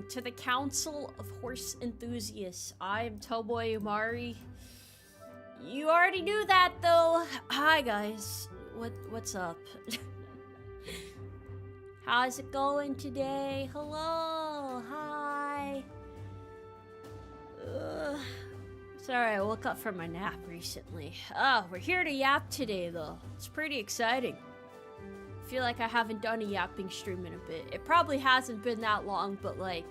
to the Council of Horse Enthusiasts. I'm Tomoe Umari. You already knew that, though. Hi, guys. What's up? How's it going today? Hello. Hi. Sorry, I woke up from my nap recently. Oh, we're here to yap today, though. It's pretty exciting. I feel like I haven't done a yapping stream in a bit. It probably hasn't been that long, but like,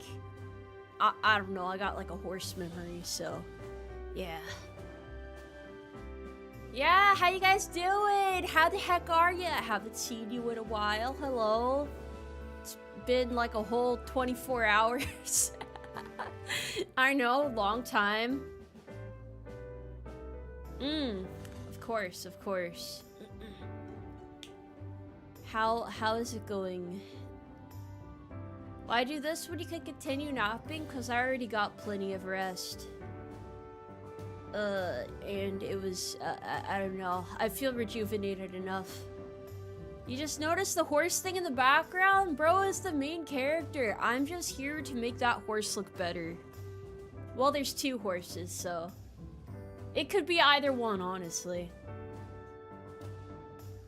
I don't know. I got like a horse memory, so yeah. Yeah, how you guys doing? How the heck are you? I haven't seen you in a while. Hello. It's been like a whole 24 hours. I know, long time. Of course, of course. How is it going? Why do this when you could continue napping? Because I already got plenty of rest. And it was, I don't know. I feel rejuvenated enough. You just noticed the horse thing in the background? Bro is the main character. I'm just here to make that horse look better. Well, there's two horses, so it could be either one, honestly.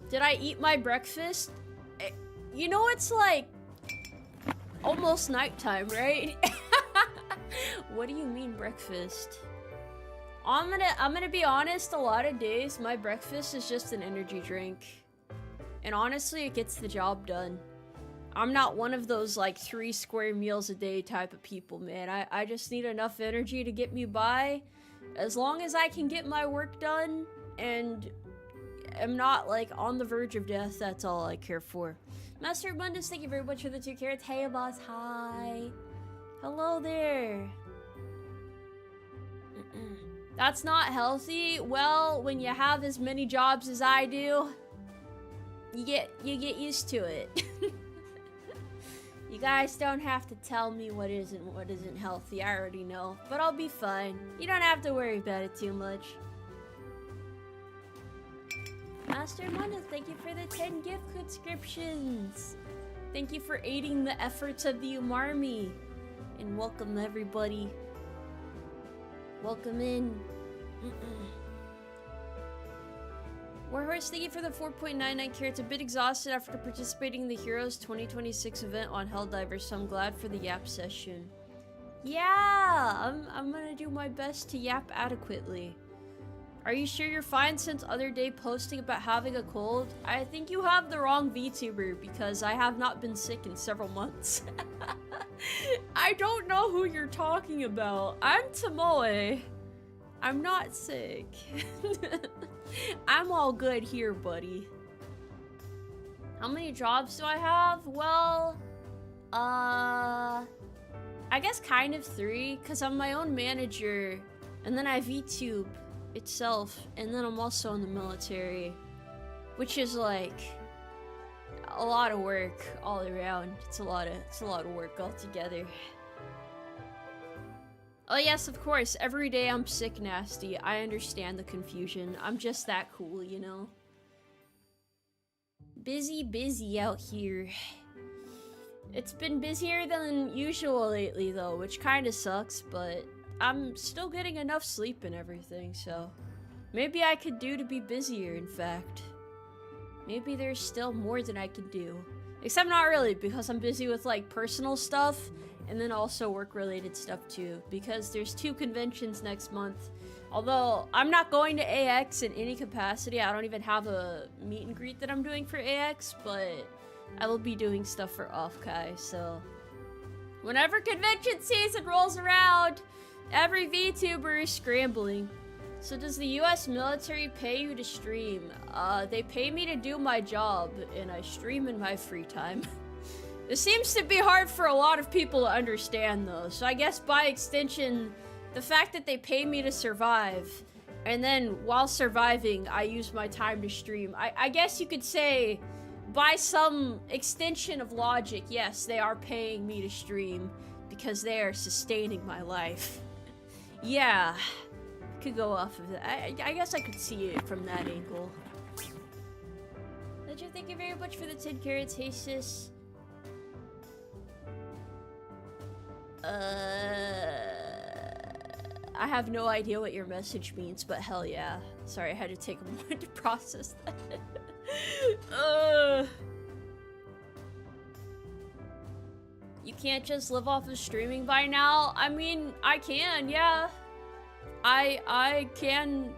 Did I eat my breakfast? You know, it's like almost nighttime, right? What do you mean breakfast? I'm gonna be honest, a lot of days my breakfast is just an energy drink. And honestly, it gets the job done. I'm not one of those like 3 square meals a day type of people, man. I just need enough energy to get me by. As long as I can get my work done and I'm not like on the verge of death, that's all I care for. Master Mundus, thank you very much for the 2 carrots. Hey boss, hi. Hello there. That's not healthy. Well, when you have as many jobs as I do, you get used to it. You guys don't have to tell me what isn't healthy. I already know, but I'll be fine. You don't have to worry about it too much. Master Mundus, thank you for the 10 gift subscriptions. Thank you for aiding the efforts of the Umarmy. And welcome everybody. Welcome in. Warhorse, thank you for the 4.99 carrots. A bit exhausted after participating in the Heroes 2026 event on Helldivers, so I'm glad for the yap session. Yeah, I'm gonna do my best to yap adequately. Are you sure you're fine since other day posting about having a cold? I think you have the wrong VTuber because I have not been sick in several months. I don't know who you're talking about. I'm Tomoe. I'm not sick. I'm all good here, buddy. How many jobs do I have? Well, I guess kind of 3, because I'm my own manager, and then I VTube itself, and then I'm also in the military, which is like a lot of work all around. It's a lot of work altogether. Oh yes, of course, every day I'm sick nasty. I understand the confusion. I'm just that cool, you know? Busy out here. It's been busier than usual lately though, which kinda sucks, but I'm still getting enough sleep and everything, so maybe I could do to be busier, in fact. Maybe there's still more than I can do. Except not really, because I'm busy with like personal stuff and then also work-related stuff too, because there's 2 conventions next month. Although I'm not going to AX in any capacity. I don't even have a meet and greet that I'm doing for AX, but I will be doing stuff for Offkai, so whenever convention season rolls around, every VTuber is scrambling. So does the US military pay you to stream? They pay me to do my job, and I stream in my free time. This seems to be hard for a lot of people to understand, though. So I guess by extension, the fact that they pay me to survive, and then while surviving, I use my time to stream. I guess you could say, by some extension of logic, yes, they are paying me to stream because they are sustaining my life. Yeah, could go off of that. I guess I could see it from that angle. Ledger, thank you very much for the 10 carrots. Hey, sis. I have no idea what your message means, but hell yeah. Sorry, I had to take a moment to process that. You can't just live off of streaming by now? I mean, I can, yeah. I can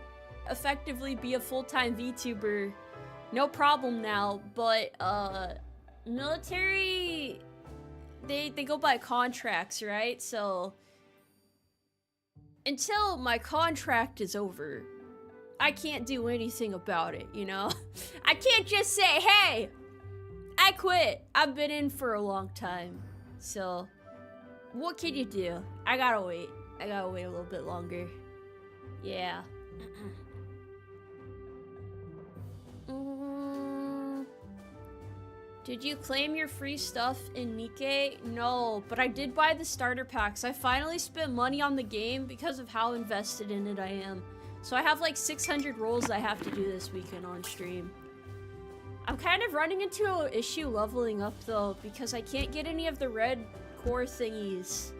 effectively be a full-time VTuber. No problem now, but, military, they go by contracts, right? So, until my contract is over, I can't do anything about it, you know? I can't just say, hey, I quit. I've been in for a long time. So, what can you do? I gotta wait. I gotta wait a little bit longer. Yeah. Did you claim your free stuff in Nikkei? No, but I did buy the starter packs. I finally spent money on the game because of how invested in it I am. So I have like 600 rolls I have to do this weekend on stream. I'm kind of running into an issue leveling up though, because I can't get any of the red core thingies.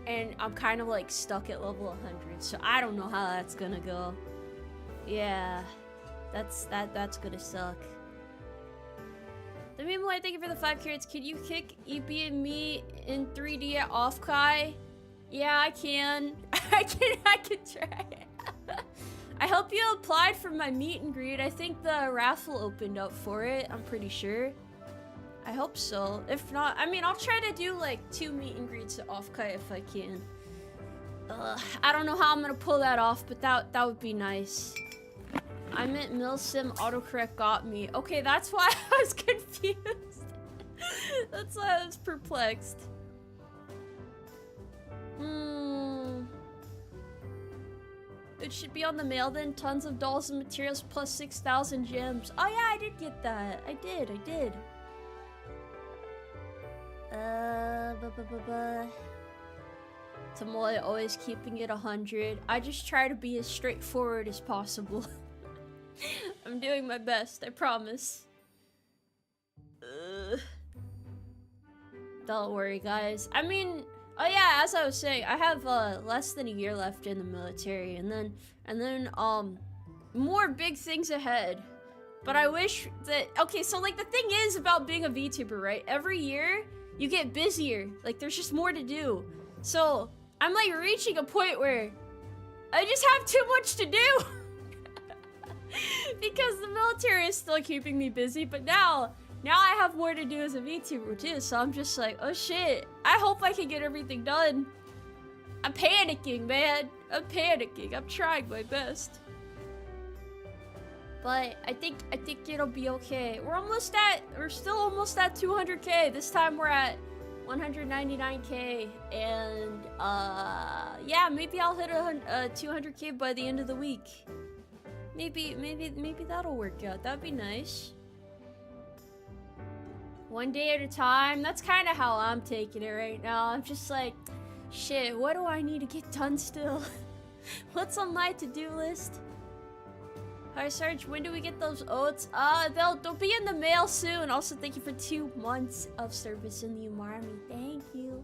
And I'm kind of like stuck at level 100, so I don't know how that's gonna go. Yeah, that's gonna suck. The meanwhile, I thank you for the 5 carrots. Can you kick EB and me in 3D at Offkai? Yeah, I can. I can try. I hope you applied for my meet and greet. I think the raffle opened up for it. I'm pretty sure. I hope so. If not, I mean, I'll try to do like 2 meet and greets at Offkai if I can. I don't know how I'm gonna pull that off, but that would be nice. I meant Milsim autocorrect got me. Okay, that's why I was confused. That's why I was perplexed. It should be on the mail then. Tons of dolls and materials plus 6,000 gems. Oh yeah, I did get that. I did. Tomoe always keeping it 100. I just try to be as straightforward as possible. I'm doing my best, I promise. Don't worry, guys. I mean, oh yeah, as I was saying, I have less than a year left in the military, and then more big things ahead. But I wish that, okay, so like the thing is about being a VTuber, right? Every year you get busier. Like there's just more to do. So I'm like reaching a point where I just have too much to do. Because the military is still keeping me busy, but now I have more to do as a VTuber too, so I'm just like, oh shit, I hope I can get everything done. I'm panicking, man. I'm panicking. I'm trying my best. But I think it'll be okay. We're still almost at 200k. This time we're at 199k, and yeah, maybe I'll hit 200k by the end of the week. Maybe that'll work out. That'd be nice. One day at a time. That's kind of how I'm taking it right now. I'm just like, shit, what do I need to get done still? What's on my to-do list? Hi, Sarge, when do we get those oats? They'll be in the mail soon. Also, thank you for 2 months of service in the Umarmy. Thank you.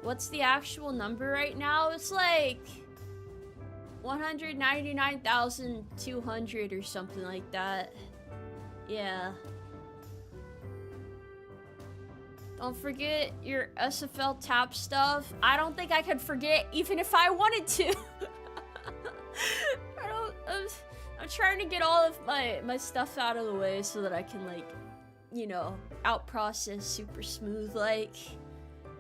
What's the actual number right now? It's like 199,200 or something like that. Yeah. Don't forget your SFL tap stuff. I don't think I could forget even if I wanted to. I'm trying to get all of my stuff out of the way so that I can, like, you know, out process super smooth, like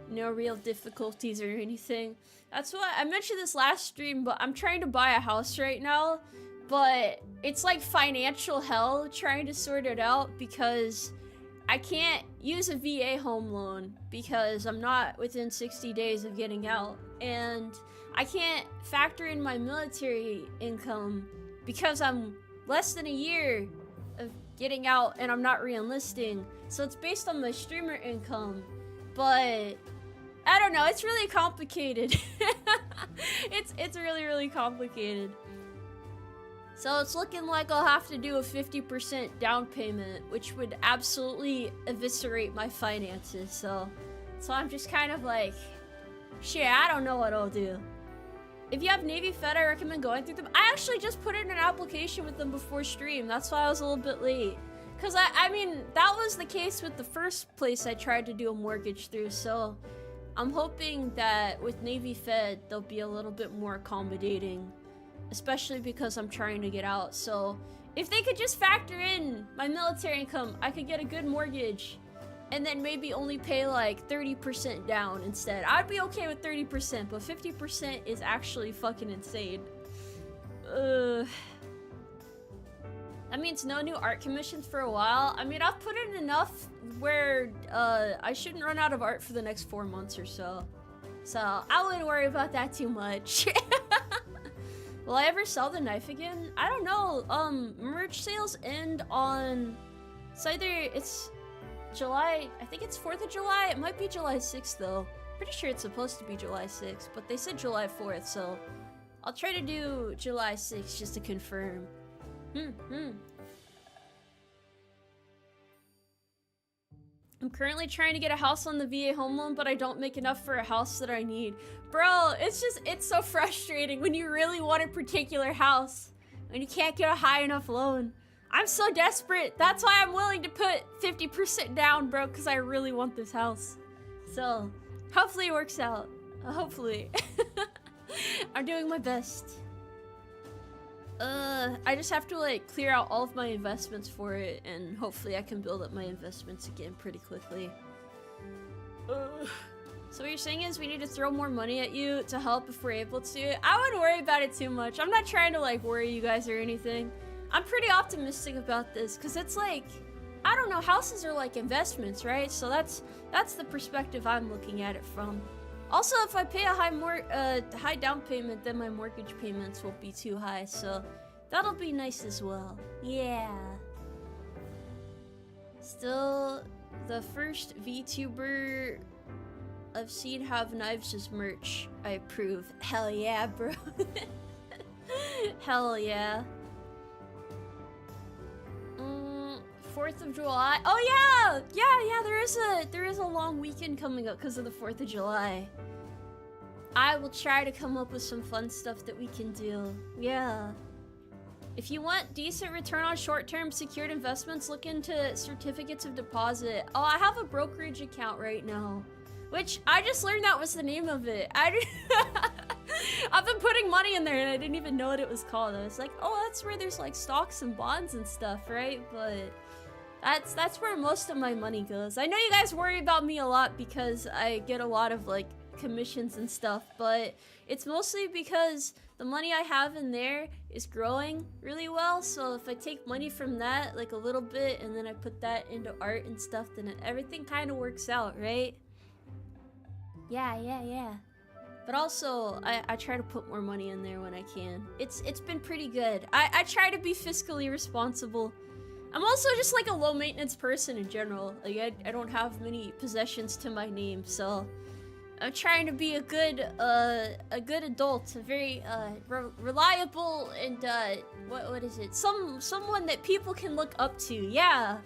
no real difficulties or anything. That's why I mentioned this last stream, but I'm trying to buy a house right now, but it's like financial hell trying to sort it out because I can't use a VA home loan because I'm not within 60 days of getting out, and I can't factor in my military income because I'm less than a year of getting out and I'm not re-enlisting. So it's based on my streamer income, but I don't know, it's really complicated. It's really complicated. So it's looking like I'll have to do a 50% down payment, which would absolutely eviscerate my finances. So So I'm just kind of like, shit, I don't know what I'll do. If you have Navy Fed, I recommend going through them. I actually just put in an application with them before stream. That's why I was a little bit late. Because, I mean, that was the case with the first place I tried to do a mortgage through. So I'm hoping that with Navy Fed, they'll be a little bit more accommodating. Especially because I'm trying to get out. So if they could just factor in my military income, I could get a good mortgage. And then maybe only pay like 30% down instead. I'd be okay with 30%, but 50% is actually fucking insane. That means no new art commissions for a while. I mean, I've put in enough where I shouldn't run out of art for the next 4 months or so. So I wouldn't worry about that too much. Will I ever sell the knife again? I don't know. Merch sales end on... it's July, I think it's 4th of July. It might be July 6th though. Pretty sure it's supposed to be July 6th, but they said July 4th, so I'll try to do July 6th just to confirm. I'm currently trying to get a house on the VA home loan, but I don't make enough for a house that I need. Bro, it's so frustrating when you really want a particular house and you can't get a high enough loan. I'm so desperate. That's why I'm willing to put 50% down, bro, because I really want this house. So, hopefully it works out. Hopefully. I'm doing my best. I just have to, like, clear out all of my investments for it, and hopefully I can build up my investments again pretty quickly. So what you're saying is we need to throw more money at you to help if we're able to? I wouldn't worry about it too much. I'm not trying to, like, worry you guys or anything. I'm pretty optimistic about this, because it's like, I don't know, houses are like investments, right? So that's the perspective I'm looking at it from. Also, if I pay a high down payment, then my mortgage payments won't be too high, so that'll be nice as well. Yeah. Still, the first VTuber I've seen have knives as merch. I approve. Hell yeah, bro. Hell yeah. 4th of July. Oh yeah, there is a long weekend coming up because of the 4th of July. I will try to come up with some fun stuff that we can do. Yeah. If you want decent return on short-term secured investments, look into certificates of deposit. Oh, I have a brokerage account right now, which I just learned that was the name of it. I've been putting money in there and I didn't even know what it was called. I was like, oh, that's where there's like stocks and bonds and stuff, right? But that's where most of my money goes. I know you guys worry about me a lot because I get a lot of like commissions and stuff, but it's mostly because the money I have in there is growing really well. So if I take money from that, like a little bit, and then I put that into art and stuff, then everything kind of works out, right? Yeah. But also, I try to put more money in there when I can. It's been pretty good. I try to be fiscally responsible. I'm also just like a low maintenance person in general. Like I don't have many possessions to my name, so I'm trying to be a good adult, a very reliable and what is it? Someone that people can look up to. Yeah.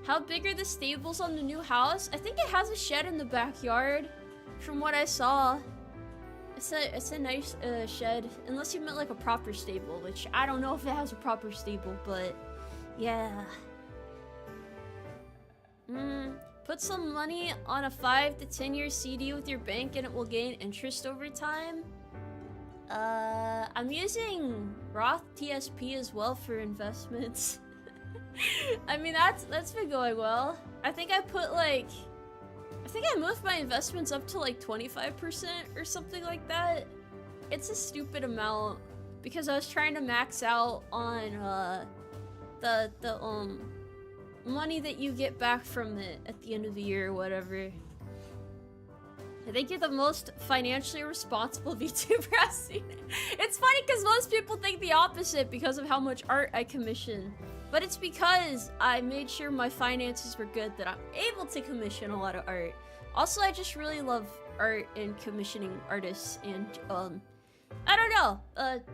How big are the stables on the new house? I think it has a shed in the backyard, from what I saw. It's a nice shed, unless you meant like a proper stable, which I don't know if it has a proper stable, but yeah. Put some money on a 5 to 10 year CD with your bank and it will gain interest over time. I'm using Roth TSP as well for investments. I mean, that's been going well. I think I moved my investments up to like 25% or something like that. It's a stupid amount because I was trying to max out on the money that you get back from it at the end of the year or whatever. I think you're the most financially responsible VTuber I've seen. It's funny because most people think the opposite because of how much art I commission. But it's because I made sure my finances were good that I'm able to commission a lot of art. Also, I just really love art and commissioning artists and, I don't know.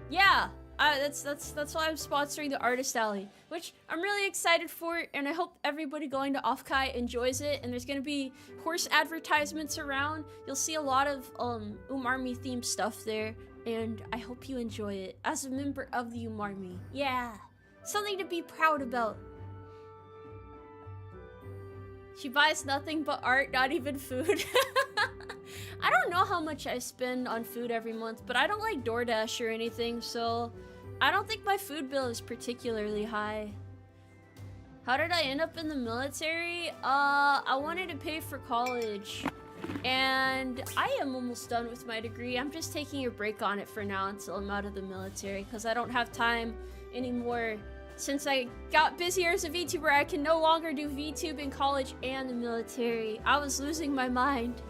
Yeah. That's why I'm sponsoring the Artist Alley, which I'm really excited for, and I hope everybody going to Offkai enjoys it. And there's gonna be horse advertisements around. You'll see a lot of Umarmy themed stuff there, and I hope you enjoy it as a member of the Umarmy. Yeah, something to be proud about. She buys nothing but art, not even food. I don't know how much I spend on food every month, but I don't like DoorDash or anything, so I don't think my food bill is particularly high. How did I end up in the military? I wanted to pay for college, and I am almost done with my degree. I'm just taking a break on it for now until I'm out of the military, because I don't have time anymore. Since I got busier as a VTuber, I can no longer do VTube in college and the military. I was losing my mind.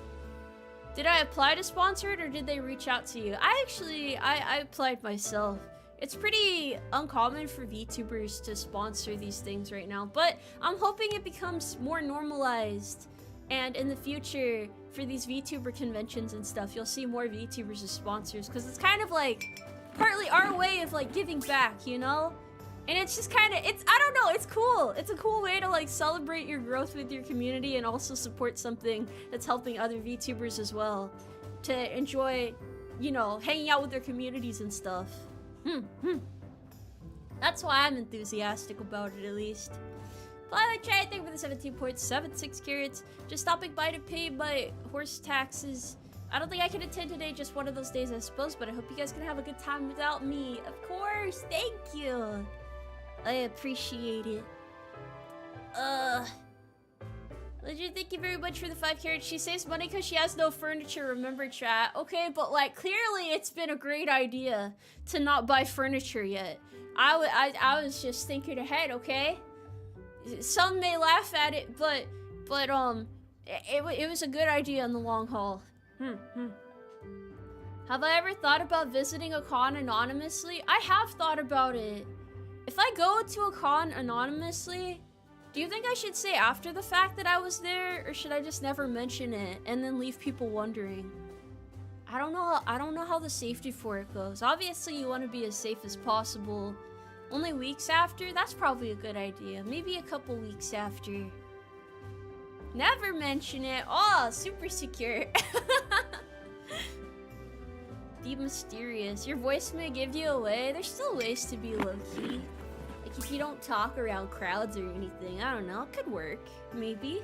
Did I apply to sponsor it, or did they reach out to you? I applied myself. It's pretty uncommon for VTubers to sponsor these things right now, but I'm hoping it becomes more normalized. And in the future, for these VTuber conventions and stuff, you'll see more VTubers as sponsors, because it's kind of like partly our way of like giving back, you know? And it's just kind of, I don't know, it's cool. It's a cool way to like celebrate your growth with your community and also support something that's helping other VTubers as well to enjoy, you know, hanging out with their communities and stuff. That's why I'm enthusiastic about it, at least. Pilot Chat, thank you for the 17.76 carats. Just stopping by to pay my horse taxes. I don't think I can attend today, just one of those days, I suppose, but I hope you guys can have a good time without me. Of course, thank you. I appreciate it. Legit, thank you very much for the 5 carats. She saves money because she has no furniture, remember, chat? Okay, but like, clearly it's been a great idea to not buy furniture yet. I was just thinking ahead, okay? Some may laugh at it, but it was a good idea in the long haul. Have I ever thought about visiting a con anonymously? I have thought about it. If I go to a con anonymously, do you think I should say after the fact that I was there, or should I just never mention it and then leave people wondering? I don't know how the safety for it goes. Obviously, you want to be as safe as possible. Only weeks after? That's probably a good idea. Maybe a couple weeks after. Never mention it. Oh, super secure. Be mysterious. Your voice may give you away. There's still ways to be low-key. Like if you don't talk around crowds or anything. I don't know. It could work. Maybe.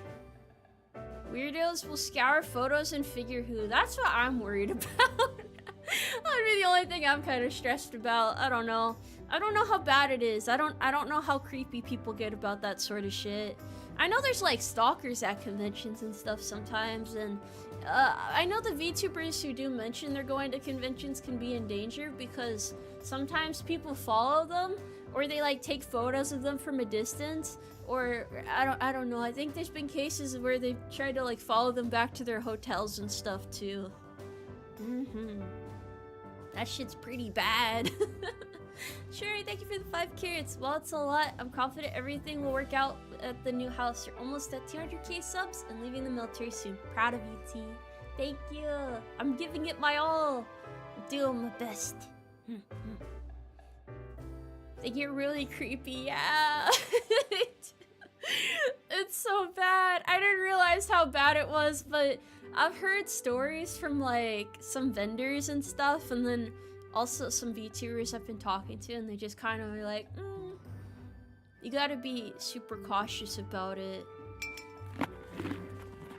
Weirdos will scour photos and figure who. That's what I'm worried about. That would be the only thing I'm kind of stressed about. I don't know. I don't know how bad it is. I don't know how creepy people get about that sort of shit. I know there's like stalkers at conventions and stuff sometimes, and I know the VTubers who do mention they're going to conventions can be in danger because sometimes people follow them, or they like take photos of them from a distance, or I don't know. I think there's been cases where they've tried to like follow them back to their hotels and stuff too. That shit's pretty bad. Sure, thank you for the 5 carats. Well, it's a lot. I'm confident everything will work out at the new house. You're almost at 200k subs and leaving the military soon. Proud of you, T. Thank you. I'm giving it my all. I'm doing my best. They get really creepy, yeah. It's so bad. I didn't realize how bad it was, but I've heard stories from like some vendors and stuff, and then also some VTubers I've been talking to, and they just kind of are like, you gotta be super cautious about it.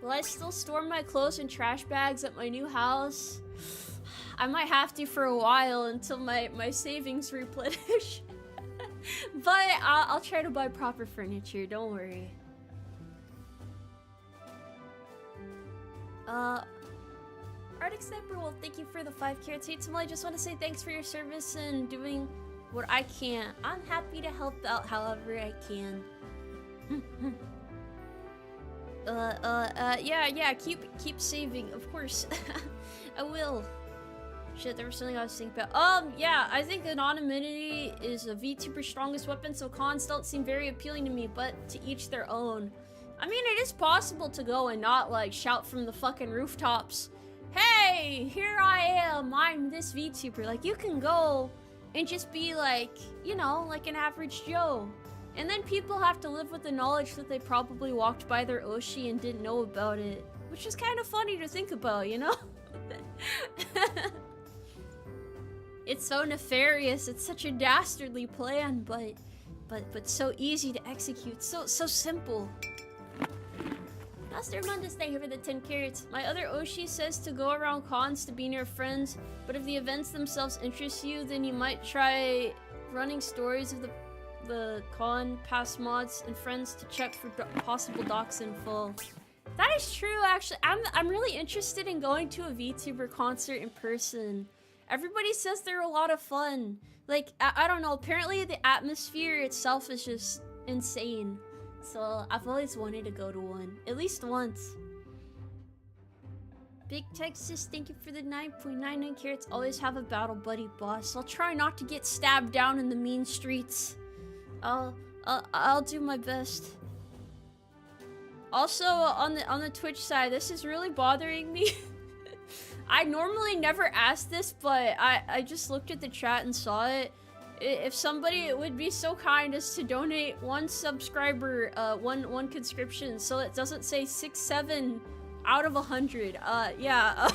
Will I still store my clothes in trash bags at my new house? I might have to for a while until my savings replenish. But I'll try to buy proper furniture, don't worry. Arctic Sniper Wolf, thank you for the 5 carats. Hey, Tomoe, I just want to say thanks for your service and doing what I can. I'm happy to help out however I can. Yeah, keep saving, of course. I will. Shit, there was something I was thinking about. Yeah, I think anonymity is a VTuber's strongest weapon, so cons don't seem very appealing to me, but to each their own. I mean, it is possible to go and not, like, shout from the fucking rooftops, hey, here I am, I'm this VTuber. Like, you can go and just be like, you know, like an average Joe. And then people have to live with the knowledge that they probably walked by their Oshi and didn't know about it. Which is kind of funny to think about, you know? It's so nefarious, it's such a dastardly plan, but so easy to execute, so simple. Master Mundus, thank you for the 10 carrots. My other Oshi says to go around cons to be near friends, but if the events themselves interest you, then you might try running stories of the con, past mods, and friends to check for possible docs info. That is true, actually. I'm really interested in going to a VTuber concert in person. Everybody says they're a lot of fun. Like, I don't know, apparently the atmosphere itself is just insane. So, I've always wanted to go to one. At least once. Big Texas, thank you for the 9.99 carrots. Always have a battle buddy, boss. I'll try not to get stabbed down in the mean streets. I'll do my best. Also, on the Twitch side, this is really bothering me. I normally never ask this, but I just looked at the chat and saw it. If somebody would be so kind as to donate one subscriber, one conscription, so it doesn't say 6-7 out of 100. Yeah.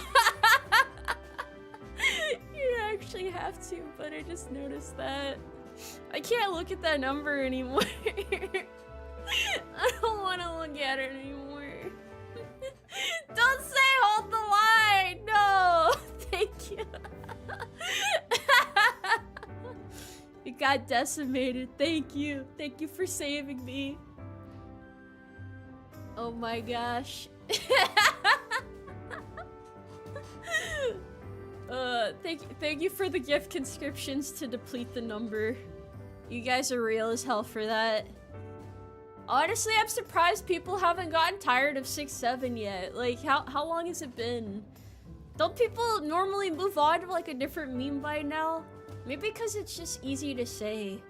You actually have to, but I just noticed that. I can't look at that number anymore. I don't want to look at it anymore. Don't say hold the line! No! Thank you. You got decimated. Thank you. Thank you for saving me. Oh my gosh. Thank you for the gift conscriptions to deplete the number. You guys are real as hell for that. Honestly, I'm surprised people haven't gotten tired of 6-7 yet. Like, how long has it been? Don't people normally move on to like a different meme by now? Maybe because it's just easy to say.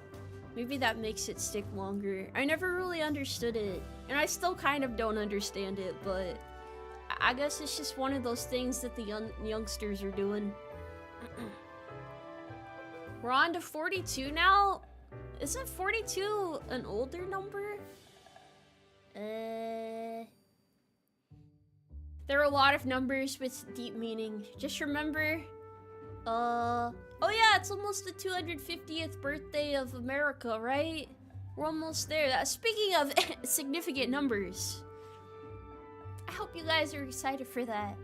Maybe that makes it stick longer. I never really understood it. And I still kind of don't understand it, but I guess it's just one of those things that the youngsters are doing. We're on to 42 now? Isn't 42 an older number? There are a lot of numbers with deep meaning. Just remember, oh yeah, it's almost the 250th birthday of America, right? We're almost there. Speaking of significant numbers, I hope you guys are excited for that.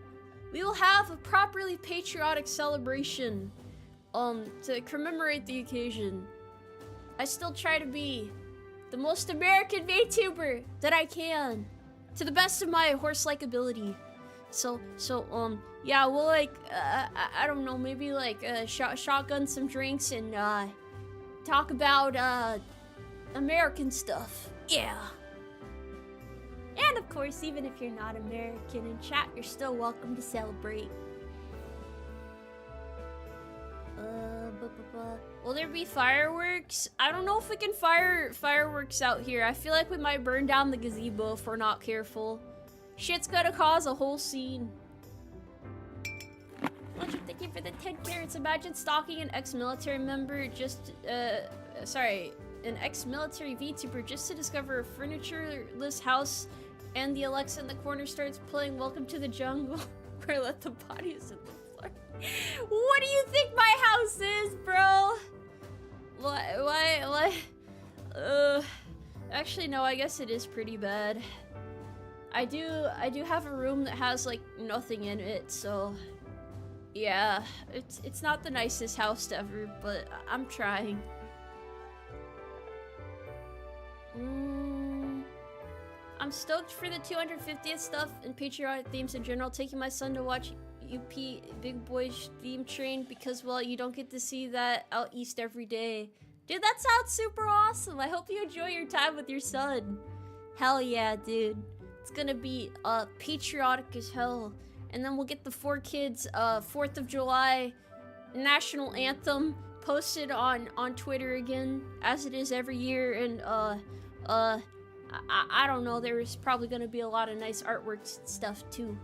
We will have a properly patriotic celebration, to commemorate the occasion. I still try to be the most American VTuber that I can, to the best of my horse-like ability. So, yeah, we'll like, I don't know, maybe like shotgun some drinks and talk about American stuff. Yeah. And of course, even if you're not American in chat, you're still welcome to celebrate. Will there be fireworks? I don't know if we can fire fireworks out here. I feel like we might burn down the gazebo if we're not careful. Shit's gonna cause a whole scene. Thank you for the 10 carrots. Imagine stalking an ex-military member just, an ex-military VTuber just to discover a furnitureless house and the Alexa in the corner starts playing Welcome to the Jungle where let the bodies in the floor. What do you think my house is, bro? Why? Actually, no, I guess it is pretty bad. I do have a room that has, like, nothing in it, so... Yeah, it's not the nicest house ever, but I'm trying. I'm stoked for the 250th stuff and patriotic themes in general. Taking my son to watch UP Big Boys theme train because, well, you don't get to see that out east every day. Dude, that sounds super awesome. I hope you enjoy your time with your son. Hell yeah, dude. It's gonna be patriotic as hell. And then we'll get the 4Kids 4th of July national anthem posted on Twitter again, as it is every year. And I don't know, there's probably gonna be a lot of nice artwork stuff too.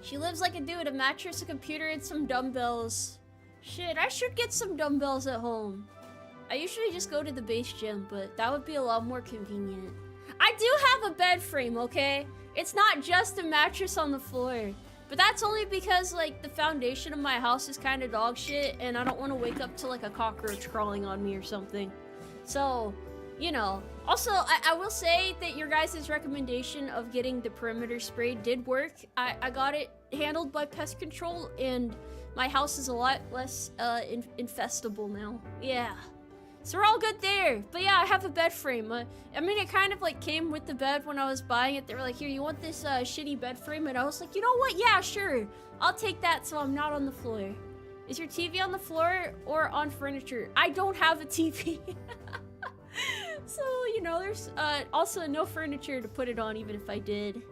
She lives like a dude, a mattress, a computer, and some dumbbells. Shit, I should get some dumbbells at home. I usually just go to the base gym, but that would be a lot more convenient. I do have a bed frame, okay? It's not just a mattress on the floor. But that's only because, like, the foundation of my house is kind of dog shit, and I don't want to wake up to, like, a cockroach crawling on me or something. So, you know. Also, I will say that your guys' recommendation of getting the perimeter spray did work. I got it handled by pest control, and my house is a lot less infestable now. Yeah. So we're all good there. But yeah, I have a bed frame. I mean, it kind of like came with the bed when I was buying it. They were like, here, you want this shitty bed frame? And I was like, you know what? Yeah, sure. I'll take that so I'm not on the floor. Is your TV on the floor or on furniture? I don't have a TV. So, you know, there's also no furniture to put it on even if I did.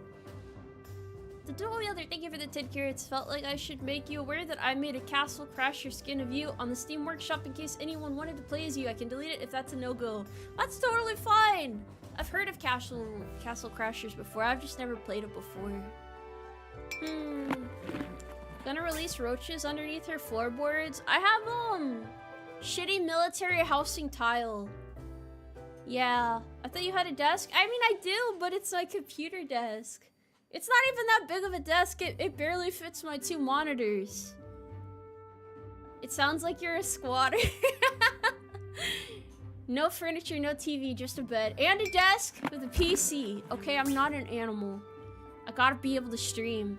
The Tomoe Umari, thank you for the 10 carrots. Felt like I should make you aware that I made a Castle Crasher skin of you on the Steam Workshop in case anyone wanted to play as you. I can delete it if that's a no-go. That's totally fine! I've heard of Castle Crashers before. I've just never played it before. Gonna release roaches underneath her floorboards. I have, shitty military housing tile. Yeah. I thought you had a desk? I mean, I do, but it's my computer desk. It's not even that big of a desk. It barely fits my 2 monitors. It sounds like you're a squatter. No furniture, no TV, just a bed. And a desk with a PC. Okay, I'm not an animal. I gotta be able to stream.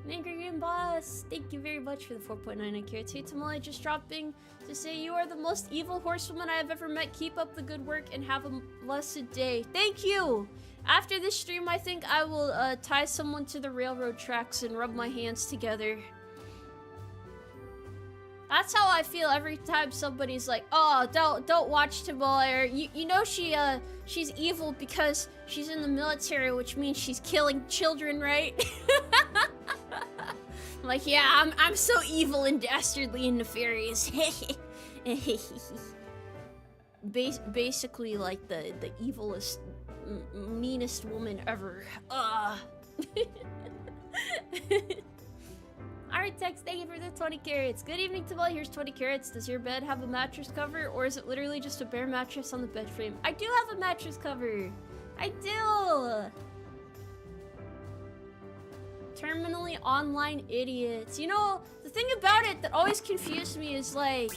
Angry Game Boss, thank you very much for the 4.99 carrots. Hey Tomoe, just dropping to say you are the most evil horsewoman I have ever met. Keep up the good work and have a blessed day. Thank you! After this stream, I think I will tie someone to the railroad tracks and rub my hands together. That's how I feel every time somebody's like, oh, don't watch Tomoe, or you know she's evil because she's in the military, which means she's killing children, right? I'm like, yeah, I'm so evil and dastardly and nefarious. Basically like the evilest, meanest woman ever. Alright, Tex, thank you for the 20 carrots. Good evening, Tomoe. Here's 20 carrots. Does your bed have a mattress cover, or is it literally just a bare mattress on the bed frame? I do have a mattress cover. I do. Terminally online idiots. You know, the thing about it that always confused me is like,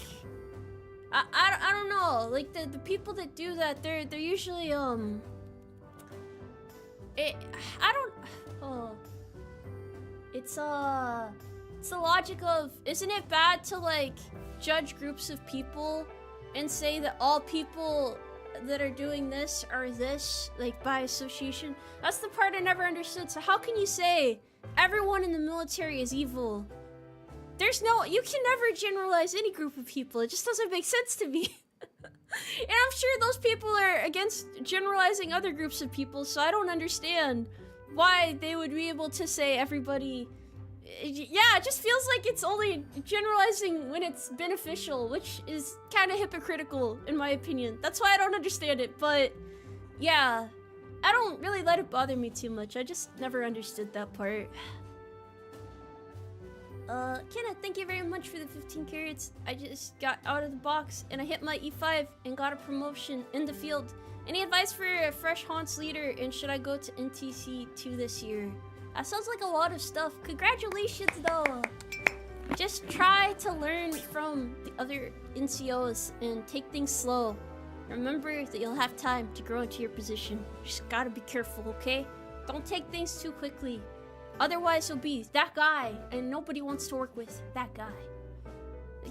I don't know. Like the people that do that, they're usually It's the logic of, isn't it bad to like judge groups of people and say that all people that are doing this are this, like by association? That's the part I never understood. So how can you say everyone in the military is evil? You can never generalize any group of people. It just doesn't make sense to me. And I'm sure those people are against generalizing other groups of people, so I don't understand why they would be able to say everybody. Yeah, it just feels like it's only generalizing when it's beneficial, which is kind of hypocritical in my opinion. That's why I don't understand it, but yeah, I don't really let it bother me too much. I just never understood that part. Kenna, thank you very much for the 15 carrots. I just got out of the box and I hit my E5 and got a promotion in the field. Any advice for a fresh Haunts leader, and should I go to NTC 2 this year? That sounds like a lot of stuff. Congratulations though. Just try to learn from the other NCOs and take things slow. Remember that you'll have time to grow into your position. Just gotta be careful, okay? Don't take things too quickly. Otherwise you'll be that guy and nobody wants to work with that guy.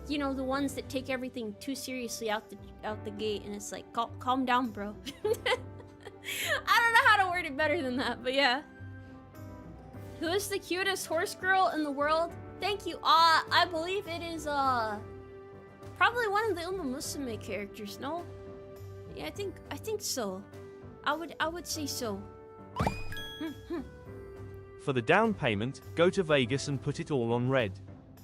You know, the ones that take everything too seriously out the gate, and it's like, calm down, bro. I don't know how to word it better than that, but yeah. Who is the cutest horse girl in the world? Thank you. I believe it is probably one of the Umarmy characters. No? Yeah, I think so. I would say so. For the down payment, go to Vegas and put it all on red.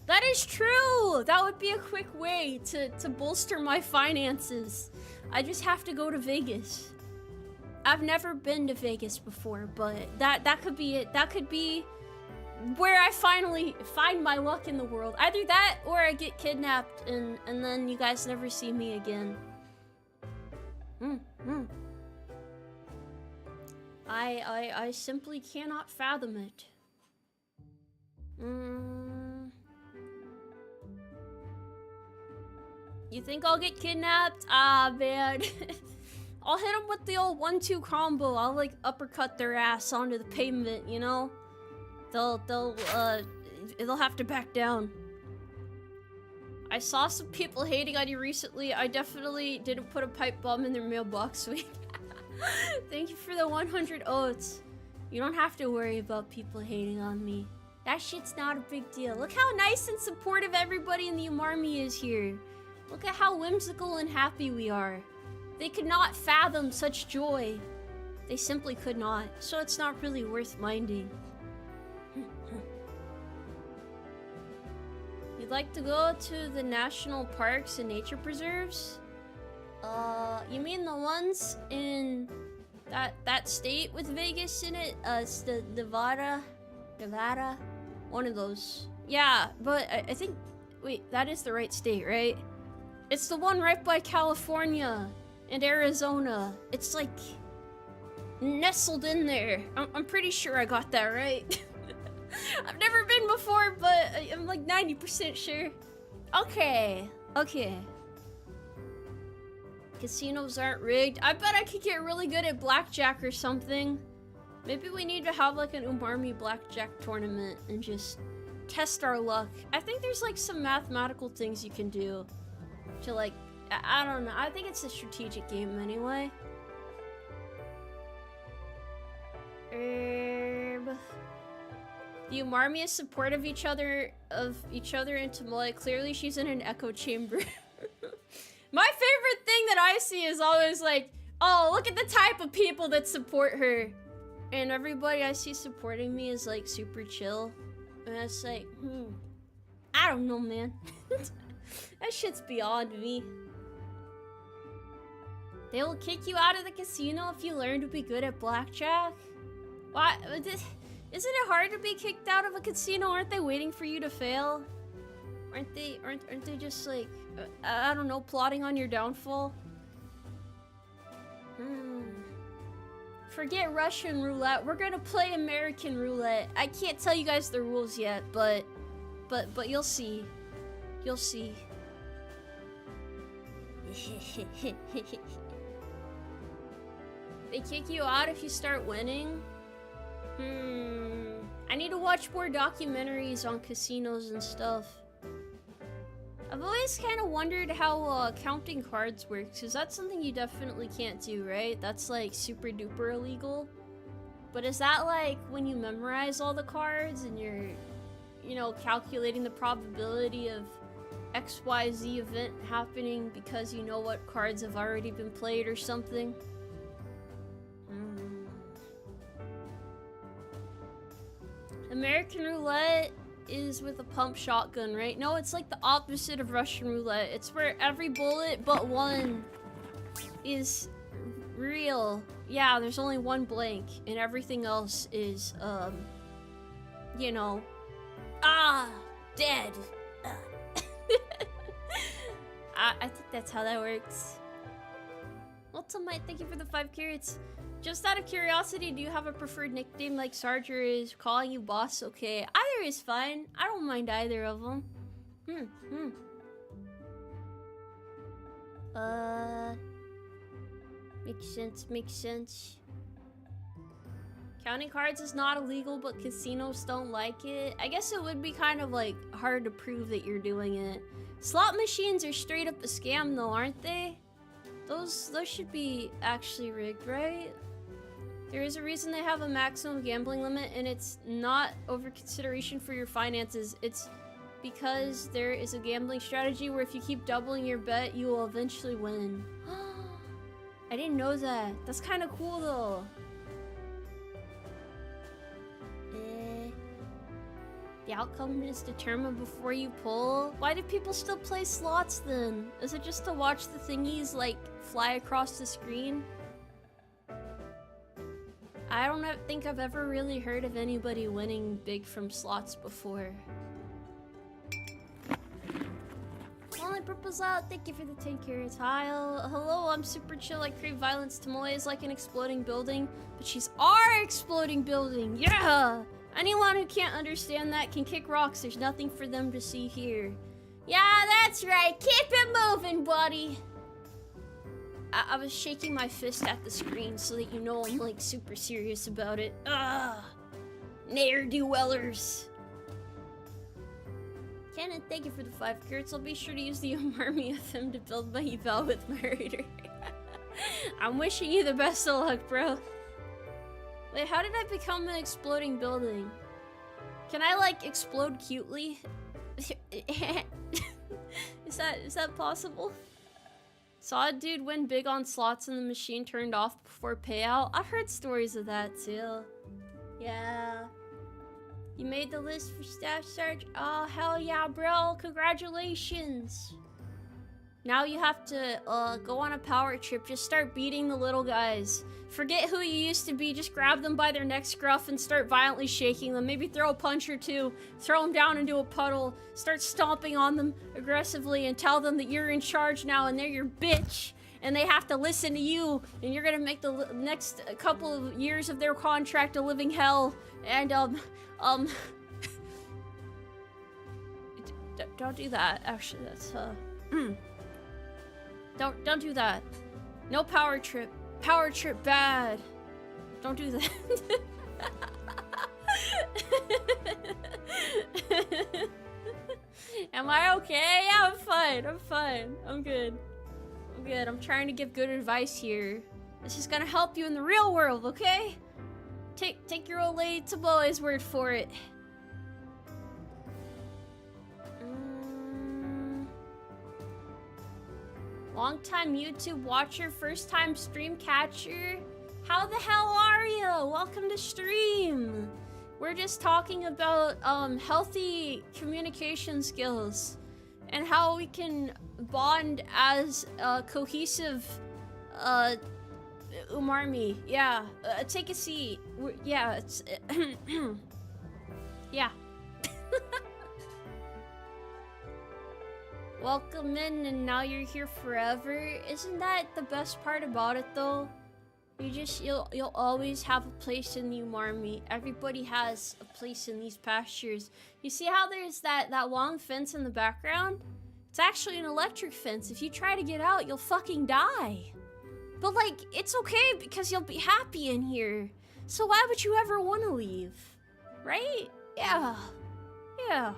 That is true! That would be a quick way to bolster my finances. I just have to go to Vegas. I've never been to Vegas before, but that could be it. That could be where I finally find my luck in the world. Either that or I get kidnapped and then you guys never see me again. I simply cannot fathom it. You think I'll get kidnapped? Ah, man. I'll hit them with the old 1-2 combo. I'll like uppercut their ass onto the pavement, you know? They'll have to back down. I saw some people hating on you recently. I definitely didn't put a pipe bomb in their mailbox, sweet. Thank you for the 100 oats. You don't have to worry about people hating on me. That shit's not a big deal. Look how nice and supportive everybody in the Umarmy is here. Look at how whimsical and happy we are. They could not fathom such joy. They simply could not. So it's not really worth minding. You'd like to go to the national parks and nature preserves? You mean the ones in that state with Vegas in it? It's the Nevada? One of those. Yeah, but I think... Wait, that is the right state, right? It's the one right by California and Arizona. It's like... nestled in there. I'm pretty sure I got that right. I've never been before, but I'm like 90% sure. Okay. Casinos aren't rigged. I bet I could get really good at blackjack or something. Maybe we need to have like an Umarmy blackjack tournament and just test our luck. I think there's like some mathematical things you can do to like, I don't know. I think it's a strategic game anyway. The Umarmy is supportive of each other in Tomoe. Clearly she's in an echo chamber. My favorite thing that I see is always like, oh, look at the type of people that support her. And everybody I see supporting me is like super chill. And it's like, I don't know, man. That shit's beyond me. They will kick you out of the casino if you learn to be good at blackjack? Why? Isn't it hard to be kicked out of a casino? Aren't they waiting for you to fail? Aren't they just like, I don't know, plotting on your downfall? Forget Russian roulette. We're gonna play American roulette. I can't tell you guys the rules yet, but you'll see. You'll see. They kick you out if you start winning? I need to watch more documentaries on casinos and stuff. I've always kind of wondered how counting cards works, because that's something you definitely can't do, right? That's like super duper illegal. But is that like when you memorize all the cards and you're, you know, calculating the probability of XYZ event happening because you know what cards have already been played or something? American roulette is with a pump shotgun, right? No, it's like the opposite of Russian roulette. It's where every bullet but one is real. Yeah, there's only one blank, and everything else is, you know, dead. I think that's how that works. Ultimate, thank you for the 5 carrots. Just out of curiosity, do you have a preferred nickname like Sarge or is calling you boss okay? Either is fine. I don't mind either of them. Makes sense. Counting cards is not illegal, but casinos don't like it. I guess it would be kind of like hard to prove that you're doing it. Slot machines are straight up a scam though, aren't they? Those should be actually rigged, right? There is a reason they have a maximum gambling limit, and it's not over consideration for your finances. It's because there is a gambling strategy where if you keep doubling your bet, you will eventually win. I didn't know that. That's kind of cool, though. The outcome is determined before you pull. Why do people still play slots, then? Is it just to watch the thingies, like, fly across the screen? I don't think I've ever really heard of anybody winning big from slots before. Only purple's out. Thank you for the 10 carrots. Hi, hello, I'm super chill. I crave violence. Tomoe is like an exploding building, but she's our exploding building. Yeah! Anyone who can't understand that can kick rocks. There's nothing for them to see here. Yeah, that's right. Keep it moving, buddy. I was shaking my fist at the screen so that you know I'm like super serious about it. Ne'er-do-wellers. Cannon, thank you for the 5 carrots. I'll be sure to use the Umarmy of them to build my eval with my raider. I'm wishing you the best of luck, bro. Wait, how did I become an exploding building? Can I like explode cutely? Is that possible? Saw a dude win big on slots and the machine turned off before payout. I've heard stories of that too. Yeah. You made the list for staff search? Oh, hell yeah, bro. Congratulations. Now you have to go on a power trip. Just start beating the little guys. Forget who you used to be. Just grab them by their neck scruff and start violently shaking them. Maybe throw a punch or two. Throw them down into a puddle. Start stomping on them aggressively and tell them that you're in charge now and they're your bitch. And they have to listen to you. And you're gonna make the next couple of years of their contract a living hell. And, don't do that. Actually, that's, Don't do that. No power trip. Power trip bad. Don't do that. Am I okay? Yeah, I'm fine. I'm fine. I'm good. I'm good. I'm trying to give good advice here. This is gonna help you in the real world, okay? Take your old lady Tomoe's word for it. Long-time YouTube watcher, first-time stream catcher. How the hell are you? Welcome to stream. We're just talking about healthy communication skills and how we can bond as a cohesive Umarmy. Yeah, take a seat. Yeah, it's yeah. Welcome in, and now you're here forever. Isn't that the best part about it, though? You'll always have a place in the Umarmy. Everybody has a place in these pastures. You see how there's that long fence in the background? It's actually an electric fence. If you try to get out, you'll fucking die. But like, it's okay because you'll be happy in here. So why would you ever want to leave? Right? Yeah. Yeah.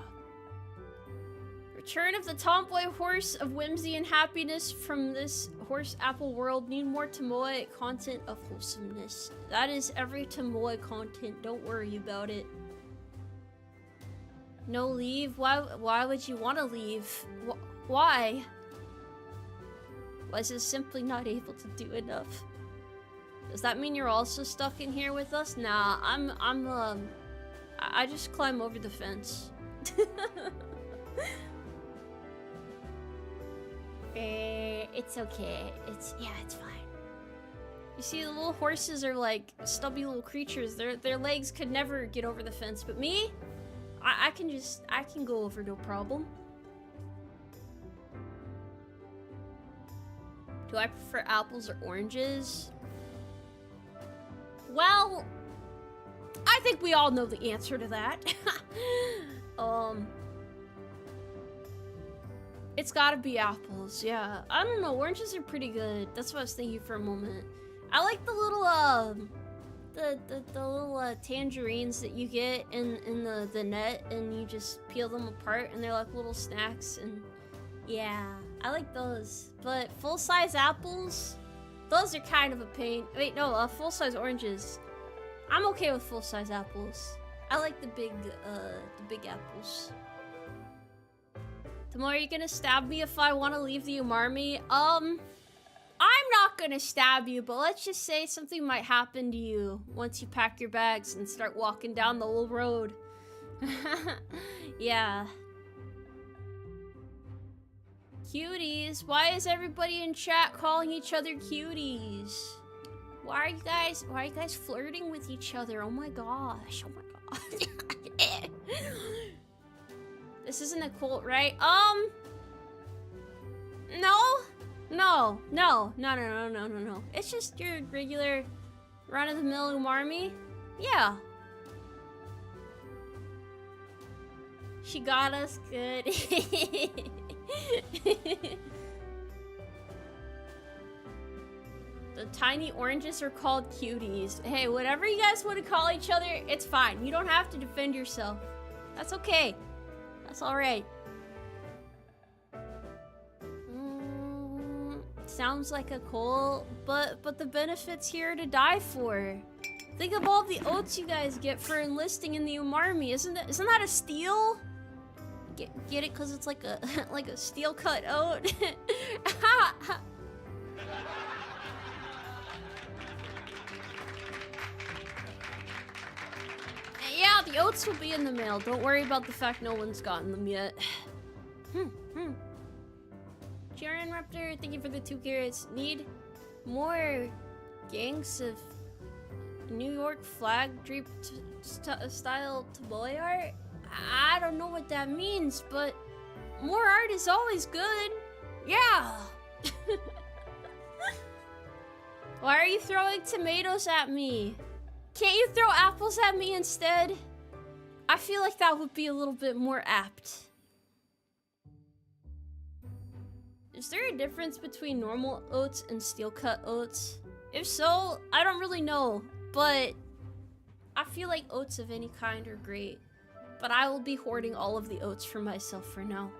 Return of the tomboy horse of whimsy and happiness from this horse apple world. Need more Tomoe content of wholesomeness. That is every Tomoe content. Don't worry about it. No leave? Why would you want to leave? Why? Was it simply not able to do enough? Does that mean you're also stuck in here with us? Nah, I just climb over the fence. It's okay. It's fine. You see, the little horses are like stubby little creatures. Their legs could never get over the fence, but me, I can go over no problem. Do I prefer apples or oranges? Well, I think we all know the answer to that. It's gotta be apples, yeah. I don't know, oranges are pretty good. That's what I was thinking for a moment. I like the little, the little tangerines that you get in the net, and you just peel them apart, and they're like little snacks, and yeah, I like those. But full-size apples, those are kind of a pain. Wait, no, full-size oranges. I'm okay with full-size apples. I like the big apples. Tomoe, are you gonna stab me if I want to leave the Umarmy? I'm not gonna stab you, but let's just say something might happen to you once you pack your bags and start walking down the old road. Yeah. Cuties? Why is everybody in chat calling each other cuties? Why are you guys flirting with each other? Oh my gosh. Oh my god. This isn't a quote, right? No. It's just your regular run-of-the-mill Umarmy. Yeah. She got us good. The tiny oranges are called cuties. Hey, whatever you guys want to call each other, it's fine. You don't have to defend yourself. That's okay. That's alright. Sounds like a coal, but the benefits here are to die for. Think of all the oats you guys get for enlisting in the Umarmy. Isn't that a steal? Get it? Cause it's like a like a steel cut oat. Yeah, the oats will be in the mail. Don't worry about the fact no one's gotten them yet. Jaren Raptor, thank you for the 2 carrots. Need more gangs of New York flag draped style tomboy art? I don't know what that means, but more art is always good. Yeah. Why are you throwing tomatoes at me? Can't you throw apples at me instead? I feel like that would be a little bit more apt. Is there a difference between normal oats and steel cut oats? If so, I don't really know, but I feel like oats of any kind are great. But I will be hoarding all of the oats for myself for now.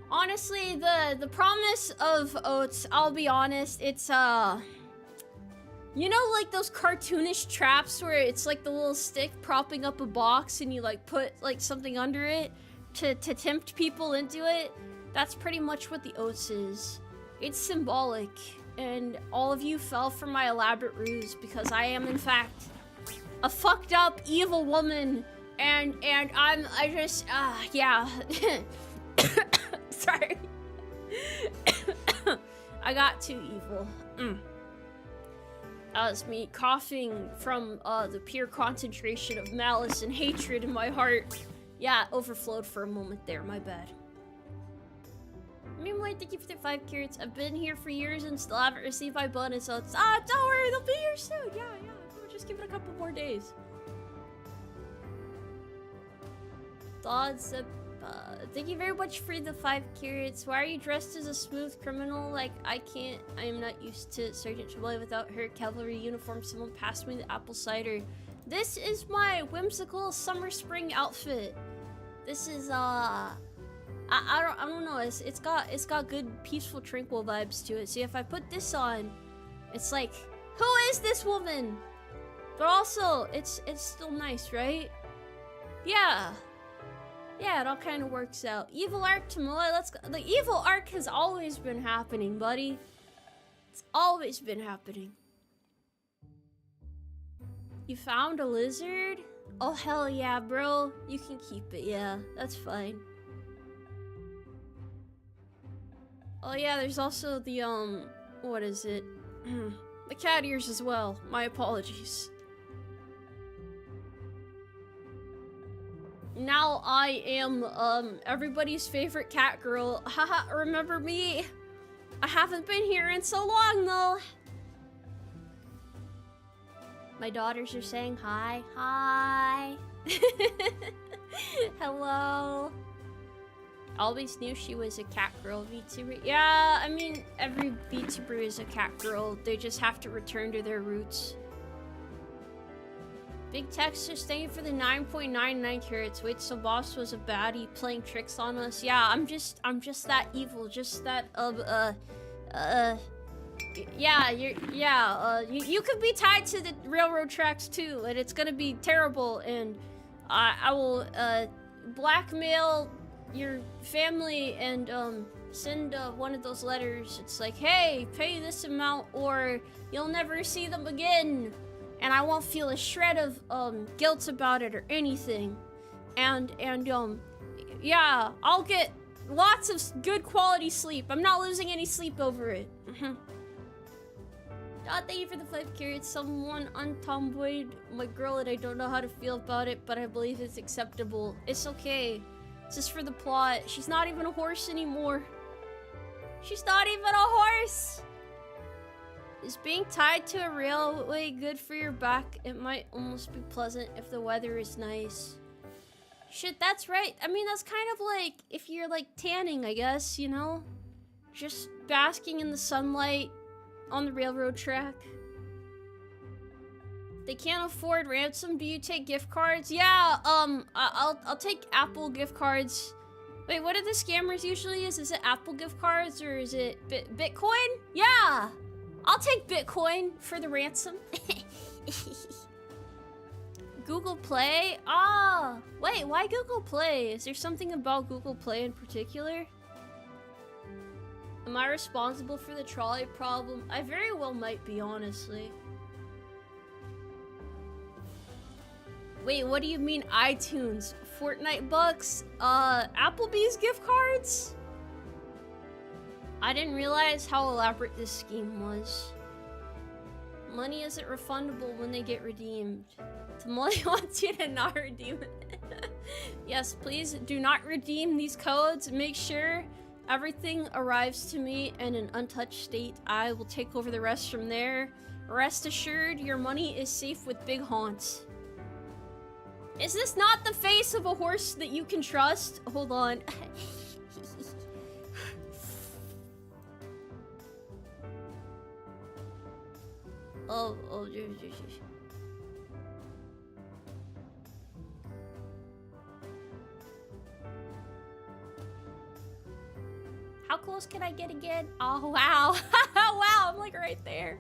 Honestly, the promise of oats, I'll be honest, it's you know, like those cartoonish traps where it's like the little stick propping up a box and you like put like something under it to tempt people into it? That's pretty much what the oats is. It's symbolic, and all of you fell for my elaborate ruse because I am in fact a fucked up evil woman, and I just yeah. Sorry. I got too evil. That was me coughing from the pure concentration of malice and hatred in my heart. Yeah, it overflowed for a moment there, my bad. Meanwhile, thank you for the 5 carrots. I've been here for years and still haven't received my bonus, so it's, don't worry, they'll be here soon. Yeah, we'll just give it a couple more days. Thoughts, thank you very much for the 5 carrots. Why are you dressed as a smooth criminal? Like, I am not used to Sergeant Tomoe without her cavalry uniform. Someone passed me the apple cider. This is my whimsical summer-spring outfit. This is, I don't know. It's got good, peaceful, tranquil vibes to it. See, if I put this on, it's like, who is this woman? But also, it's still nice, right? Yeah, it all kind of works out. Evil arc Tomoe, let's go. The evil arc has always been happening, buddy. It's always been happening. You found a lizard? Oh hell yeah, bro. You can keep it. Yeah, that's fine. Oh yeah, there's also the, what is it? The cat ears as well. My apologies. Now I am, everybody's favorite cat girl. Haha, remember me? I haven't been here in so long, though. My daughters are saying hi. Hi. Hello. Always knew she was a cat girl VTuber. Yeah, I mean, every VTuber is a cat girl. They just have to return to their roots. Big Texas, thank you for the 9.99 carrots. Wait, so Boss was a baddie playing tricks on us? Yeah, I'm just that evil, just that, yeah, you could be tied to the railroad tracks too, and it's gonna be terrible, and I will, blackmail your family and, send, one of those letters. It's like, hey, pay this amount or you'll never see them again. And I won't feel a shred of, guilt about it or anything. And, yeah, I'll get lots of good quality sleep. I'm not losing any sleep over it. Thank you for the 5 carrots. Someone untomboyed my girl and I don't know how to feel about it, but I believe it's acceptable. It's okay. It's just for the plot. She's not even a horse anymore. She's not even a horse! Is being tied to a railway good for your back? It might almost be pleasant if the weather is nice. Shit, that's right. I mean, that's kind of like if you're like tanning, I guess, you know? Just basking in the sunlight on the railroad track. They can't afford ransom. Do you take gift cards? Yeah, I'll take Apple gift cards. Wait, what are the scammers usually is? Is it Apple gift cards or is it Bitcoin? Yeah, I'll take Bitcoin for the ransom. Google Play? Ah, wait, why Google Play? Is there something about Google Play in particular? Am I responsible for the trolley problem? I very well might be, honestly. Wait, what do you mean iTunes? Fortnite bucks? Applebee's gift cards? I didn't realize how elaborate this scheme was. Money isn't refundable when they get redeemed. Tomoe wants you to not redeem it. Yes, please do not redeem these codes. Make sure everything arrives to me in an untouched state. I will take over the rest from there. Rest assured, your money is safe with Big Haunts. Is this not the face of a horse that you can trust? Hold on. Oh. How close can I get again? Oh, wow. Wow, I'm like right there.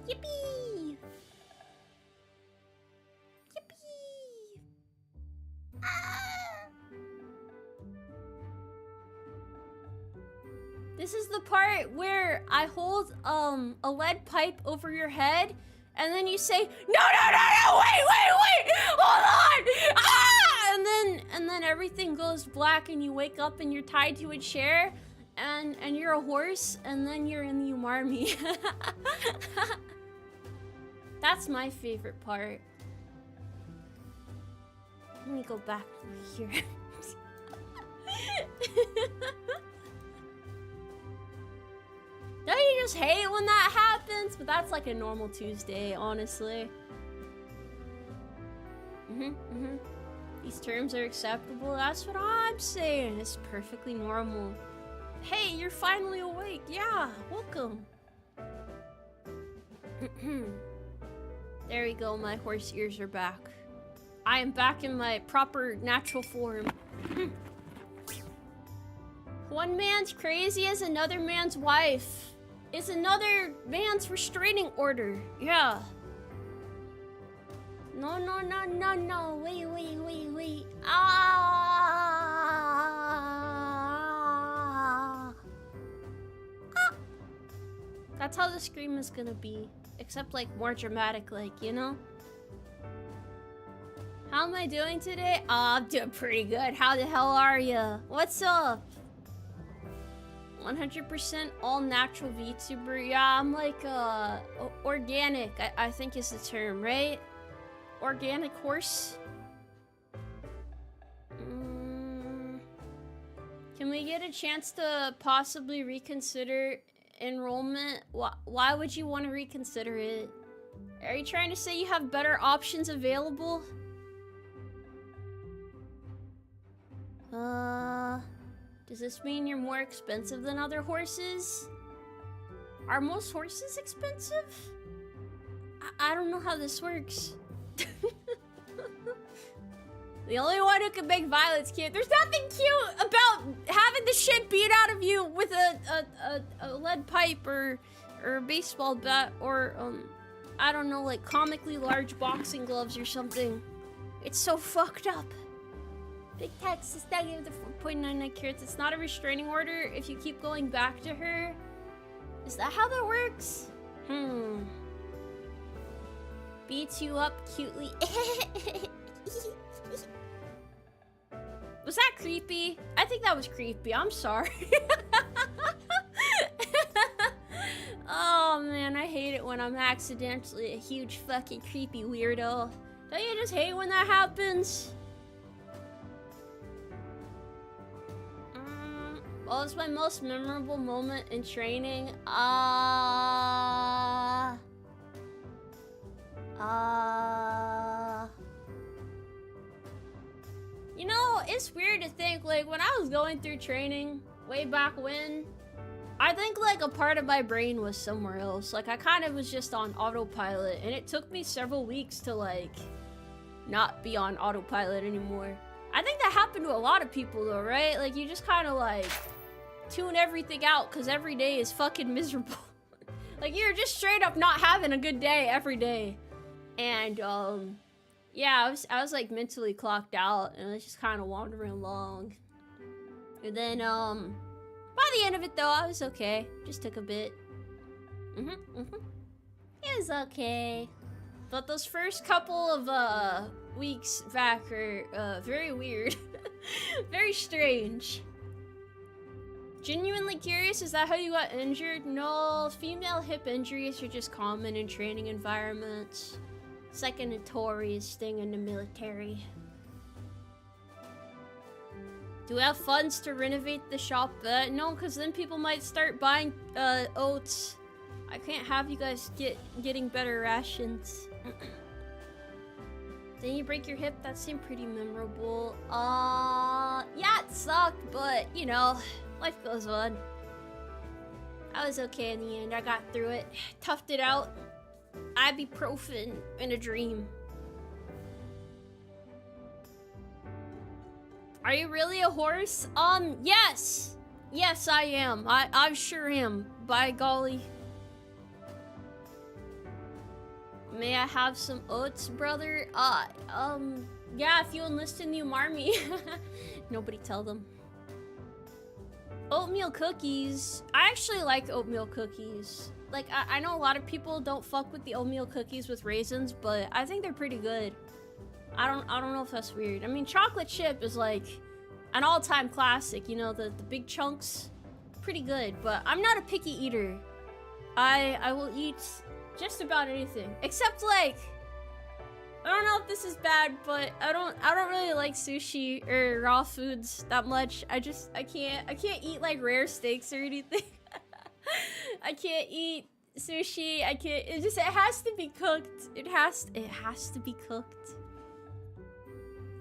Yippee! Yippee! Ah! This is the part where I hold a lead pipe over your head, and then you say, no, wait, hold on! Ah! And then everything goes black, and you wake up and you're tied to a chair, and you're a horse, and then you're in the Umarmy. That's my favorite part. Let me go back over here. Don't you just hate when that happens? But that's like a normal Tuesday, honestly. These terms are acceptable. That's what I'm saying. It's perfectly normal. Hey, you're finally awake. Yeah, welcome. There we go. My horse ears are back. I am back in my proper natural form. One man's crazy as another man's wife. Is another man's restraining order. Yeah. No. Wait. That's how the scream is gonna be. Except like more dramatic, like, you know? How am I doing today? I'm doing pretty good. How the hell are ya? What's up? 100% all natural VTuber. Yeah, I'm like organic, I think is the term, right? Organic horse. Can we get a chance to possibly reconsider enrollment? Why would you want to reconsider it? Are you trying to say you have better options available? Does this mean you're more expensive than other horses? Are most horses expensive? I don't know how this works. The only one who can make violence cute. There's nothing cute about having the shit beat out of you with a lead pipe or a baseball bat or I don't know, like comically large boxing gloves or something. It's so fucked up. Big text is negative the 4.99 carats. It's not a restraining order if you keep going back to her. Is that how that works? Beats you up cutely. Was that creepy? I think that was creepy. I'm sorry. Oh man, I hate it when I'm accidentally a huge fucking creepy weirdo. Don't you just hate when that happens? What was my most memorable moment in training? You know, it's weird to think, like, when I was going through training way back when, I think, like, a part of my brain was somewhere else. Like, I kind of was just on autopilot, and it took me several weeks to, like, not be on autopilot anymore. I think that happened to a lot of people, though, right? Like, you just kind of, like, tune everything out, because every day is fucking miserable. Like, you're just straight up not having a good day every day. And, yeah, I was, like, mentally clocked out, and I was just kind of wandering along. And then, by the end of it, though, I was okay. Just took a bit. It was okay. But those first couple of, weeks back are, very weird. Very strange. Genuinely curious, is that how you got injured? No, female hip injuries are just common in training environments. It's like a notorious thing in the military. Do we have funds to renovate the shop? No, because then people might start buying oats. I can't have you guys getting better rations. Then you break your hip? That seemed pretty memorable. Yeah, it sucked, but, you know, life goes on. I was okay in the end. I got through it. Toughed it out. Ibuprofen in a dream. Are you really a horse? Yes! Yes, I am. I sure am. By golly. May I have some oats, brother? Yeah, if you enlist in the Umarmy. Nobody tell them. Oatmeal cookies. I actually like oatmeal cookies. Like, I know a lot of people don't fuck with the oatmeal cookies with raisins, but I think they're pretty good. I don't know if that's weird. I mean, chocolate chip is like an all-time classic, you know, the big chunks. Pretty good, but I'm not a picky eater. I will eat just about anything. Except, like, I don't know if this is bad, but I don't really like sushi or raw foods that much. I can't eat like rare steaks or anything. I can't eat sushi. It has to be cooked. It has to be cooked.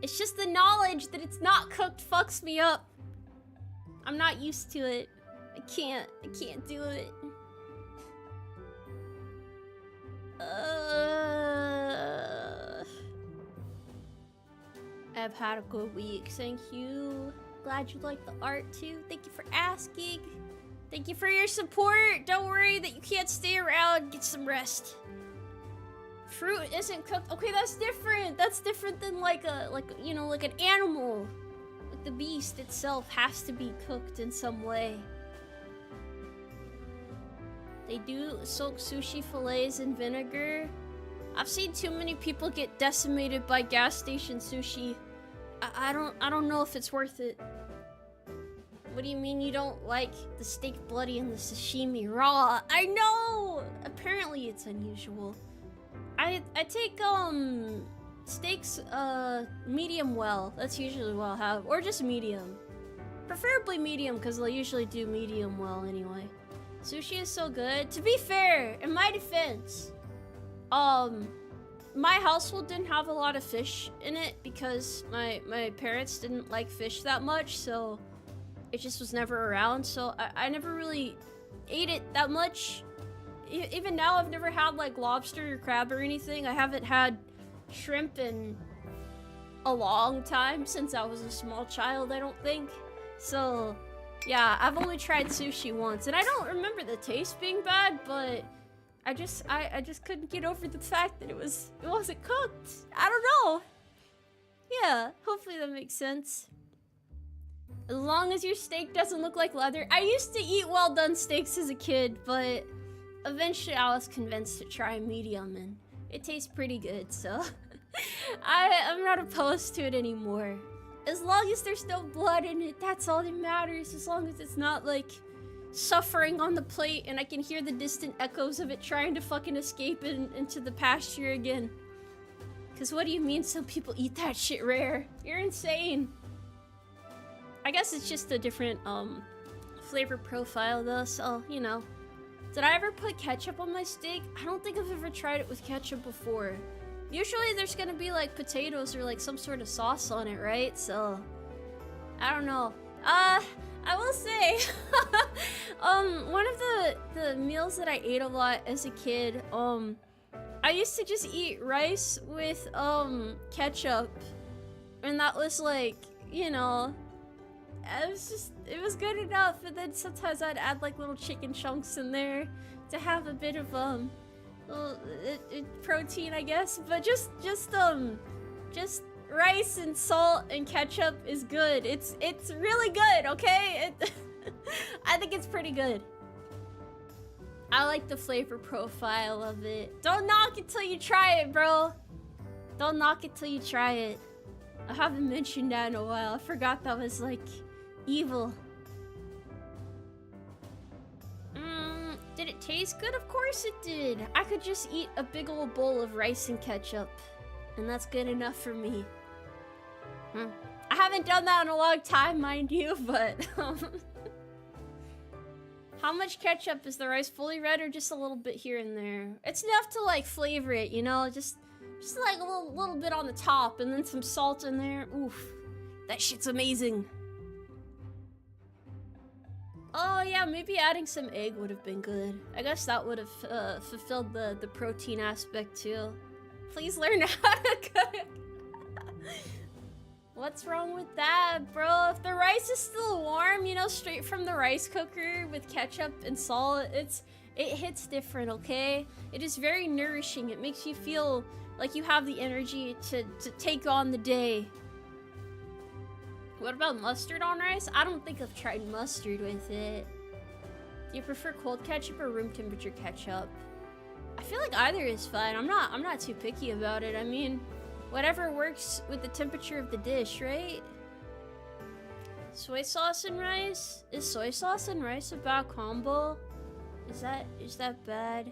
It's just the knowledge that it's not cooked fucks me up. I'm not used to it. I can't do it. I've had a good week, thank you. Glad you like the art too. Thank you for asking. Thank you for your support. Don't worry that you can't stay around. Get some rest. Fruit isn't cooked. Okay, that's different. That's different than like you know, like an animal. Like the beast itself has to be cooked in some way. They do soak sushi fillets in vinegar. I've seen too many people get decimated by gas station sushi. I don't know if it's worth it. What do you mean you don't like the steak bloody and the sashimi raw? I know! Apparently it's unusual. I take steaks medium well. That's usually what I'll have. Or just medium. Preferably medium, because they'll usually do medium well anyway. Sushi is so good. To be fair, in my defense, my household didn't have a lot of fish in it because my parents didn't like fish that much, so it just was never around, so I never really ate it that much. Even now, I've never had like lobster or crab or anything. I haven't had shrimp in a long time, since I was a small child, I don't think. So yeah, I've only tried sushi once, and I don't remember the taste being bad, but I just couldn't get over the fact that it wasn't cooked. I don't know. Yeah, hopefully that makes sense. As long as your steak doesn't look like leather. I used to eat well done steaks as a kid, but eventually I was convinced to try medium, and It tastes pretty good, so I'm not opposed to it anymore. As long as there's no blood in it, that's all that matters. As long as it's not, like, suffering on the plate and I can hear the distant echoes of it trying to fucking escape into the pasture again. Because what do you mean some people eat that shit rare? You're insane. I guess it's just a different, flavor profile though, so, you know. Did I ever put ketchup on my steak? I don't think I've ever tried it with ketchup before. Usually there's gonna be like potatoes or like some sort of sauce on it, right? So, I don't know. I will say, one of the meals that I ate a lot as a kid, I used to just eat rice with, ketchup. And that was like, you know, it was good enough. And then sometimes I'd add like little chicken chunks in there to have a bit of, protein, I guess. But just rice and salt and ketchup is good. It's really good, okay? I think it's pretty good. I like the flavor profile of it. Don't knock it till you try it, bro. Don't knock it till you try it. I haven't mentioned that in a while. I forgot that was like evil. Did it taste good? Of course it did. I could just eat a big old bowl of rice and ketchup, and that's good enough for me. I haven't done that in a long time, mind you, but how much ketchup is the rice? Fully red or just a little bit here and there? It's enough to like flavor it, you know, just like a little bit on the top and then some salt in there. Oof, that shit's amazing. Oh yeah, maybe adding some egg would have been good. I guess that would have fulfilled the protein aspect too. Please learn how to cook. What's wrong with that, bro? If the rice is still warm, you know, straight from the rice cooker with ketchup and salt, it hits different, okay? It is very nourishing. It makes you feel like you have the energy to take on the day. What about mustard on rice? I don't think I've tried mustard with it. Do you prefer cold ketchup or room temperature ketchup? I feel like either is fine. I'm not too picky about it. I mean, whatever works with the temperature of the dish, right? Soy sauce and rice? Is soy sauce and rice a bad combo? Is that bad?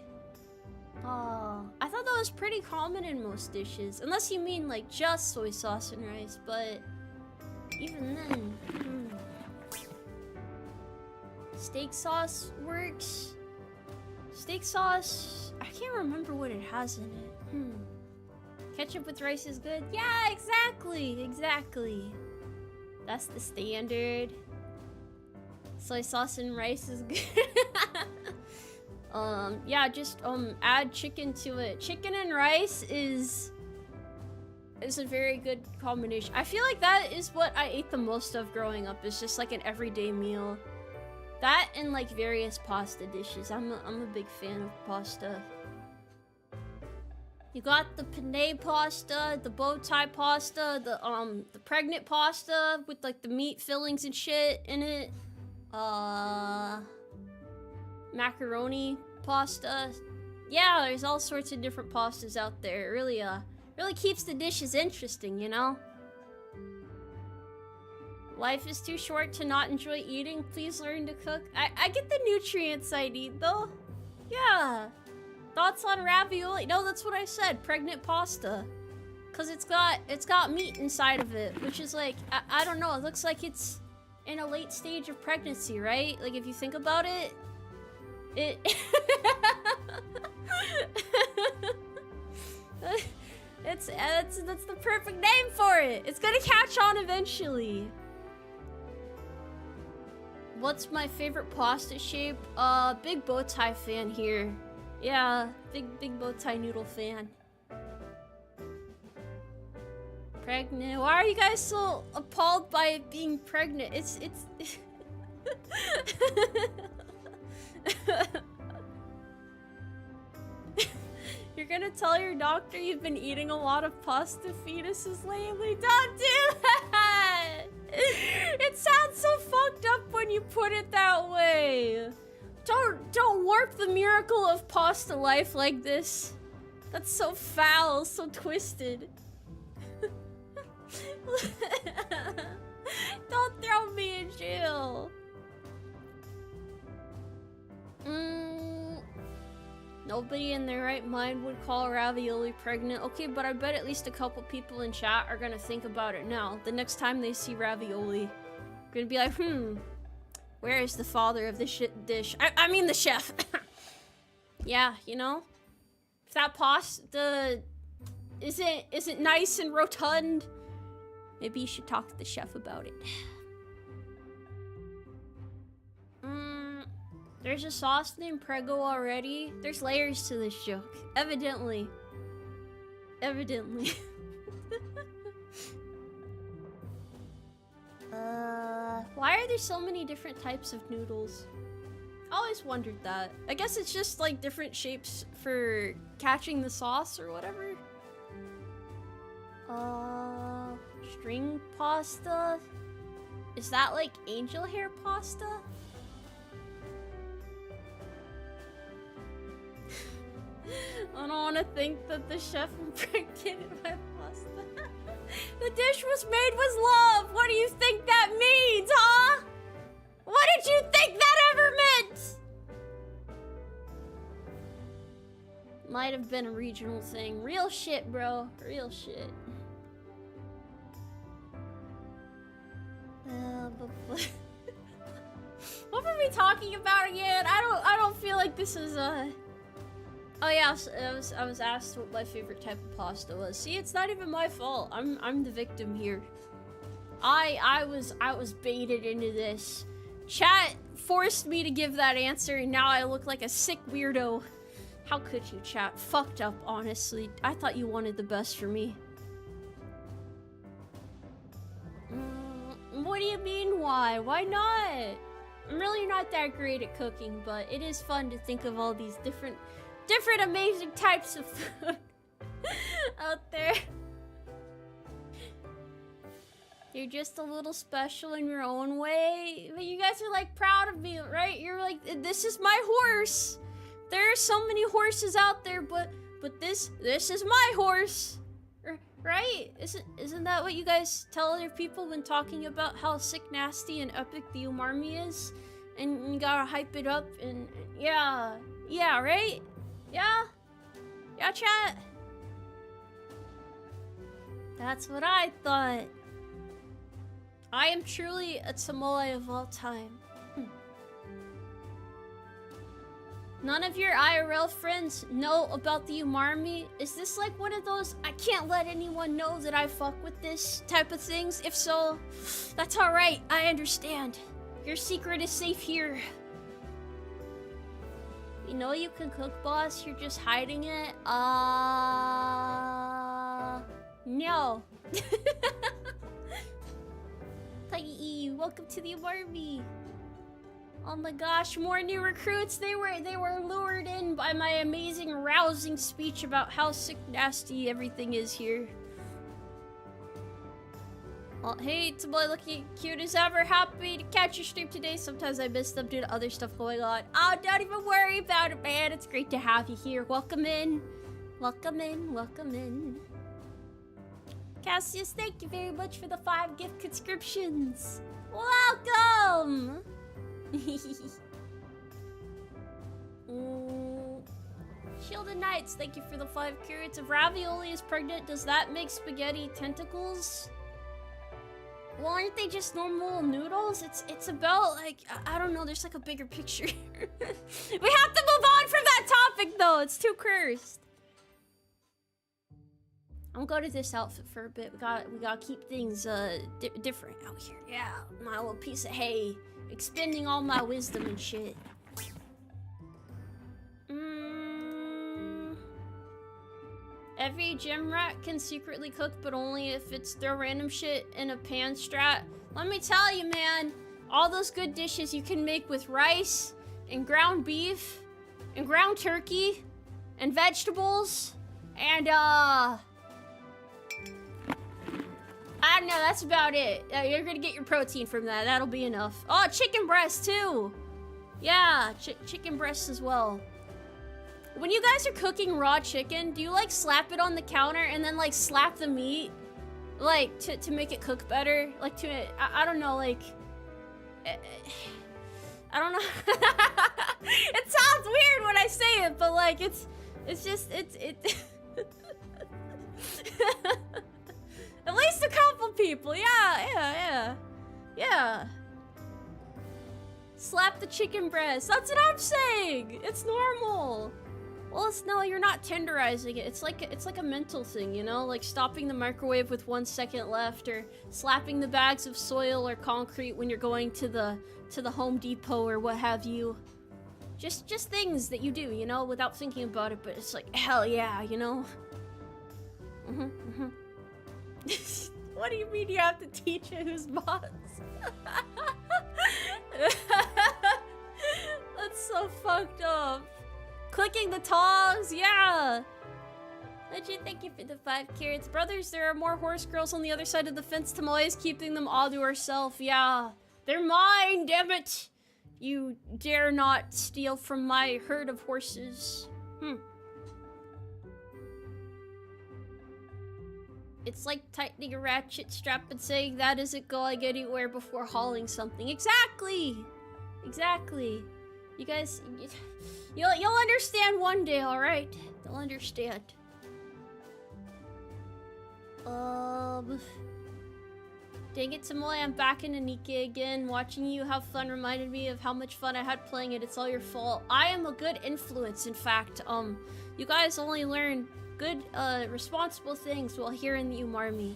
Oh, I thought that was pretty common in most dishes. Unless you mean like just soy sauce and rice, but even then, steak sauce works. Steak sauce, I can't remember what it has in it. Ketchup with rice is good? Yeah, exactly. That's the standard. Soy sauce and rice is good. Yeah, just add chicken to it. Chicken and rice is a very good combination. I feel like that is what I ate the most of growing up. It's just like an everyday meal. That and like various pasta dishes. I'm a big fan of pasta. You got the penne pasta, the bow tie pasta, the pregnant pasta with like the meat fillings and shit in it. Macaroni pasta. Yeah, there's all sorts of different pastas out there. It really keeps the dishes interesting, you know? Life is too short to not enjoy eating. Please learn to cook. I get the nutrients I need though. Yeah. Thoughts on ravioli? No, that's what I said. Pregnant pasta. Cause it's got meat inside of it, which is like, I don't know, it looks like it's in a late stage of pregnancy, right? Like if you think about it, that's the perfect name for it. It's gonna catch on eventually. What's my favorite pasta shape? Big bow tie fan here. Yeah, big bow tie noodle fan. Pregnant. Why are you guys so appalled by it being pregnant? It's You're gonna tell your doctor you've been eating a lot of pasta fetuses lately? Don't do that! It sounds so fucked up when you put it that way. Don't warp the miracle of pasta life like this. That's so foul, so twisted. Don't throw me in jail. Nobody in their right mind would call Ravioli pregnant. Okay, but I bet at least a couple people in chat are gonna think about it now. The next time they see Ravioli, gonna be like, where is the father of this dish? I mean the chef. Yeah, you know? If that pasta isn't nice and rotund, maybe you should talk to the chef about it. There's a sauce named Prego already. There's layers to this joke. Evidently. Evidently. Why are there so many different types of noodles? I always wondered that. I guess it's just like different shapes for catching the sauce or whatever. String pasta? Is that like angel hair pasta? I don't want to think that the chef impregnated my pasta. The dish was made with love. What do you think that means, huh? What did you think that ever meant? Might have been a regional thing. Real shit, bro. Real shit. What were we talking about again? I don't feel like this is Oh yeah, I was asked what my favorite type of pasta was. See, it's not even my fault. I'm the victim here. I was baited into this. Chat forced me to give that answer, and now I look like a sick weirdo. How could you, chat? Fucked up, honestly. I thought you wanted the best for me. What do you mean, why? Why not? I'm really not that great at cooking, but it is fun to think of all these different amazing types of food out there. You're just a little special in your own way, but you guys are like proud of me, right? You're like, this is my horse. There are so many horses out there, but this is my horse, right? Isn't that what you guys tell other people when talking about how sick, nasty, and epic the Umarmy is? And you gotta hype it up, and yeah, right? Yeah, chat. That's what I thought. I am truly a Tomoe of all time. None of your IRL friends know about the Umarmy? Is this like one of those I can't let anyone know that I fuck with this type of things? If so, that's alright, I understand. Your secret is safe here. You know you can cook, boss, you're just hiding it? No. Tai, welcome to the Umarmy. Oh my gosh, more new recruits. They were lured in by my amazing, rousing speech about how sick, nasty everything is here. Well, hey, Tomoe, looking cute as ever. Happy to catch your stream today. Sometimes I miss them due to other stuff going on. Oh, don't even worry about it, man. It's great to have you here. Welcome in. Welcome in. Welcome in. Cassius, thank you very much for the 5 gift subscriptions. Welcome. Shielded Knights, thank you for the 5 curates. If Ravioli is pregnant, does that make spaghetti tentacles? Well, aren't they just normal noodles? It's about, like, I don't know, there's like a bigger picture. We have to move on from that topic, though. It's too cursed. I'm going to this outfit for a bit. We gotta keep things different out here. Yeah, my little piece of hay. Expending all my wisdom and shit. Every gym rat can secretly cook, but only if it's throw random shit in a pan strat. Let me tell you, man, all those good dishes you can make with rice and ground beef and ground turkey and vegetables and I don't know, that's about it. You're gonna get your protein from that. That'll be enough. Oh, chicken breast too. Yeah, chicken breast as well. When you guys are cooking raw chicken, do you like slap it on the counter and then like slap the meat? Like to make it cook better? Like I don't know, like... I don't know. It sounds weird when I say it, but like it's just at least a couple people. Yeah. Slap the chicken breast. That's what I'm saying. It's normal. Well, no, you're not tenderizing it. It's like a mental thing, you know? Like stopping the microwave with 1 second left, or slapping the bags of soil or concrete when you're going to the Home Depot or what have you. Just things that you do, you know, without thinking about it, but it's like, hell yeah, you know? What do you mean you have to teach it who's boss? That's so fucked up. Clicking the tongs, yeah! Legend, thank you for the 5 carrots. Brothers, there are more horse girls on the other side of the fence. Tomoe is keeping them all to herself, yeah. They're mine, damn it! You dare not steal from my herd of horses. It's like tightening a ratchet strap and saying that isn't going anywhere before hauling something. Exactly! Exactly. You guys, you'll understand one day, alright? You'll understand. Dang it, Tomoe, I'm back in Anike again. Watching you have fun reminded me of how much fun I had playing it. It's all your fault. I am a good influence, in fact. You guys only learn good, responsible things while here in the Umarmy.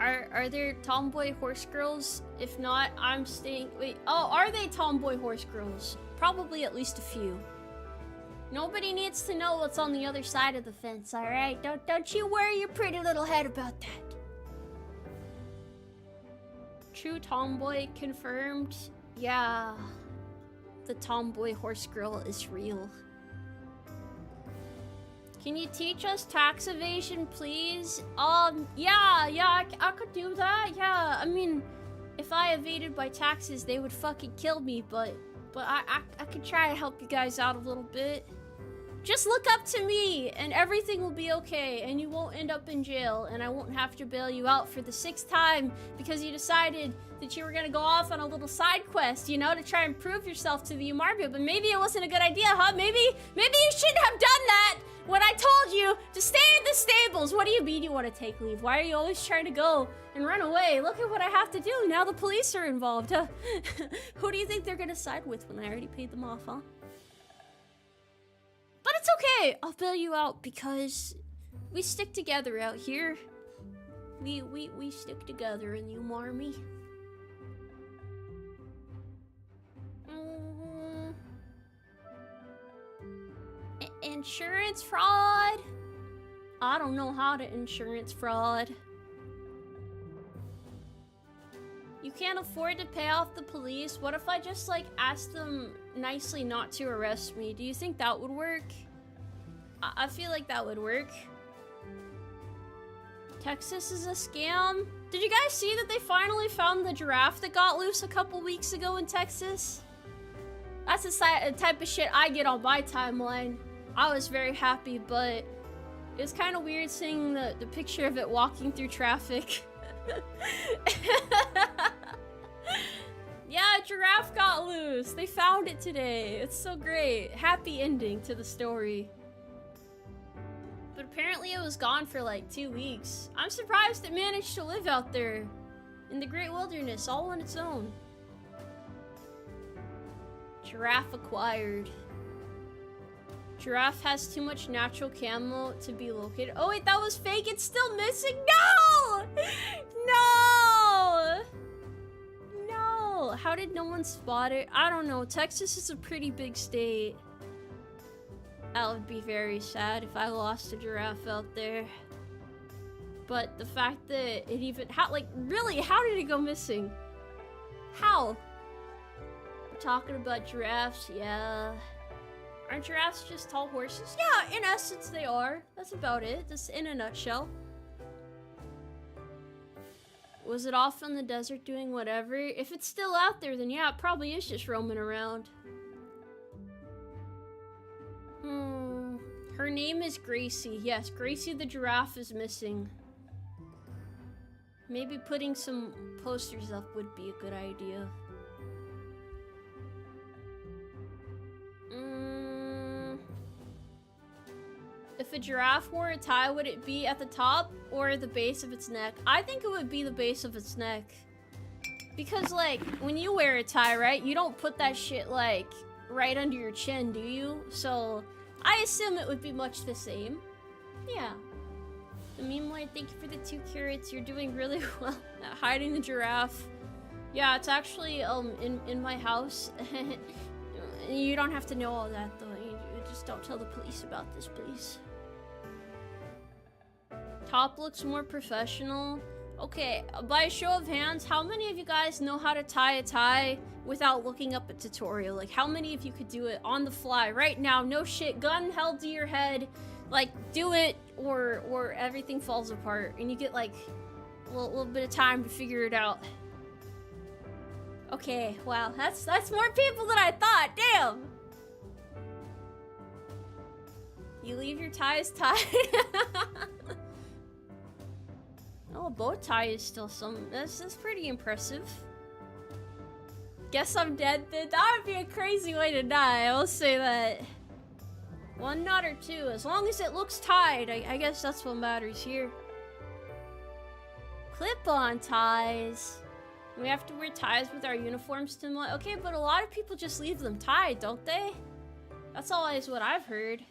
Are there tomboy horse girls? If not, I'm staying. Wait, oh, are they tomboy horse girls? Probably at least a few. Nobody needs to know what's on the other side of the fence, alright? Don't you worry your pretty little head about that. True tomboy confirmed. Yeah. The tomboy horse girl is real. Can you teach us tax evasion, please? Yeah, I could do that, yeah. I mean, if I evaded my taxes, they would fucking kill me, but I could try to help you guys out a little bit. Just look up to me, and everything will be okay, and you won't end up in jail, and I won't have to bail you out for the 6th time because you decided that you were gonna go off on a little side quest, you know, to try and prove yourself to the Umarmy, but maybe it wasn't a good idea, huh? Maybe you shouldn't have done that when I told you to stay in the stables. What do you mean you want to take leave? Why are you always trying to go and run away? Look at what I have to do. Now the police are involved, huh? Who do you think they're gonna side with when I already paid them off, huh? But it's okay. I'll bail you out because we stick together out here. We stick together in the Umarmy. Insurance fraud? I don't know how to insurance fraud. You can't afford to pay off the police. What if I just like asked them nicely not to arrest me? Do you think that would work? I feel like that would work. Texas is a scam. Did you guys see that they finally found the giraffe that got loose a couple weeks ago in Texas? That's the type of shit I get on my timeline. I was very happy, but it was kind of weird seeing the picture of it walking through traffic. Yeah, a giraffe got loose. They found it today. It's so great. Happy ending to the story. But apparently it was gone for like 2 weeks. I'm surprised it managed to live out there in the great wilderness all on its own. Giraffe acquired. Giraffe has too much natural camo to be located. Oh wait, that was fake. It's still missing. No! No! No! How did no one spot it? I don't know. Texas is a pretty big state. That would be very sad if I lost a giraffe out there. But the fact that it even... really, how did it go missing? How? We're talking about giraffes, yeah. Aren't giraffes just tall horses? Yeah, in essence they are. That's about it, just in a nutshell. Was it off in the desert doing whatever? If it's still out there, then yeah, it probably is just roaming around. name is Gracie. Yes, Gracie the giraffe is missing. Maybe putting some posters up would be a good idea. If a giraffe wore a tie, would it be at the top or the base of its neck? I think it would be the base of its neck. Because, like, when you wear a tie, right, you don't put that shit, like, right under your chin, do you? So, I assume it would be much the same. Yeah. The meme Lloyd, thank you for the 2 carrots. You're doing really well at hiding the giraffe. Yeah, it's actually, in my house. You don't have to know all that, though. You just don't tell the police about this, please. Top looks more professional. Okay, by a show of hands, how many of you guys know how to tie a tie without looking up a tutorial? Like, how many of you could do it on the fly right now? No shit, gun held to your head. Like, do it, or everything falls apart, and you get, like, a little bit of time to figure it out. Okay, wow, that's more people than I thought, damn! You leave your ties tied. Oh, a bow tie is still that's pretty impressive. Guess I'm dead then. That would be a crazy way to die, I will say that. 1 knot or 2, as long as it looks tied, I guess that's what matters here. Clip-on ties. We have to wear ties with our uniforms to okay, but a lot of people just leave them tied, don't they? That's always what I've heard.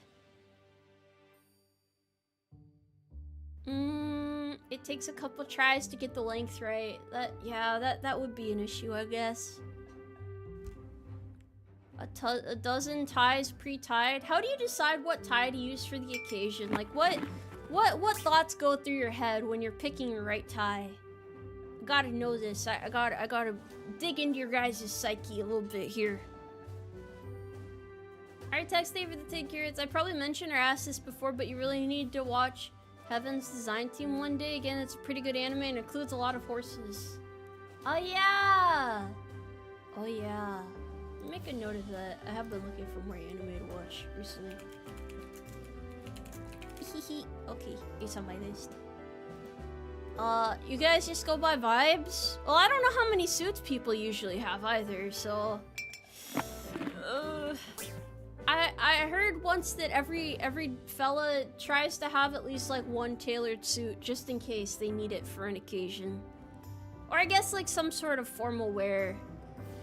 It takes a couple tries to get the length right. That would be an issue, I guess. A dozen ties pre-tied. How do you decide what tie to use for the occasion? Like, what thoughts go through your head when you're picking your right tie? I gotta know this. I gotta dig into your guys' psyche a little bit here. Alright, text Dave for the 10 carrots. I probably mentioned or asked this before, but you really need to watch Heaven's Design Team one day. Again, it's a pretty good anime and includes a lot of horses. Oh yeah! Oh yeah. Make a note of that. I have been looking for more anime to watch recently. Okay, it's on my list. You guys just go by vibes? Well, I don't know how many suits people usually have either, so... I heard once that every fella tries to have at least like 1 tailored suit just in case they need it for an occasion. Or I guess like some sort of formal wear.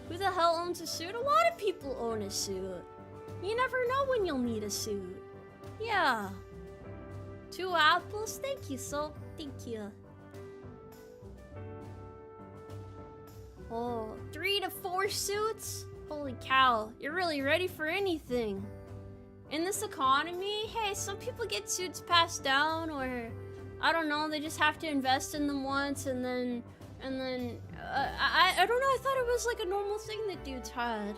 Who the hell owns a suit? A lot of people own a suit. You never know when you'll need a suit. Yeah. 2 apples? Thank you, so. Thank you. Oh, 3 to 4 suits? Holy cow, you're really ready for anything. In this economy, hey, some people get suits passed down, or I don't know, they just have to invest in them once and then I don't know, I thought it was like a normal thing that dudes had.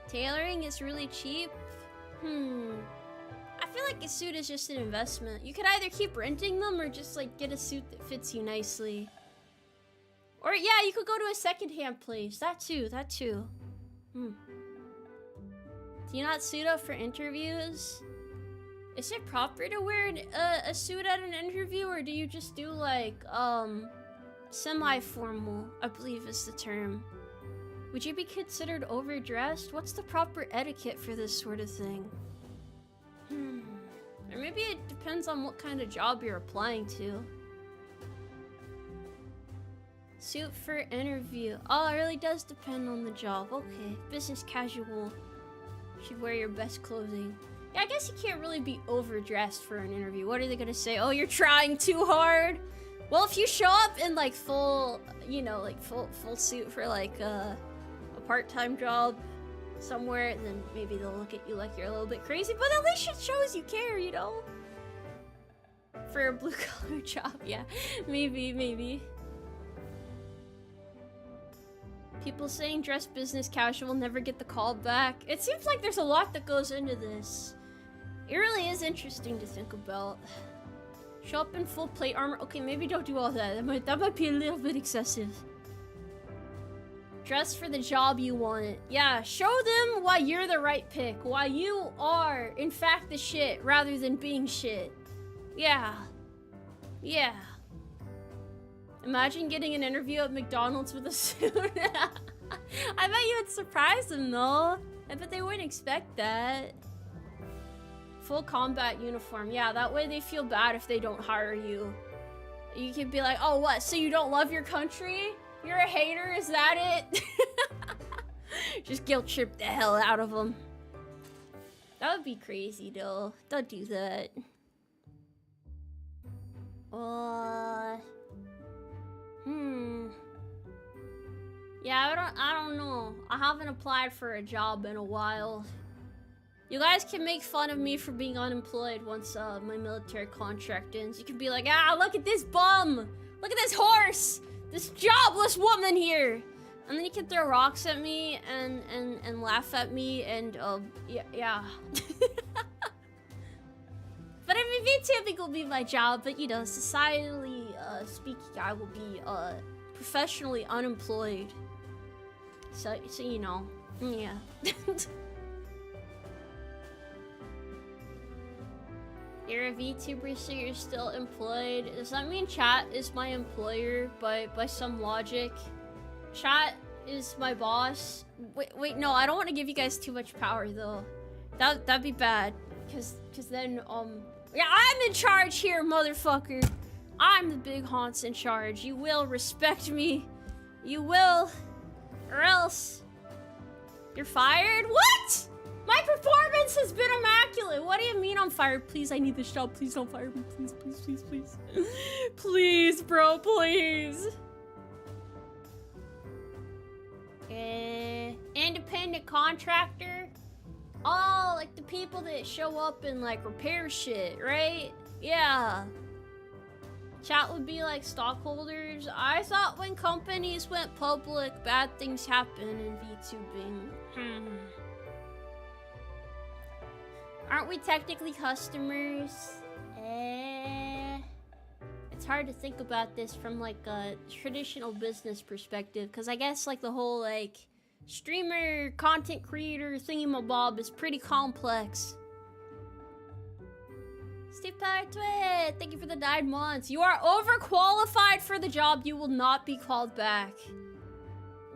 Tailoring is really cheap. I feel like a suit is just an investment. You could either keep renting them or just like get a suit that fits you nicely. Or yeah, you could go to a secondhand place. That too. Do you not suit up for interviews? Is it proper to wear a suit at an interview, or do you just do like, semi-formal, I believe is the term. Would you be considered overdressed? What's the proper etiquette for this sort of thing? Or maybe it depends on what kind of job you're applying to. Suit for interview. Oh, it really does depend on the job. Okay, business casual. Should wear your best clothing. Yeah, I guess you can't really be overdressed for an interview. What are they gonna say? Oh, you're trying too hard? Well, if you show up in like full, you know, like full suit for like a part-time job somewhere, then maybe they'll look at you like you're a little bit crazy, but at least it shows you care, you know? For a blue-collar job, yeah. Maybe. People saying dress business casual never get the call back. It seems like there's a lot that goes into this. It really is interesting to think about. Show up in full plate armor. Okay, maybe don't do all that. That might be a little bit excessive. Dress for the job you want. Yeah, show them why you're the right pick. Why you are, in fact, the shit, rather than being shit. Yeah. Yeah. Imagine getting an interview at McDonald's with a suit. I bet you would surprise them, though. I bet they wouldn't expect that. Full combat uniform. Yeah, that way they feel bad if they don't hire you. You could be like, oh, what? So you don't love your country? You're a hater? Is that it? Just guilt trip the hell out of them. That would be crazy, though. Don't do that. Yeah, I don't know. I haven't applied for a job in a while. You guys can make fun of me for being unemployed once my military contract ends. You can be like, ah, look at this bum! Look at this horse! This jobless woman here! And then you can throw rocks at me and laugh at me and, yeah. But I mean, VTubing will be my job, but you know, societally speaking, I will be professionally unemployed. So you know, yeah. You're a VTuber, so you're still employed. Does that mean chat is my employer by some logic? Chat is my boss. Wait, no, I don't want to give you guys too much power though. That'd be bad, cause then yeah, I'm in charge here, motherfucker. I'm the big Hans in charge. You will respect me. You will, or else you're fired. What? My performance has been immaculate. What do you mean I'm fired? Please, I need this job. Please don't fire me. Please, please, please, please. Please, bro, please. Independent contractor? Oh, like the people that show up and like repair shit, right? Yeah. Chat would be like stockholders. I thought when companies went public, bad things happen in VTubing. Aren't we technically customers? It's hard to think about this from like a traditional business perspective, because I guess like the whole like streamer, content creator thingamabob is pretty complex. Steve Power Twit, thank you for the 9 months. You are overqualified for the job. You will not be called back.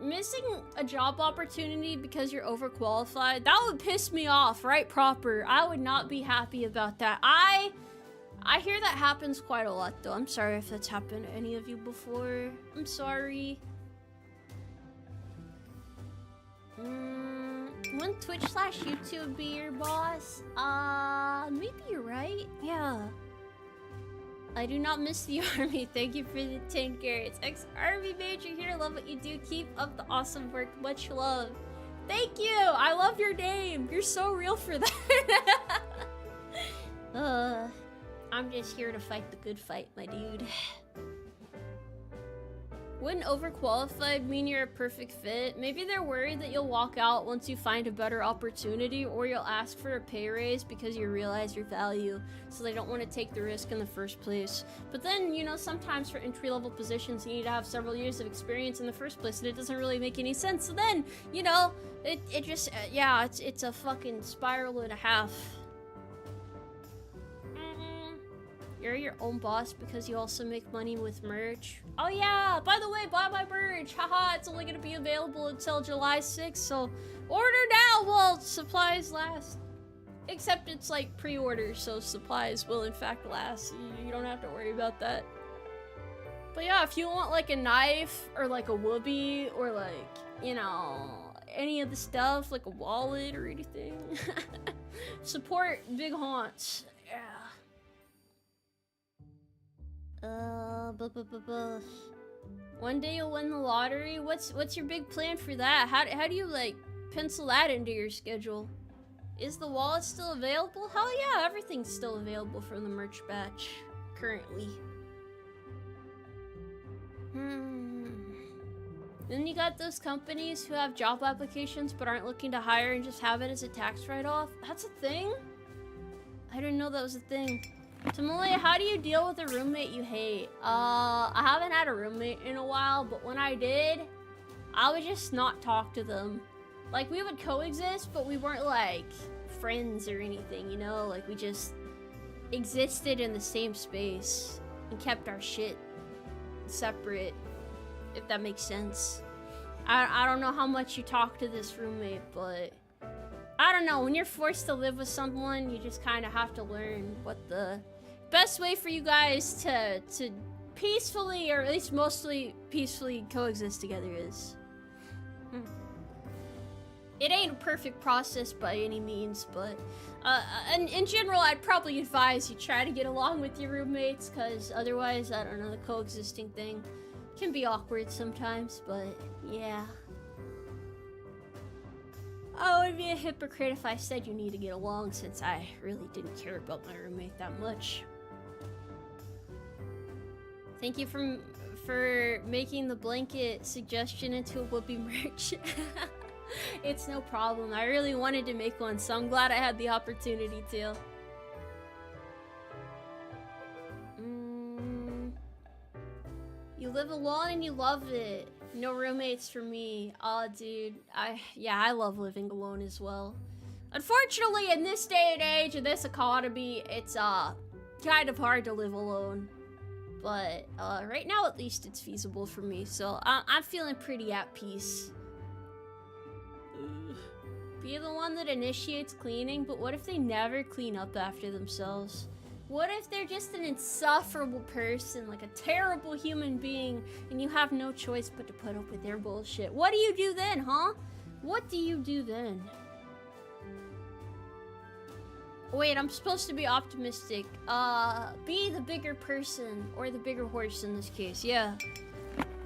Missing a job opportunity because you're overqualified, that would piss me off, right? Proper. I would not be happy about that. I hear that happens quite a lot though. I'm sorry if that's happened to any of you before. I'm sorry. Wouldn't Twitch/YouTube be your boss? Maybe you're right. Yeah. I do not miss the army. Thank you for the 10 carrots. Ex-army major here. Love what you do. Keep up the awesome work. Much love. Thank you. I love your name. You're so real for that. I'm just here to fight the good fight, my dude. Wouldn't overqualified mean you're a perfect fit? Maybe they're worried that you'll walk out once you find a better opportunity, or you'll ask for a pay raise because you realize your value, so they don't want to take the risk in the first place. But then, you know, sometimes for entry-level positions, you need to have several years of experience in the first place, and it doesn't really make any sense. So then, you know, it just, yeah, it's a fucking spiral and a half. You're your own boss because you also make money with merch. Oh yeah, by the way, buy my merch. Haha, it's only gonna be available until July 6th, so order now while supplies last. Except it's like pre-order, so supplies will in fact last. You don't have to worry about that. But yeah, if you want like a knife or like a whoopee or like, you know, any of the stuff, like a wallet or anything, support Big Haunts. Yeah. One day you'll win the lottery. What's your big plan for that? How do you like pencil that into your schedule? Is the wallet still available? Hell yeah, everything's still available for the merch batch currently. Then you got those companies who have job applications but aren't looking to hire and just have it as a tax write-off. That's a thing? I didn't know that was a thing. Tomoe, how do you deal with a roommate you hate? I haven't had a roommate in a while, but when I did, I would just not talk to them. Like, we would coexist, but we weren't, like, friends or anything, you know? Like, we just existed in the same space and kept our shit separate, if that makes sense. I don't know how much you talk to this roommate, but I don't know. When you're forced to live with someone, you just kind of have to learn what the best way for you guys to peacefully, or at least mostly peacefully, coexist together is. It ain't a perfect process by any means, but in general, I'd probably advise you try to get along with your roommates, because otherwise, I don't know, the coexisting thing can be awkward sometimes, but yeah. I would be a hypocrite if I said you need to get along, since I really didn't care about my roommate that much. Thank you for making the blanket suggestion into a Whoopi merch. It's no problem. I really wanted to make one, so I'm glad I had the opportunity to. You live alone and you love it. No roommates for me. Aw, dude. I love living alone as well. Unfortunately, in this day and age, in this economy, it's kind of hard to live alone. But right now, at least, it's feasible for me. So I'm feeling pretty at peace. Be the one that initiates cleaning, but what if they never clean up after themselves? What if they're just an insufferable person, like a terrible human being, and you have no choice but to put up with their bullshit? What do you do then, huh? What do you do then? Wait, I'm supposed to be optimistic. Be the bigger person, or the bigger horse in this case, yeah.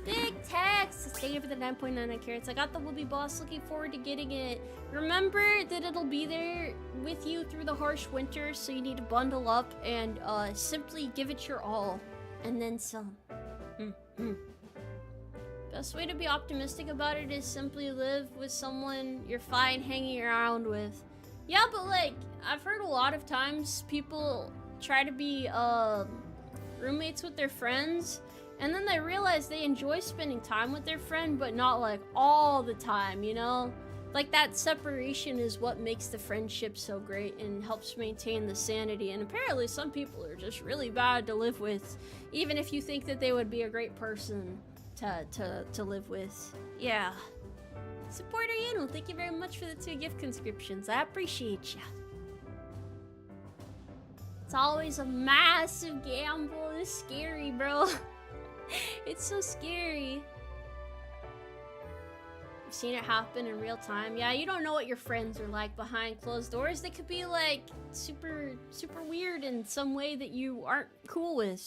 Big text! Thank you for the 9.99 carats. I got the Whoopi boss, looking forward to getting it. Remember that it'll be there with you through the harsh winter, so you need to bundle up and simply give it your all. And then some. Best way to be optimistic about it is simply live with someone you're fine hanging around with. Yeah, but like, I've heard a lot of times people try to be roommates with their friends, and then they realize they enjoy spending time with their friend, but not like all the time, you know? Like, that separation is what makes the friendship so great and helps maintain the sanity. And apparently some people are just really bad to live with, even if you think that they would be a great person to live with. Yeah. Supporter Yano, thank you very much for the 2 gift conscriptions. I appreciate ya. It's always a massive gamble. It's scary, bro. It's so scary. I've seen it happen in real time. Yeah, you don't know what your friends are like behind closed doors. They could be like super weird in some way that you aren't cool with.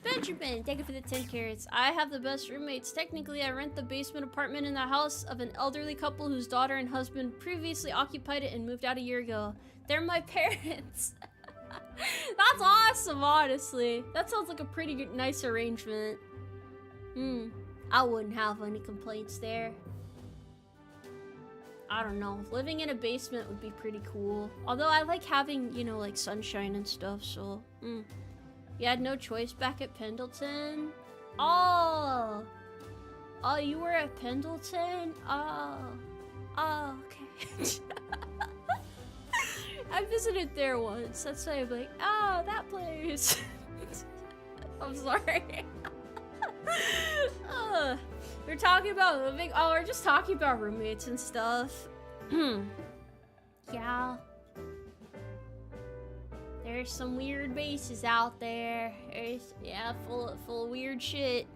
Benjamin, thank you for the 10 carats. I have the best roommates. Technically, I rent the basement apartment in the house of an elderly couple whose daughter and husband previously occupied it and moved out a year ago. They're my parents. That's awesome, honestly. That sounds like a pretty good, nice arrangement. I wouldn't have any complaints there. I don't know. Living in a basement would be pretty cool. Although I like having, you know, like sunshine and stuff, so... You had no choice back at Pendleton? Oh! Oh, you were at Pendleton? Oh. Oh, okay. I visited there once. That's why I'm like, oh, that place. I'm sorry. We're talking about living. Oh, we're just talking about roommates and stuff. Yeah. There's some weird bases out there. Yeah, full of weird shit.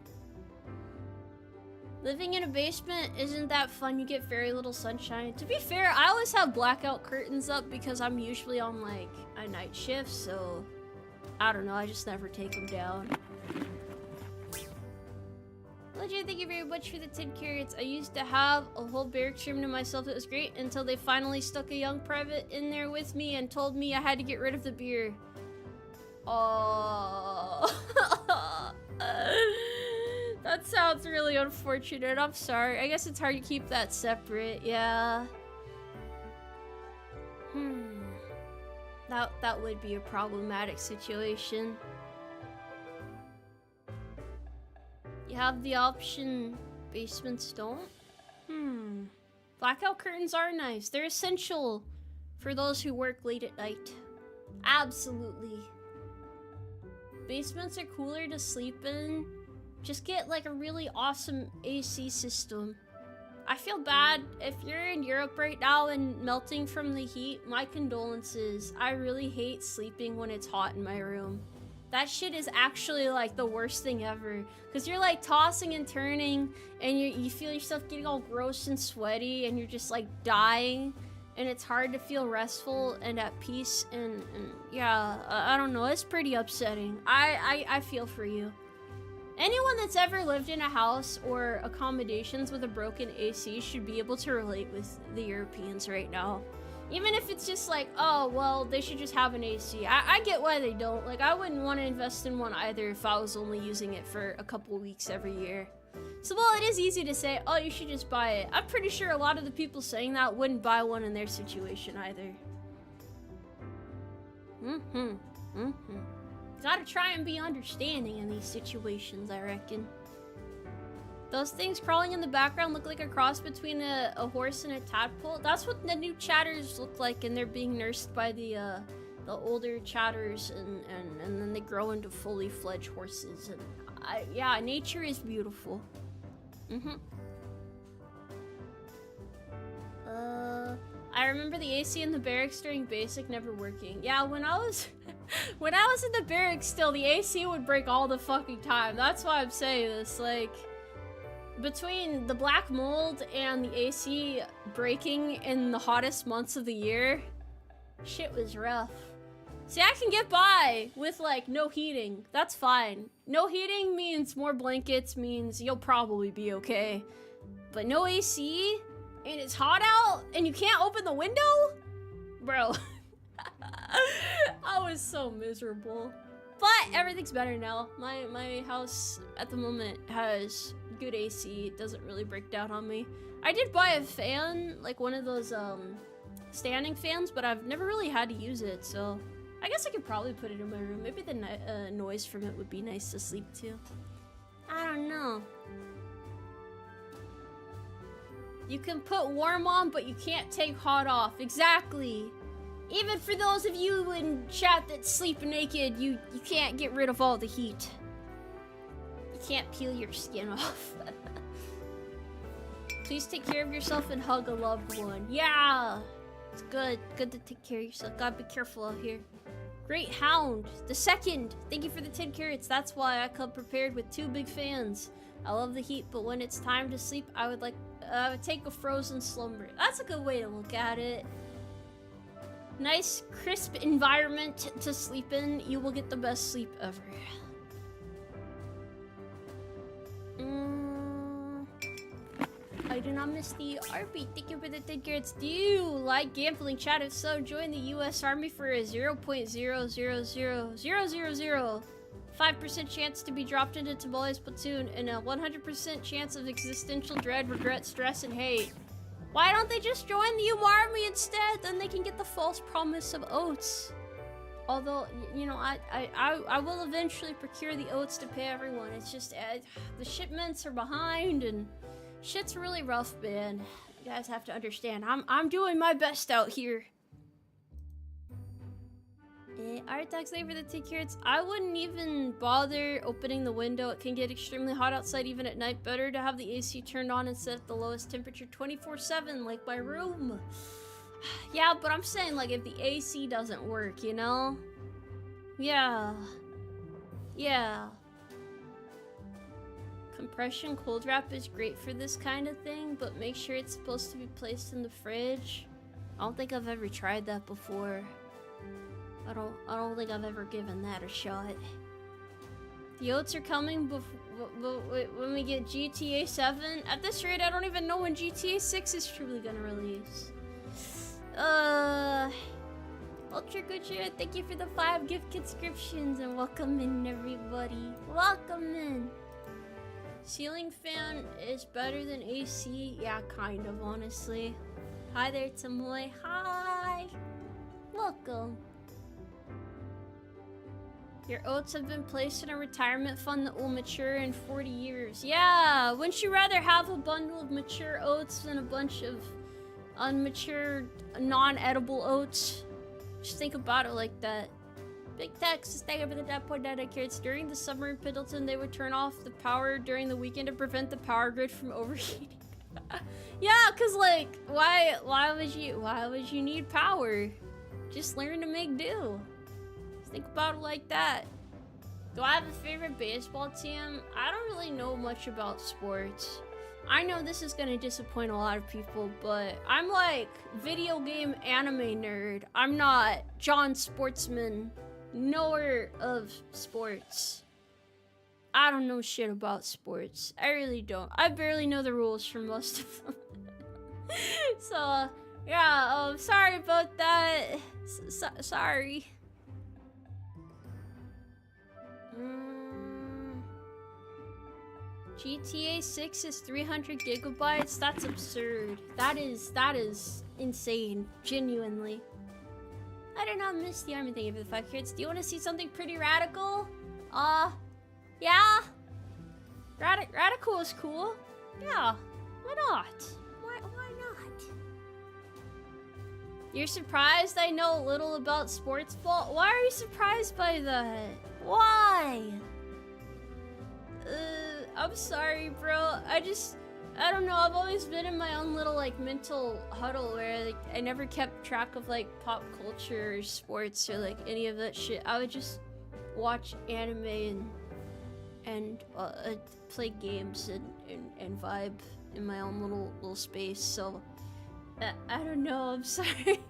Living in a basement isn't that fun. You get very little sunshine. To be fair, I always have blackout curtains up because I'm usually on like a night shift, so I don't know, I just never take them down. Legend, thank you very much for the 10 carats. I used to have a whole barracks room to myself. It was great until they finally stuck a young private in there with me and told me I had to get rid of the beer. Oh. That sounds really unfortunate. I'm sorry. I guess it's hard to keep that separate. Yeah. That would be a problematic situation. You have the option Basements don't? Blackout curtains are nice. They're essential for those who work late at night. Absolutely. Basements are cooler to sleep in. Just get like a really awesome AC system. I feel bad if you're in Europe right now and melting from the heat. My condolences. I really hate sleeping when it's hot in my room. That shit is actually like the worst thing ever. Cause you're like tossing and turning and you feel yourself getting all gross and sweaty and you're just like dying. And it's hard to feel restful and at peace. And yeah, I don't know. It's pretty upsetting. I feel for you. Anyone that's ever lived in a house or accommodations with a broken AC should be able to relate with the Europeans right now. Even if it's just like, oh, well, they should just have an AC. I get why they don't. Like, I wouldn't want to invest in one either if I was only using it for a couple weeks every year. So, well, it is easy to say, oh, you should just buy it. I'm pretty sure a lot of the people saying that wouldn't buy one in their situation either. Gotta try and be understanding in these situations, I reckon. Those things crawling in the background look like a cross between a horse and a tadpole. That's what the new chatters look like, and they're being nursed by the older chatters, and then they grow into fully fledged horses. And yeah, nature is beautiful. I remember the AC in the barracks during basic never working. Yeah, when I was in the barracks still, the AC would break all the fucking time. That's why I'm saying this, like, between the black mold and the AC breaking in the hottest months of the year, shit was rough. See, I can get by with, like, no heating. That's fine. No heating means more blankets, means you'll probably be okay. But no AC, and it's hot out, and you can't open the window? Bro. I was so miserable. But everything's better now. My house at the moment has good AC. It doesn't really break down on me. I did buy a fan, like one of those standing fans, but I've never really had to use it, so I guess I could probably put it in my room. Maybe the noise from it would be nice to sleep to. I don't know. You can put warm on, but you can't take hot off. Exactly. Even for those of you in chat that sleep naked, you can't get rid of all the heat. You can't peel your skin off. Please take care of yourself and hug a loved one. Yeah! It's good. Good to take care of yourself. Gotta be careful out here. Great Hound, the second. Thank you for the 10 carrots. That's why I come prepared with 2 big fans. I love the heat, but when it's time to sleep, I would take a frozen slumber. That's a good way to look at it. Nice, crisp environment to sleep in. You will get the best sleep ever. I do not miss the RP. Thank you for the 10 carrots. Do you like gambling, chat? If so, join the US Army for a 0.000005% chance to be dropped into Tomoe's platoon and a 100% chance of existential dread, regret, stress, and hate. Why don't they just join the Umarmy instead? Then they can get the false promise of oats. Although, you know, I will eventually procure the oats to pay everyone. It's just, the shipments are behind and shit's really rough, man. You guys have to understand. I'm doing my best out here. Alright, thanks for the 10 carrots. I wouldn't even bother opening the window. It can get extremely hot outside even at night. Better to have the AC turned on and set at the lowest temperature 24/7, like my room. Yeah, but I'm saying, like, if the AC doesn't work, you know? Yeah. Yeah. Compression cold wrap is great for this kind of thing, but make sure it's supposed to be placed in the fridge. I don't think I've ever tried that before. I don't think I've ever given that a shot. The oats are coming when we get GTA 7. At this rate, I don't even know when GTA 6 is truly gonna release. Ultra Good Share, thank you for the 5 gift subscriptions and welcome in, everybody. Welcome in. Ceiling fan is better than AC? Yeah, kind of, honestly. Hi there, Tomoe. Hi. Welcome. Your oats have been placed in a retirement fund that will mature in 40 years. Yeah, wouldn't you rather have a bundle of mature oats than a bunch of unmature, non-edible oats? Just think about it like that. Big Tex is thanking for the .data kids. During the summer in Pendleton, they would turn off the power during the weekend to prevent the power grid from overheating. Yeah, cause like, why would you need power? Just learn to make do. Think about it like that. Do I have a favorite baseball team? I don't really know much about sports. I know this is gonna disappoint a lot of people, but I'm like video game anime nerd. I'm not John Sportsman, knower of sports. I don't know shit about sports. I really don't. I barely know the rules for most of them. So, yeah, sorry about that. Sorry. GTA 6 is 300 gigabytes? That's absurd. That is insane. Genuinely. I do not miss the army. Thank you for the 5 carrots. Do you want to see something pretty radical? Yeah? Radical is cool. Yeah. Why not? Why not? You're surprised I know little about sports ball? Why are you surprised by that? Why? I'm sorry, bro. I don't know. I've always been in my own little, like, mental huddle where, like, I never kept track of, like, pop culture or sports or, like, any of that shit. I would just watch anime and play games and vibe in my own little space. So, I don't know. I'm sorry.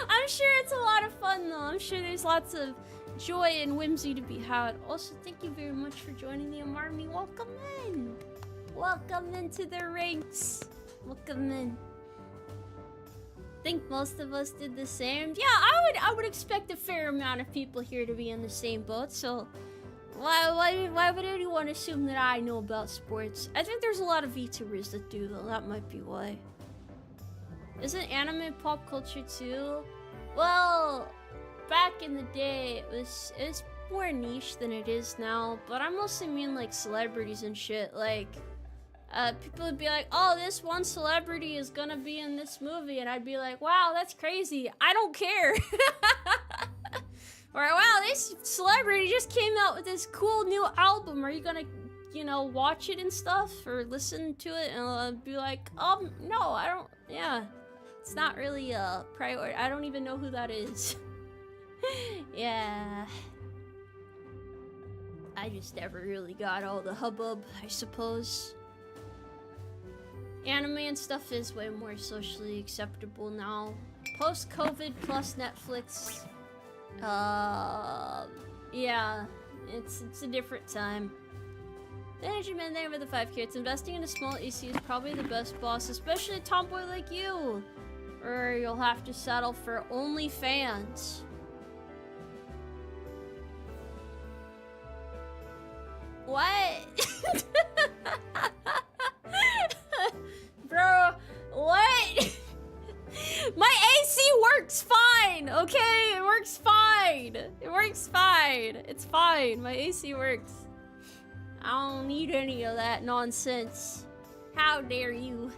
I'm sure it's a lot of fun, though. I'm sure there's lots of joy and whimsy to be had. Also, thank you very much for joining the Umarmy. Welcome in. Welcome into the ranks. Welcome in. Think most of us did the same. Yeah, I would expect a fair amount of people here to be in the same boat. So, why would anyone assume that I know about sports? I think there's a lot of VTubers that do, though. That might be why. Isn't anime pop culture too? Well, back in the day, it was more niche than it is now, but I mostly mean like celebrities and shit. Like, people would be like, oh, this one celebrity is gonna be in this movie, and I'd be like, wow, that's crazy. I don't care. Or, wow, this celebrity just came out with this cool new album. Are you gonna, you know, watch it and stuff, or listen to it? And I'll be like, no, I don't, yeah. It's not really a priority. I don't even know who that is. Yeah. I just never really got all the hubbub, I suppose. Anime and stuff is way more socially acceptable now. Post-COVID plus Netflix. Yeah. It's a different time. The Energy Man there with the 5 carrots. Investing in a small EC is probably the best boss, especially a tomboy like you. Or you'll have to settle for OnlyFans. What? Bro, what? My AC works fine, okay? It works fine. It works fine. It's fine. My AC works. I don't need any of that nonsense. How dare you?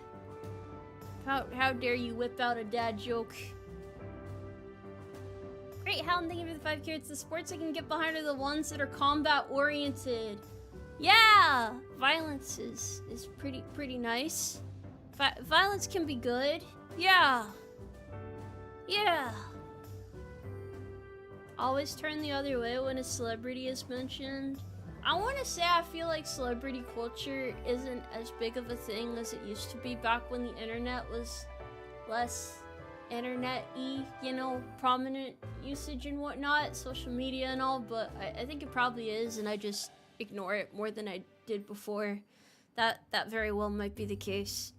How dare you whip out a dad joke? Great, Helen, thank you for the 5 carrots. The sports I can get behind are the ones that are combat-oriented. Yeah! Violence is pretty nice. Violence can be good. Yeah. Yeah. Always turn the other way when a celebrity is mentioned. I want to say I feel like celebrity culture isn't as big of a thing as it used to be back when the internet was less internet-y, you know, prominent usage and whatnot, social media and all, but I think it probably is, and I just ignore it more than I did before. That very well might be the case.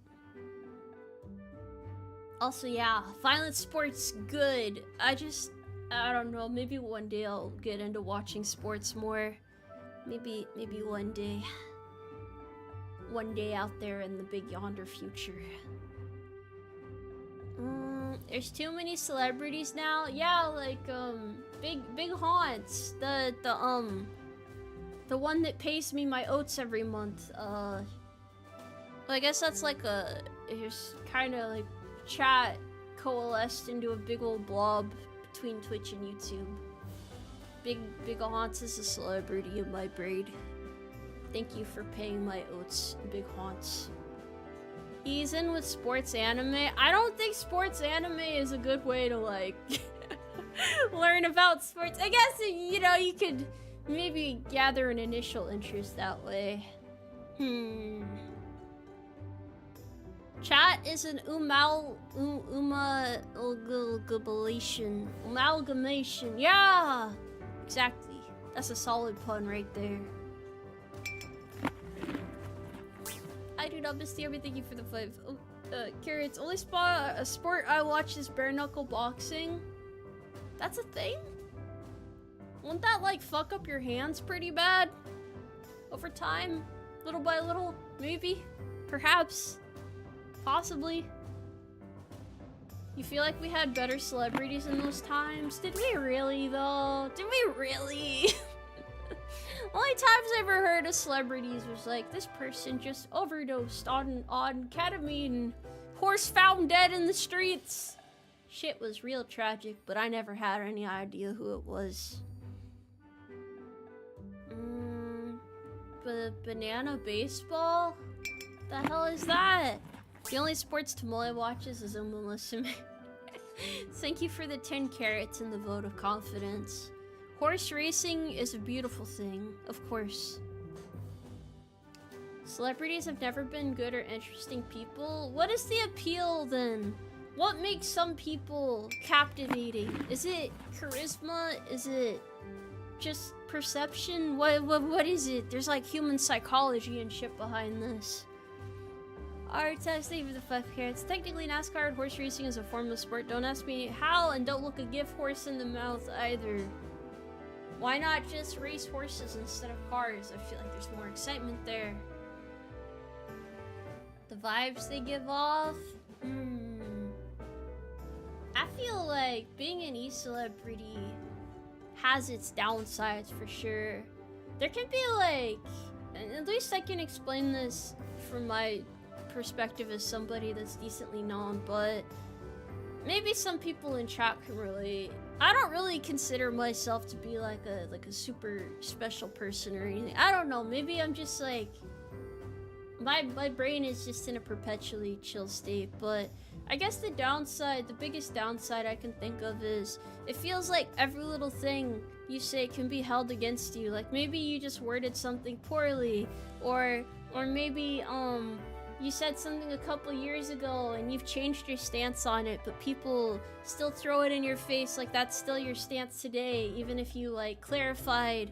Also, yeah, violent sports, good. I don't know, maybe one day I'll get into watching sports more. Maybe one day. One day out there in the big yonder future. There's too many celebrities now. Yeah, like big haunts. The one that pays me my oats every month. Well, I guess that's like it's kind of like chat coalesced into a big old blob between Twitch and YouTube. Big haunts is a celebrity in my brain. Thank you for paying my oats, Big Haunts. He's in with sports anime. I don't think sports anime is a good way to, like, learn about sports. I guess, you know, you could maybe gather an initial interest that way. Chat is an amalgamation. Yeah! Exactly. That's a solid pun right there. I do not miss the every. Thank you for the 5. Carrots. Only sport I watch is bare knuckle boxing. That's a thing? Won't that like fuck up your hands pretty bad? Over time? Little by little? Maybe? Perhaps? Possibly? You feel like we had better celebrities in those times? Did we really though? Did we really? Only times I ever heard of celebrities was like, this person just overdosed on ketamine. Horse found dead in the streets. Shit was real tragic, but I never had any idea who it was. Banana baseball? The hell is that? The only sports Tomoe watches is Umarmy. Thank you for the 10 carrots and the vote of confidence. Horse racing is a beautiful thing, of course. Celebrities have never been good or interesting people. What is the appeal then? What makes some people captivating? Is it charisma? Is it just perception? What is it? There's like human psychology and shit behind this. Alright, thank you for the 5 carrots. Technically, NASCAR and horse racing is a form of sport. Don't ask me how, and don't look a gift horse in the mouth either. Why not just race horses instead of cars? I feel like there's more excitement there. The vibes they give off? I feel like being an e-celebrity has its downsides for sure. There can be like, at least I can explain this from my perspective as somebody that's decently known, but maybe some people in chat can relate. I don't really consider myself to be like a super special person or anything. I don't know, maybe I'm just like, my brain is just in a perpetually chill state, but I guess the biggest downside I can think of is it feels like every little thing you say can be held against you. Like maybe you just worded something poorly, or maybe you said something a couple years ago and you've changed your stance on it, but people still throw it in your face like that's still your stance today, even if you like clarified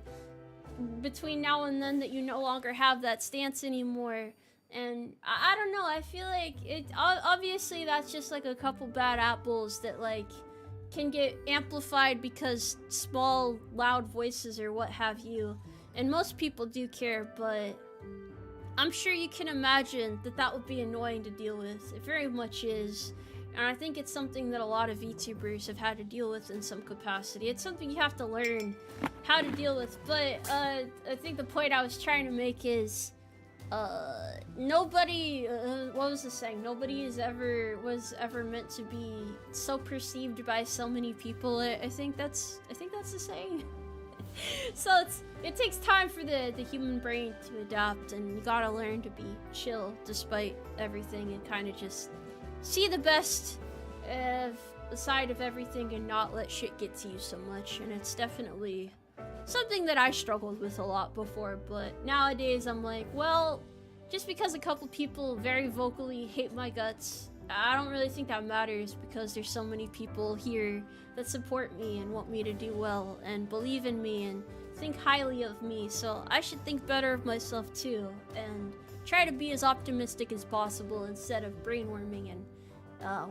between now and then that you no longer have that stance anymore. And I don't know, I feel like it obviously that's just like a couple bad apples that like can get amplified because small loud voices or what have you, and most people do care, but I'm sure you can imagine that would be annoying to deal with. It very much is. And I think it's something that a lot of VTubers have had to deal with in some capacity. It's something you have to learn how to deal with. But I think the point I was trying to make is nobody, what was the saying? Nobody was ever meant to be so perceived by so many people. I think that's the saying. So it takes time for the human brain to adapt, and you gotta learn to be chill despite everything and kind of just see the best of the side of everything and not let shit get to you so much. And it's definitely something that I struggled with a lot before, but nowadays I'm like, well, just because a couple people very vocally hate my guts, I don't really think that matters, because there's so many people here that support me and want me to do well and believe in me and think highly of me, so I should think better of myself too and try to be as optimistic as possible instead of brainworming and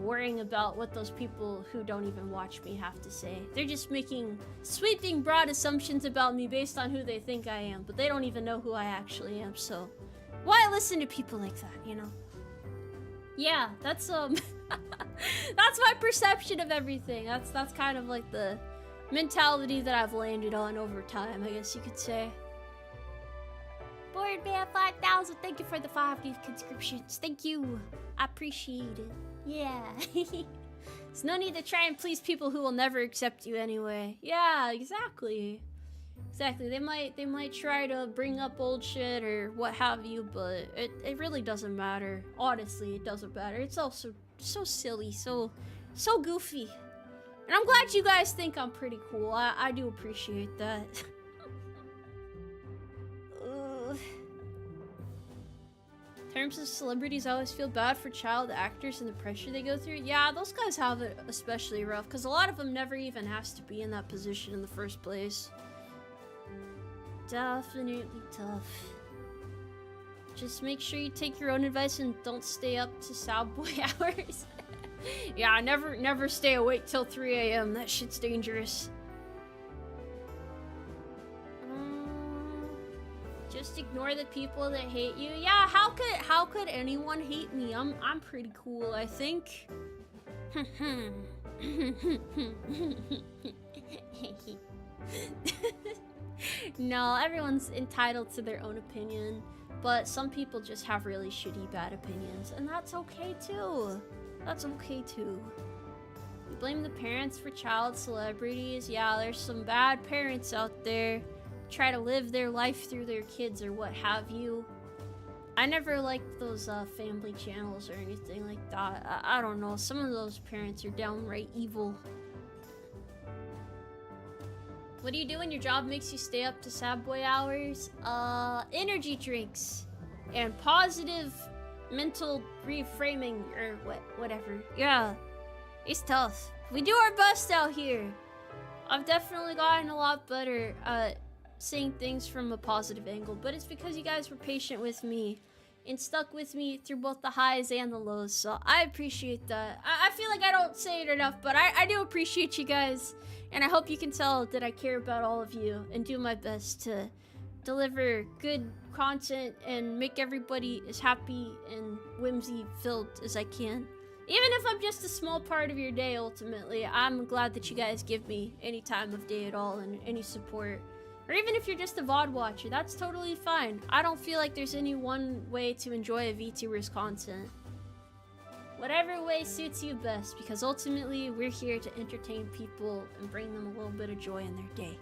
worrying about what those people who don't even watch me have to say. They're just making sweeping broad assumptions about me based on who they think I am, but they don't even know who I actually am, so why listen to people like that, you know? Yeah, that's that's my perception of everything. That's kind of like the mentality that I've landed on over time, I guess you could say. Boardman 5000, thank you for the 5 new conscriptions. Thank you. I appreciate it. Yeah. There's no need to try and please people who will never accept you anyway. Yeah, exactly. Exactly. They might try to bring up old shit or what have you, but it really doesn't matter. Honestly, it doesn't matter. It's also so silly, so goofy. And I'm glad you guys think I'm pretty cool. I do appreciate that. In terms of celebrities, I always feel bad for child actors and the pressure they go through. Yeah, those guys have it especially rough, because a lot of them never even has to be in that position in the first place. Definitely tough. Just make sure you take your own advice and don't stay up to sad boy hours. Yeah, never stay awake till 3 a.m. That shit's dangerous. Just ignore the people that hate you. Yeah, how could anyone hate me? I'm pretty cool, I think. No, everyone's entitled to their own opinion, but some people just have really shitty bad opinions, and that's okay too. That's okay too. You blame the parents for child celebrities. Yeah, there's some bad parents out there. Try to live their life through their kids or what have you. I never liked those family channels or anything like that. I don't know. Some of those parents are downright evil. What do you do when your job makes you stay up to sad boy hours? Energy drinks and positive mental reframing or whatever. Yeah, it's tough. We do our best out here. I've definitely gotten a lot better at seeing things from a positive angle, but it's because you guys were patient with me and stuck with me through both the highs and the lows, so I appreciate that. I feel like I don't say it enough, but I do appreciate you guys, and I hope you can tell that I care about all of you and do my best to deliver good content and make everybody as happy and whimsy-filled as I can. Even if I'm just a small part of your day, ultimately, I'm glad that you guys give me any time of day at all and any support. Or even if you're just a VOD watcher, that's totally fine. I don't feel like there's any one way to enjoy a VTuber's content. Whatever way suits you best, because ultimately we're here to entertain people and bring them a little bit of joy in their day.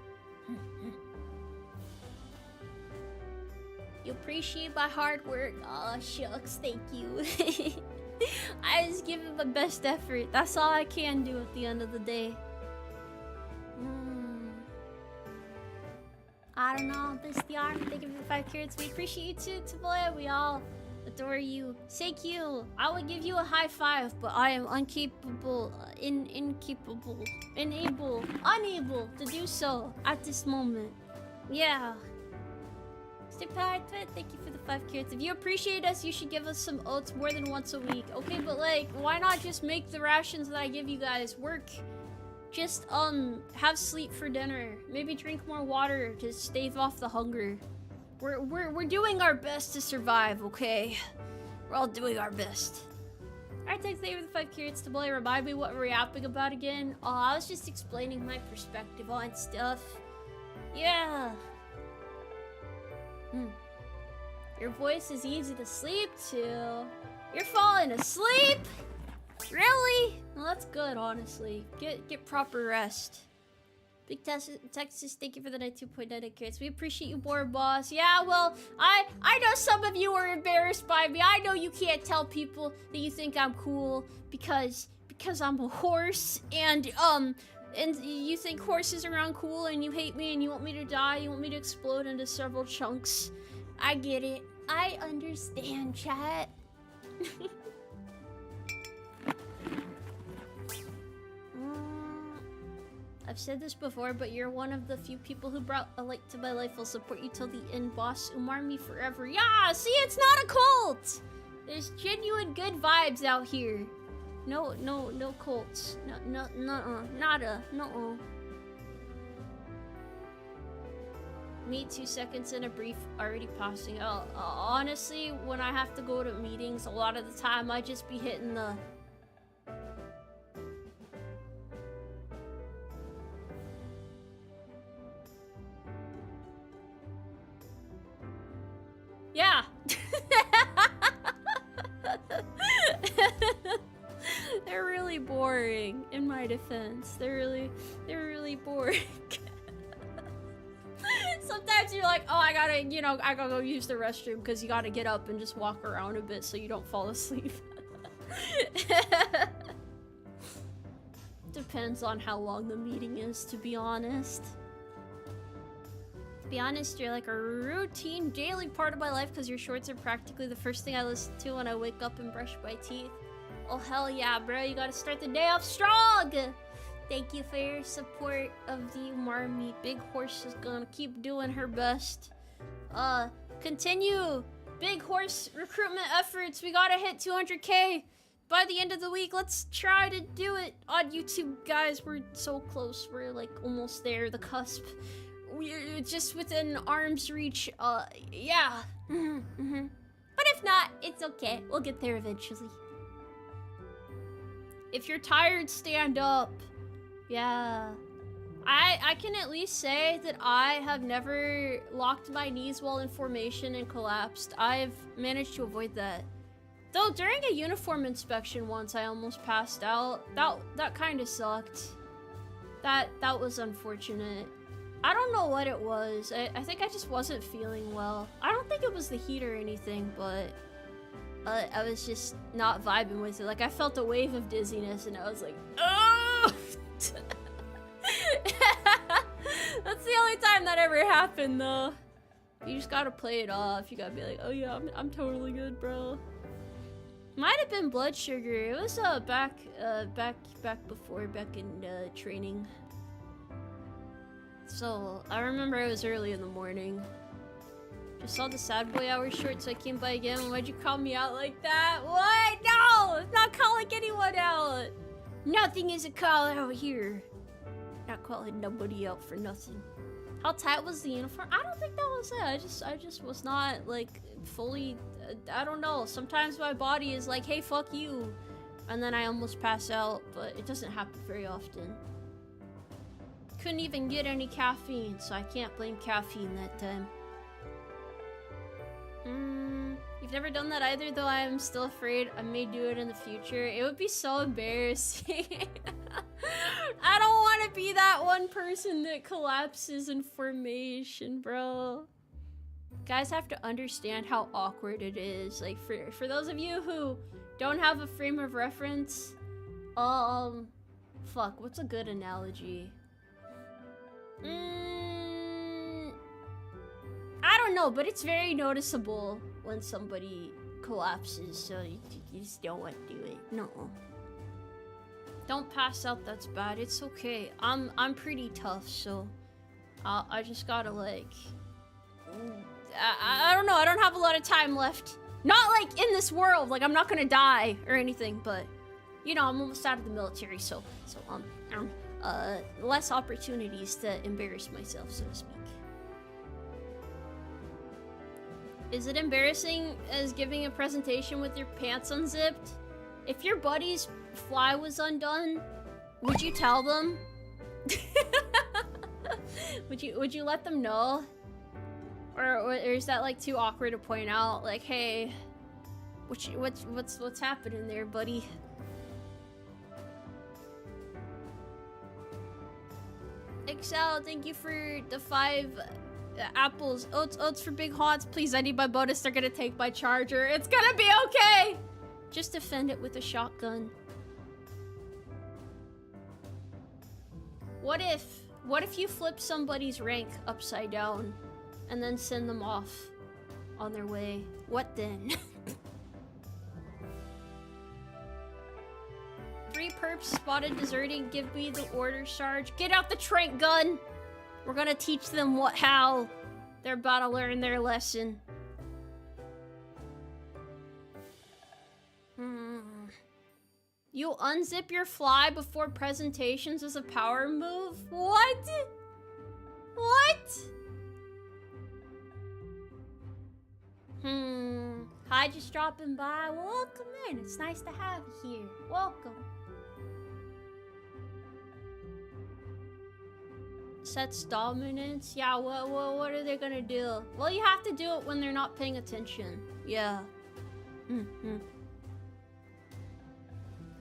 You appreciate my hard work? Aw, shucks, thank you. I just give it my best effort. That's all I can do at the end of the day. I don't know, this is the Army. Thank you for the 5 carrots. We appreciate you too, Tomoe. We all adore you. Thank you. I would give you a high five, but I am incapable, unable to do so at this moment. Yeah. Thank you for the 5 carrots. If you appreciate us, you should give us some oats more than once a week. Okay, but like, why not just make the rations that I give you guys work? Just, have sleep for dinner. Maybe drink more water to stave off the hunger. We're doing our best to survive, okay? We're all doing our best. Alright, thanks for the 5 carrots to boy. Remind me what we're yapping about again. Oh, I was just explaining my perspective on stuff. Yeah. Your voice is easy to sleep to. You're falling asleep? Really? Well, that's good, honestly. Get proper rest. Big Texas, thank you for the 2.9 carrots. We appreciate you, Boar Boss. Yeah, well, I know some of you are embarrassed by me. I know you can't tell people that you think I'm cool because I'm a horse and you think horses are uncool and you hate me and you want me to die. You want me to explode into several chunks. I get it. I understand, chat. I've said this before, but you're one of the few people who brought a light to my life. I'll support you till the end, boss. Umarmy forever. Yeah, see, it's not a cult! There's genuine good vibes out here. No cults. No. Me 2 seconds in a brief, already passing out. Honestly, when I have to go to meetings, a lot of the time I just be hitting the... Yeah! They're really boring, in my defense. They're really boring. Sometimes you're like, oh, I gotta go use the restroom because you gotta get up and just walk around a bit so you don't fall asleep. Depends on how long the meeting is, to be honest. To be honest, you're like a routine daily part of my life because your shorts are practically the first thing I listen to when I wake up and brush my teeth. Oh, hell yeah, bro. You gotta start the day off strong! Thank you for your support of the Umarmy. Big Horse is gonna keep doing her best. Continue Big Horse recruitment efforts. We gotta hit 200K by the end of the week. Let's try to do it on YouTube, guys. We're so close. We're like almost there, the cusp. We're just within arm's reach. Yeah. But if not, it's okay. We'll get there eventually. If you're tired, stand up. Yeah. I can at least say that I have never locked my knees while in formation and collapsed. I've managed to avoid that. Though during a uniform inspection once I almost passed out. That kind of sucked. That was unfortunate. I don't know what it was. I think I just wasn't feeling well. I don't think it was the heat or anything, but I was just not vibing with it. Like, I felt a wave of dizziness and I was like, oh! That's the only time that ever happened, though. You just gotta play it off. You gotta be like, oh yeah, I'm totally good, bro. Might have been blood sugar. It was back in training. So I remember it was early in the morning. Just saw the sad boy hour short, so I came by again. Why'd you call me out like that? What? No! It's not calling anyone out. Nothing is a call out here. Not calling nobody out for nothing. How tight was the uniform? I don't think that was it. I just was not like fully. I don't know. Sometimes my body is like, hey, fuck you, and then I almost pass out. But it doesn't happen very often. Couldn't even get any caffeine, so I can't blame caffeine that time. You've never done that either, though I am still afraid I may do it in the future. It would be so embarrassing. I don't want to be that one person that collapses in formation, bro. Guys have to understand how awkward it is. Like, for those of you who don't have a frame of reference, fuck, what's a good analogy? I don't know, but it's very noticeable when somebody collapses, so you just don't want to do it. No. Don't pass out, that's bad. It's okay. I'm pretty tough, so I just gotta like I don't know, I don't have a lot of time left. Not like in this world, like I'm not gonna die or anything, but you know, I'm almost out of the military, so less opportunities to embarrass myself, so to speak. Is it embarrassing as giving a presentation with your pants unzipped? If your buddy's fly was undone, would you tell them? Would you let them know? Or is that like too awkward to point out? Like, hey, what's happening there, buddy? Excel, thank you for the 5 apples. Oats for big hots. Please, I need my bonus. They're gonna take my charger. It's gonna be okay. Just defend it with a shotgun. What if you flip somebody's rank upside down and then send them off on their way? What then? 3 perps spotted deserting. Give me the order, Sarge. Get out the trank gun. We're gonna teach them how. They're about to learn their lesson. You unzip your fly before presentations as a power move? What? What? Hi, just dropping by. Welcome in. It's nice to have you here. Welcome. Sets dominance. Yeah, what are they gonna do? Well, you have to do it when they're not paying attention. Yeah.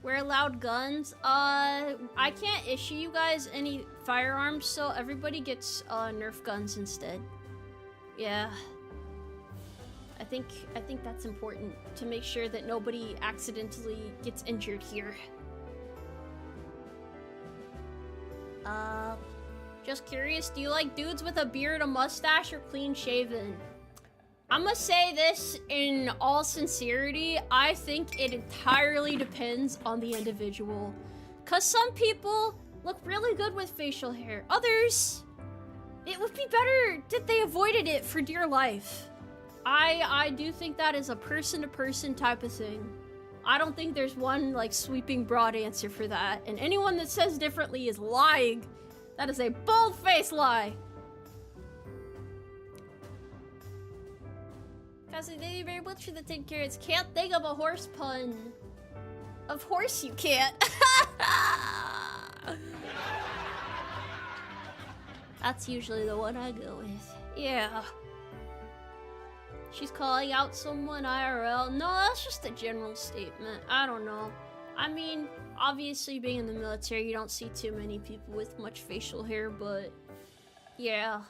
We're allowed guns. I can't issue you guys any firearms, so everybody gets Nerf guns instead. Yeah. I think that's important to make sure that nobody accidentally gets injured here. Just curious, do you like dudes with a beard, a mustache, or clean shaven? I'm gonna say this in all sincerity, I think it entirely depends on the individual. Cause some people look really good with facial hair. Others, it would be better that they avoided it for dear life. I do think that is a person-to-person type of thing. I don't think there's one, like, sweeping broad answer for that. And anyone that says differently is lying. That is a bold-faced lie. Cassie, thank you very much for the 10 carrots. Can't think of a horse pun. Of course you can't. That's usually the one I go with. Yeah. She's calling out someone IRL. No, that's just a general statement. I don't know. I mean, obviously being in the military, you don't see too many people with much facial hair, but yeah.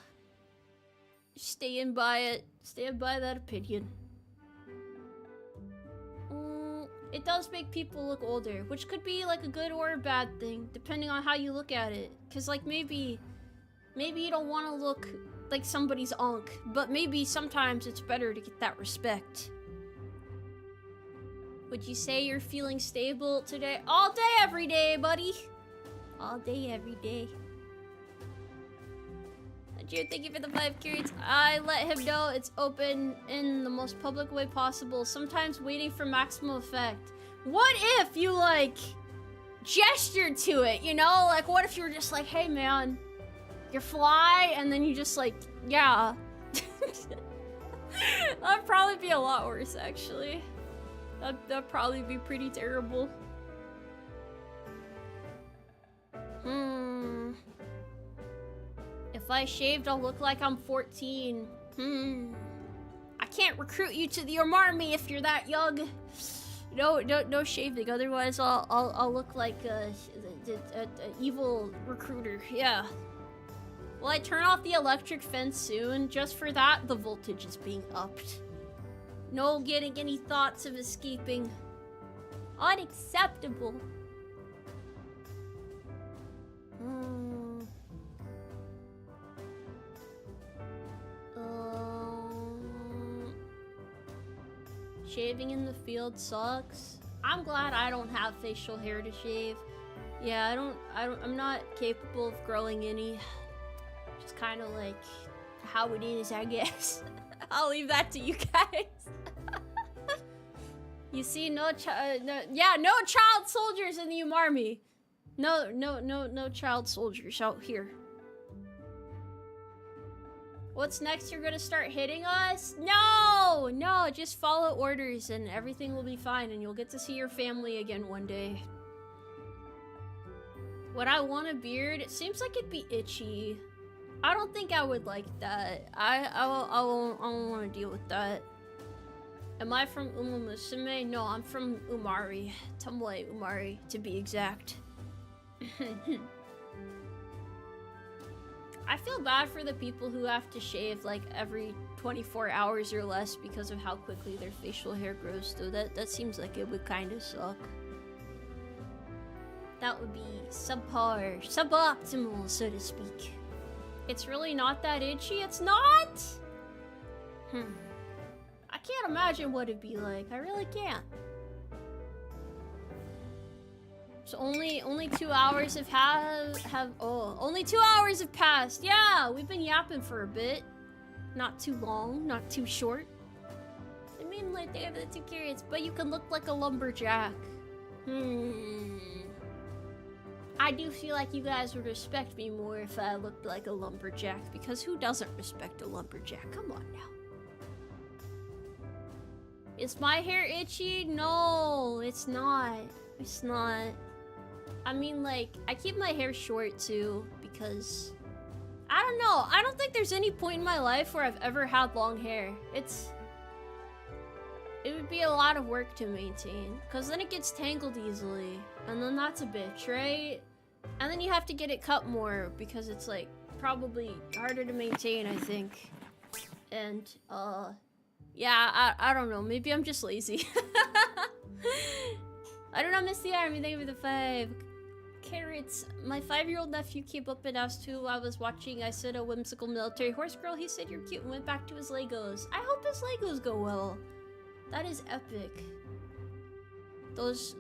Stand by it. Stand by that opinion. It does make people look older, which could be like a good or a bad thing, depending on how you look at it. Cause like maybe you don't want to look like somebody's unk, but maybe sometimes it's better to get that respect. Would you say you're feeling stable today? All day, every day, buddy. All day, every day. Jared, thank you for the 5 carrots. I let him know it's open in the most public way possible, sometimes waiting for maximum effect. What if you, like, gestured to it, you know? Like, what if you were just like, hey, man, you're fly, and then you just, like, yeah. That'd probably be a lot worse, actually. That'd probably be pretty terrible. If I shaved, I'll look like I'm 14. I can't recruit you to the Umarmy if you're that young. No shaving. Otherwise, I'll look like a evil recruiter. Yeah. Will I turn off the electric fence soon? Just for that, the voltage is being upped. No getting any thoughts of escaping. Unacceptable. Shaving in the field sucks. I'm glad I don't have facial hair to shave. Yeah, I'm not capable of growing any. Just kind of like how it is, I guess. I'll leave that to you guys. You see, no child soldiers in the Umarmy. No child soldiers out here. What's next? You're gonna start hitting us? No, just follow orders and everything will be fine and you'll get to see your family again one day. Would I want a beard? It seems like it'd be itchy. I don't think I would like that. I won't want to deal with that. Am I from Umarmy? No, I'm from Umari. Tomoe Umari, to be exact. I feel bad for the people who have to shave like every 24 hours or less because of how quickly their facial hair grows, though. That seems like it would kind of suck. That would be suboptimal, so to speak. It's really not that itchy? It's not? I can't imagine what it'd be like. I really can't. So only 2 hours only 2 hours have passed. Yeah, we've been yapping for a bit. Not too long, not too short. I mean, like, they have the 2 carrots, but you can look like a lumberjack. I do feel like you guys would respect me more if I looked like a lumberjack, because who doesn't respect a lumberjack? Come on now. Is my hair itchy? No, it's not. It's not. I mean, like, I keep my hair short too because I don't know. I don't think there's any point in my life where I've ever had long hair. It would be a lot of work to maintain because then it gets tangled easily and then that's a bitch, right? And then you have to get it cut more because it's like probably harder to maintain, I think. And yeah, I don't know. Maybe I'm just lazy. I don't know, Miss the Army. Thank you for the 5 carrots. My 5-year-old nephew came up and asked who I was watching. I said a whimsical military horse girl. He said you're cute and went back to his Legos. I hope his Legos go well. That is epic. Those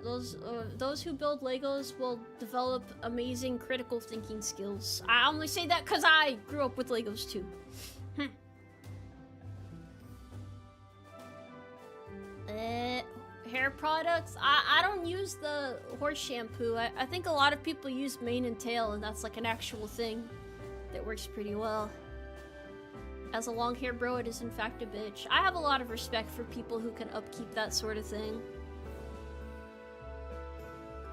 who build Legos will develop amazing critical thinking skills. I only say that because I grew up with Legos too. Hair products? I don't use the horse shampoo. I think a lot of people use mane and tail, and that's like an actual thing that works pretty well. As a long hair bro, it is in fact a bitch. I have a lot of respect for people who can upkeep that sort of thing.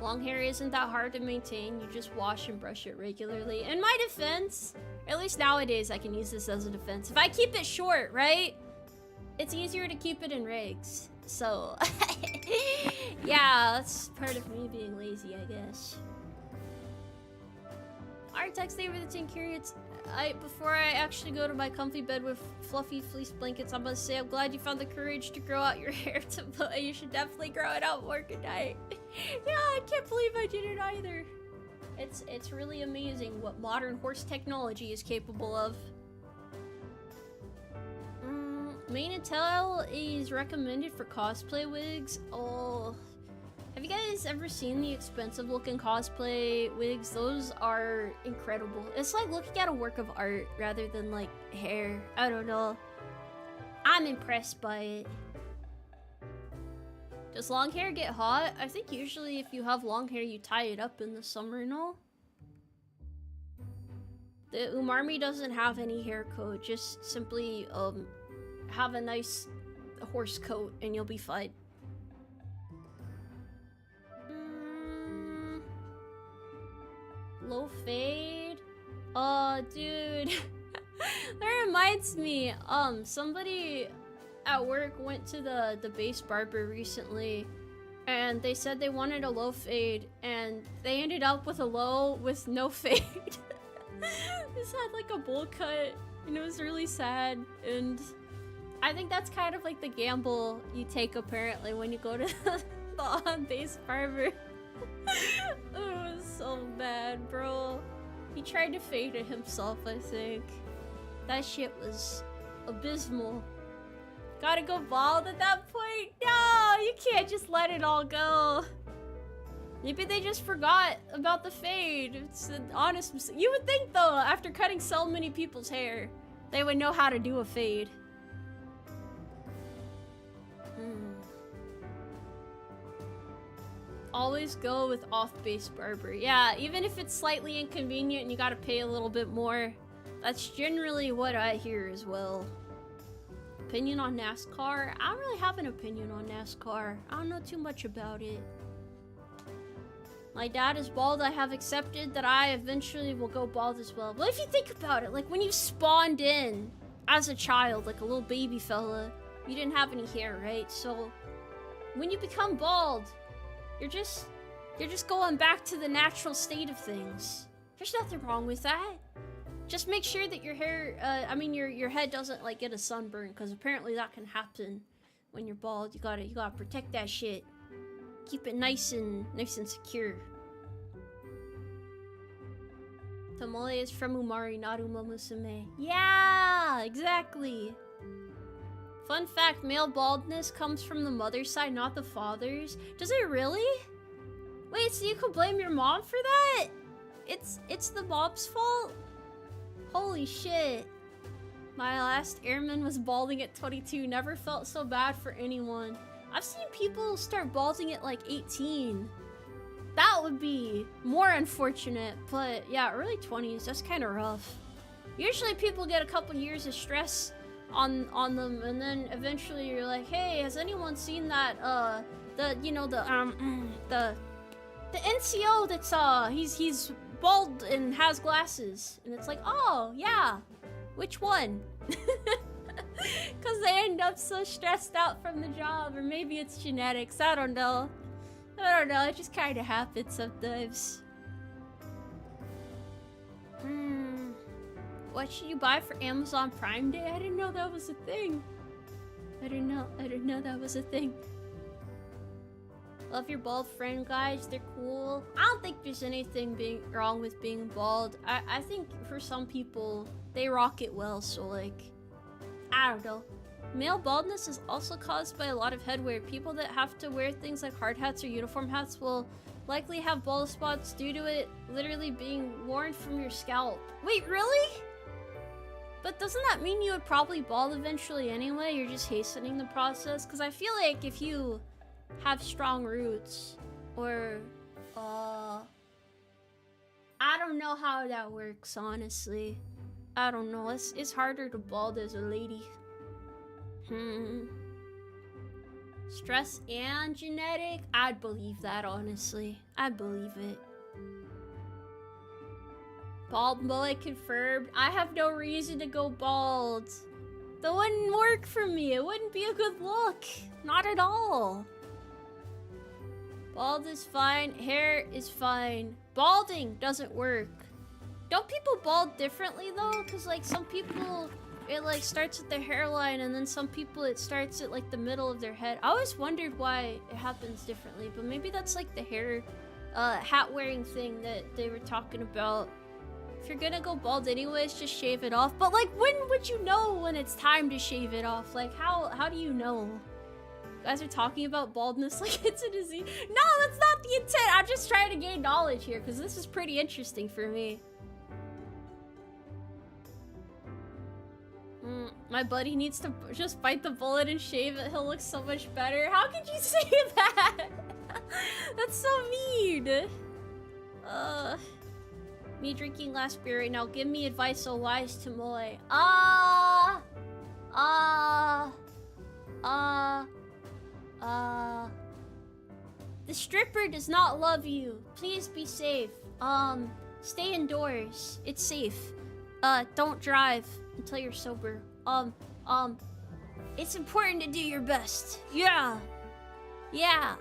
Long hair isn't that hard to maintain. You just wash and brush it regularly. In my defense, at least nowadays I can use this as a defense. If I keep it short, right? It's easier to keep it in regs. So, yeah, that's part of me being lazy, I guess. Alright, text over the 10 carrots. Before I actually go to my comfy bed with fluffy fleece blankets, I'm gonna say I'm glad you found the courage to grow out your hair, Tomoe. You should definitely grow it out more. Good night. Yeah, I can't believe I did it either. It's really amazing what modern horse technology is capable of. Mane and tail is recommended for cosplay wigs. Oh, have you guys ever seen the expensive looking cosplay wigs? Those are incredible. It's like looking at a work of art rather than like hair. I don't know. I'm impressed by it. Does long hair get hot? I think usually if you have long hair, you tie it up in the summer, no? The Umarmy doesn't have any hair code. Just simply have a nice horse coat and you'll be fine. Low fade? Oh, dude. That reminds me, somebody at work went to the base barber recently and they said they wanted a low fade and they ended up with a low with no fade. This had like a bowl cut and it was really sad, and I think that's kind of like the gamble you take apparently when you go to the base barber. It was so bad, bro. He tried to fade it himself, I think. That shit was abysmal. Gotta go bald at that point? No, you can't just let it all go. Maybe they just forgot about the fade. It's an honest mistake. You would think though, after cutting so many people's hair, they would know how to do a fade. Always go with off-base barber. Yeah, even if it's slightly inconvenient and you gotta pay a little bit more, that's generally what I hear as well. Opinion on NASCAR? I don't really have an opinion on NASCAR. I don't know too much about it. My dad is bald. I have accepted that I eventually will go bald as well. But if you think about it, like when you spawned in as a child, like a little baby fella, you didn't have any hair, right? So when you become bald, you're just going back to the natural state of things. There's nothing wrong with that. Just make sure that your hair, your head doesn't like get a sunburn, because apparently that can happen when you're bald. You gotta protect that shit. Keep it nice and secure. Tomoe is from Umari, not Umamusume. Yeah, exactly. Fun fact, male baldness comes from the mother's side, not the father's. Does it really? Wait, so you could blame your mom for that? It's the mom's fault? Holy shit. My last airman was balding at 22. Never felt so bad for anyone. I've seen people start balding at like 18. That would be more unfortunate, but yeah, early 20s, that's kind of rough. Usually people get a couple years of stress on them, and then eventually you're like, hey, has anyone seen that the NCO that's he's bald and has glasses? And it's like, oh yeah, which one? Because they end up so stressed out from the job, or maybe it's genetics, I don't know, it just kind of happens sometimes. What should you buy for Amazon Prime Day? I didn't know that was a thing. I didn't know that was a thing. Love your bald friend, guys. They're cool. I don't think there's anything wrong with being bald. I think for some people, they rock it well, so like, I don't know. Male baldness is also caused by a lot of head wear. People that have to wear things like hard hats or uniform hats will likely have bald spots due to it literally being worn from your scalp. Wait, really? But doesn't that mean you would probably bald eventually anyway? You're just hastening the process? Because I feel like if you have strong roots, or I don't know how that works, honestly. I don't know. It's harder to bald as a lady. Stress and genetic? I'd believe that, honestly. I'd believe it. Bald boy confirmed. I have no reason to go bald. That wouldn't work for me. It wouldn't be a good look. Not at all. Bald is fine. Hair is fine. Balding doesn't work. Don't people bald differently though? Because like some people, it like starts at their hairline, and then some people it starts at like the middle of their head. I always wondered why it happens differently, but maybe that's like the hair hat wearing thing that they were talking about. If you're gonna go bald anyways, just shave it off. But like, when would you know when it's time to shave it off? Like, how do you know? You guys are talking about baldness like it's a disease. No, that's not the intent. I'm just trying to gain knowledge here, because this is pretty interesting for me. My buddy needs to just bite the bullet and shave it. He'll look so much better. How could you say that? That's so mean. Me drinking last beer right now. Give me advice, so wise Tomoe. The stripper does not love you. Please be safe. Stay indoors. It's safe. Don't drive until you're sober. It's important to do your best. Yeah. Yeah.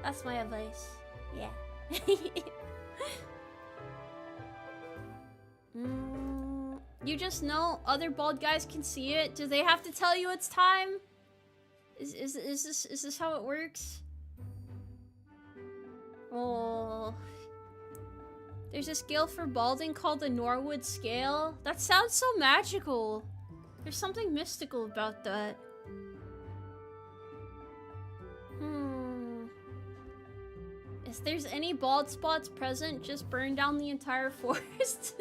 That's my advice. Yeah. You just know other bald guys can see it? Do they have to tell you it's time? Is this how it works? Oh. There's a scale for balding called the Norwood scale. That sounds so magical. There's something mystical about that. If there's any bald spots present, just burn down the entire forest.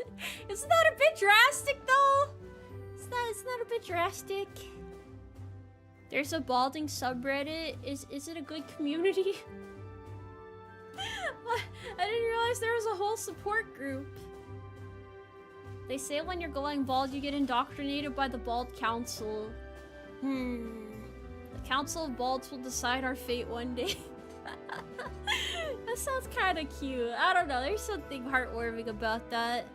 Isn't that a bit drastic, though? Isn't that a bit drastic? There's a balding subreddit. Is it a good community? I didn't realize there was a whole support group. They say when you're going bald, you get indoctrinated by the Bald Council. The Council of Balds will decide our fate one day. That sounds kind of cute. I don't know. There's something heartwarming about that.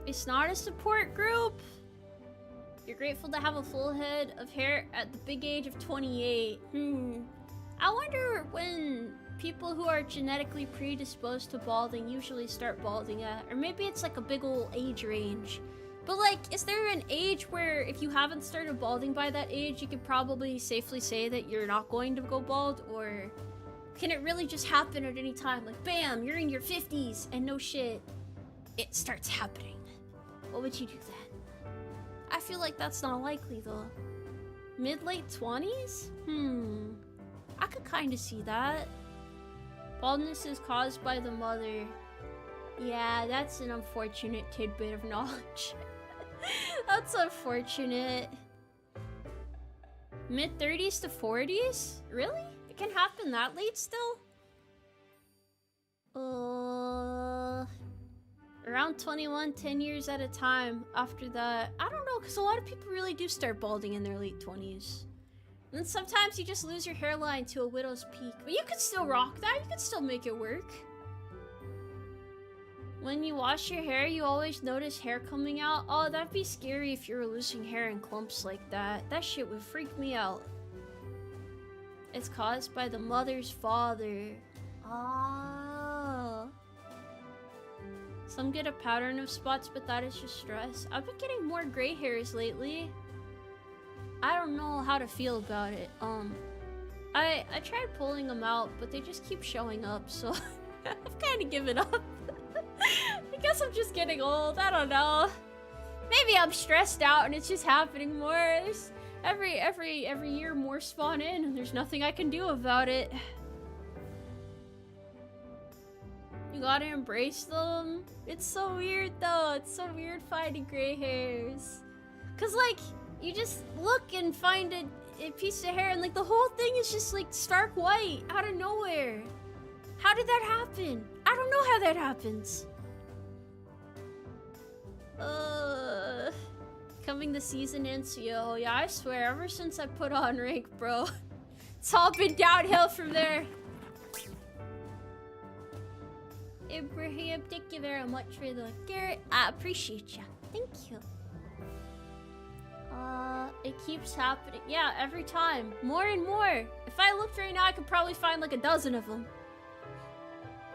It's not a support group. You're grateful to have a full head of hair at the big age of 28. I wonder when people who are genetically predisposed to balding usually start balding at. Or maybe it's like a big old age range. But like, is there an age where if you haven't started balding by that age, you could probably safely say that you're not going to go bald? Or can it really just happen at any time? Like, bam, you're in your 50s and no shit, it starts happening. What would you do then? I feel like that's not likely though. Mid-late 20s? I could kind of see that. Baldness is caused by the mother. Yeah, that's an unfortunate tidbit of knowledge. That's unfortunate. Mid-30s to 40s? Really? It can happen that late still? Around Around 21, 10 years at a time. After that, I don't know, because a lot of people really do start balding in their late 20s. And then sometimes you just lose your hairline to a widow's peak. But you could still rock that. You could still make it work. When you wash your hair, you always notice hair coming out. Oh, that'd be scary if you were losing hair in clumps like that. That shit would freak me out. It's caused by the mother's father. Oh. Some get a pattern of spots, but that is just stress. I've been getting more gray hairs lately. I don't know how to feel about it. I tried pulling them out, but they just keep showing up, so I've kind of given up. I guess I'm just getting old. I don't know. Maybe I'm stressed out and it's just happening more. There's every year more spawn in, and there's nothing I can do about it. You gotta embrace them. It's so weird though. It's so weird finding gray hairs. Cause like, you just look and find a piece of hair and like the whole thing is just like stark white out of nowhere. How did that happen? I don't know how that happens. Coming the season ends, yo. Yeah, I swear, ever since I put on rank, bro, it's all been downhill from there. Ibrahim, thank you very much for the Garrett. I appreciate you. Thank you. It keeps happening. Yeah, every time. More and more. If I looked right now, I could probably find like a dozen of them.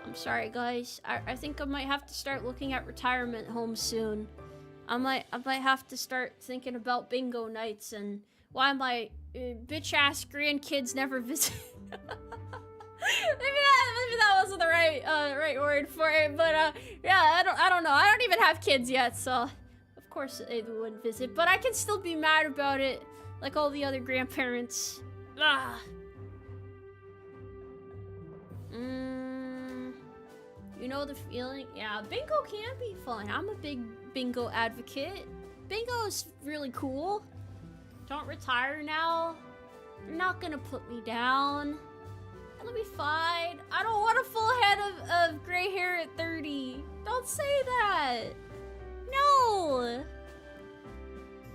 I'm sorry, guys. I think I might have to start looking at retirement homes soon. I might have to start thinking about bingo nights and why my bitch-ass grandkids never visit. Maybe that wasn't the right word for it, but yeah, I don't know. I don't even have kids yet, so of course they wouldn't visit. But I can still be mad about it, like all the other grandparents. Ah. You know the feeling? Yeah, bingo can be fun. I'm a big bingo advocate. Bingo is really cool. Don't retire now. You're not gonna put me down. It'll be fine. I don't want a full head of gray hair at 30. Don't say that. No.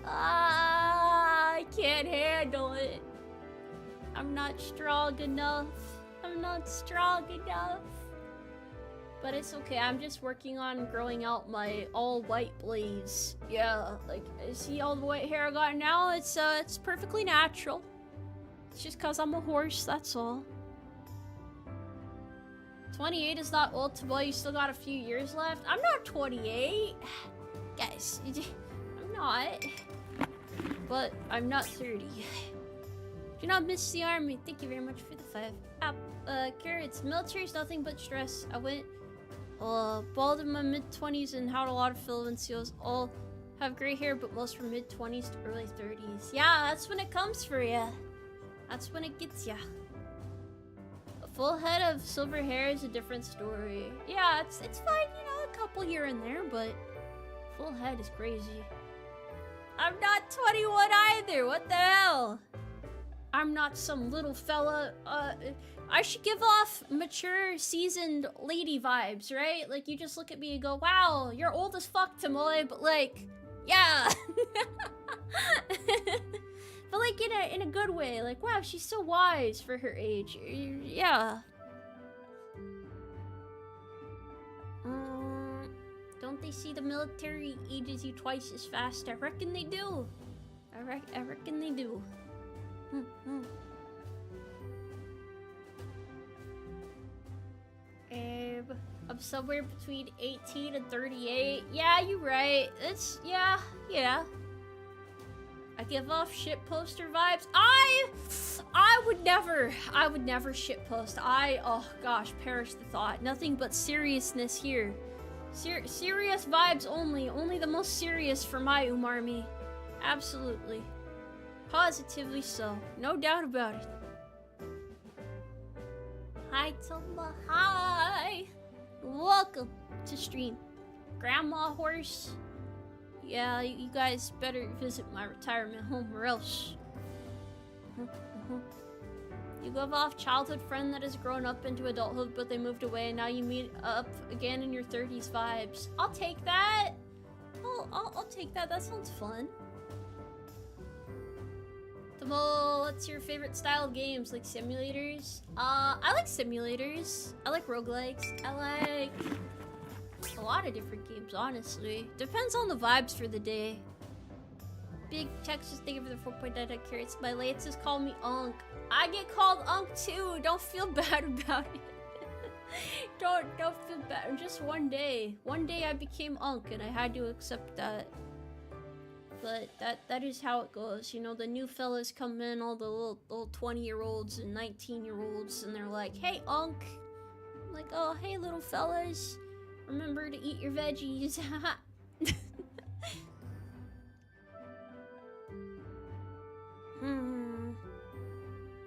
I can't handle it. I'm not strong enough. I'm not strong enough. But it's okay, I'm just working on growing out my all-white blaze. Yeah, like, see all the white hair I got now? It's perfectly natural. It's just cause I'm a horse, that's all. 28 is not old, Tomoe, you still got a few years left. I'm not 28. Guys, I'm not. But I'm not 30. Do not miss the army. Thank you very much for the 5. Carrots, military's nothing but stress. I went bald in my mid-20s and had a lot of fill-in seals. All have gray hair, but most from mid-20s to early 30s. Yeah, that's when it comes for ya. That's when it gets ya. A full head of silver hair is a different story. Yeah, it's fine, you know, a couple here and there, but full head is crazy. I'm not 21 either, what the hell? I'm not some little fella. I should give off mature, seasoned lady vibes, right? Like, you just look at me and go, wow, you're old as fuck, Tomoe, but like, yeah. But like, in a good way. Like, wow, she's so wise for her age. Yeah. Don't they see the military ages you twice as fast? I reckon they do. I reckon they do. I'm somewhere between 18 and 38. Yeah, you're right. It's, yeah. I give off shit poster vibes. I would never shit post. Oh gosh, perish the thought. Nothing but seriousness here. Serious vibes only. Only the most serious for my Umarmy. Absolutely. Positively so. No doubt about it. Hi, Toma. Hi. Welcome to stream. Grandma Horse. Yeah, you guys better visit my retirement home or else. You go off childhood friend that has grown up into adulthood, but they moved away, and now you meet up again in your 30s vibes. I'll take that. I'll take that. That sounds fun. Tomoe, what's your favorite style of games? Like simulators? I like simulators. I like roguelikes. I like a lot of different games, honestly. Depends on the vibes for the day. Big Texas, thank you for the 4.9 carrots. My latest call me Unk. I get called Unk too. Don't feel bad about it. don't feel bad. Just one day. One day I became Unk and I had to accept that. But that is how it goes. You know, the new fellas come in, all the little 20-year-olds and 19-year-olds, and they're like, hey, Unk. I'm like, oh, hey, little fellas. Remember to eat your veggies.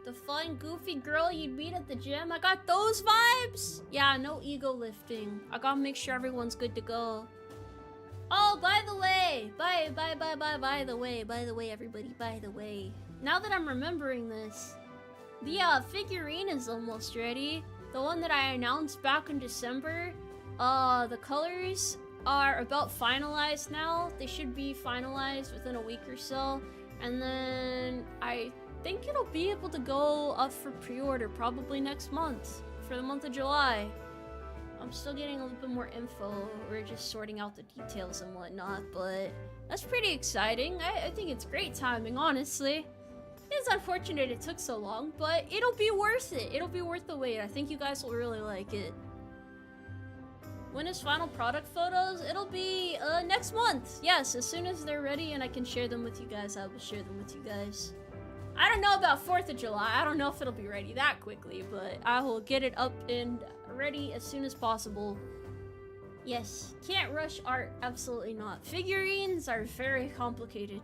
The fun, goofy girl you'd meet at the gym. I got those vibes. Yeah, no ego lifting. I gotta make sure everyone's good to go. Oh, by the way. By the way, everybody, by the way. Now that I'm remembering this, the figurine is almost ready. The one that I announced back in December. The colors are about finalized now. They should be finalized within a week or so. And then I think it'll be able to go up for pre-order probably next month, for the month of July. I'm still getting a little bit more info. We're just sorting out the details and whatnot, but that's pretty exciting. I think it's great timing, honestly. It's unfortunate it took so long, but it'll be worth it. It'll be worth the wait. I think you guys will really like it. When is final product photos? It'll be next month. Yes, as soon as they're ready and I can share them with you guys, I will share them with you guys. I don't know about 4th of July. I don't know if it'll be ready that quickly, but I will get it up and ready as soon as possible. Yes, can't rush art. Absolutely not. Figurines are very complicated.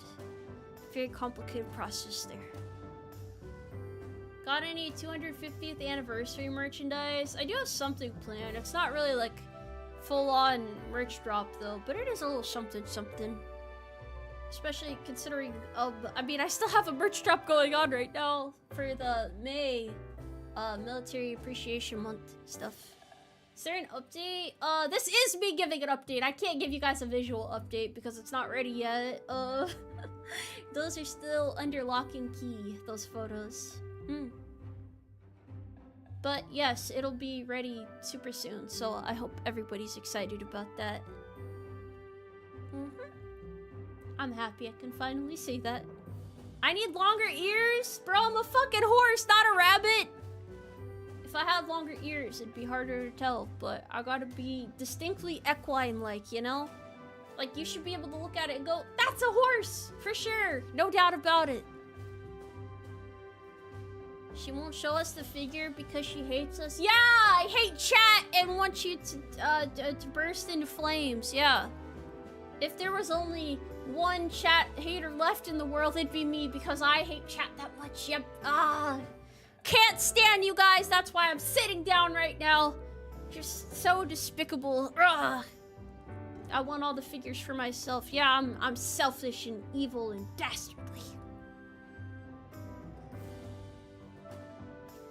Very complicated process there. Got any 250th anniversary merchandise? I do have something planned. It's not really like full-on merch drop though, but it is a little something. Especially considering, I mean, I still have a merch drop going on right now for the May Military Appreciation Month stuff. Is there an update? This is me giving an update. I can't give you guys a visual update because it's not ready yet. Those are still under lock and key, those photos. But yes, it'll be ready super soon, so I hope everybody's excited about that. I'm happy I can finally say that. I need longer ears? Bro, I'm a fucking horse, not a rabbit! If I had longer ears, it'd be harder to tell, but I gotta be distinctly equine-like, you know? Like, you should be able to look at it and go, that's a horse! For sure! No doubt about it. She won't show us the figure because she hates us. Yeah! I hate chat and want you to burst into flames, yeah. If there was only one chat hater left in the world, it'd be me because I hate chat that much. Yep. Can't stand you guys. That's why I'm sitting down right now. Just so despicable. Ugh. I want all the figures for myself. Yeah, I'm selfish and evil and dastardly.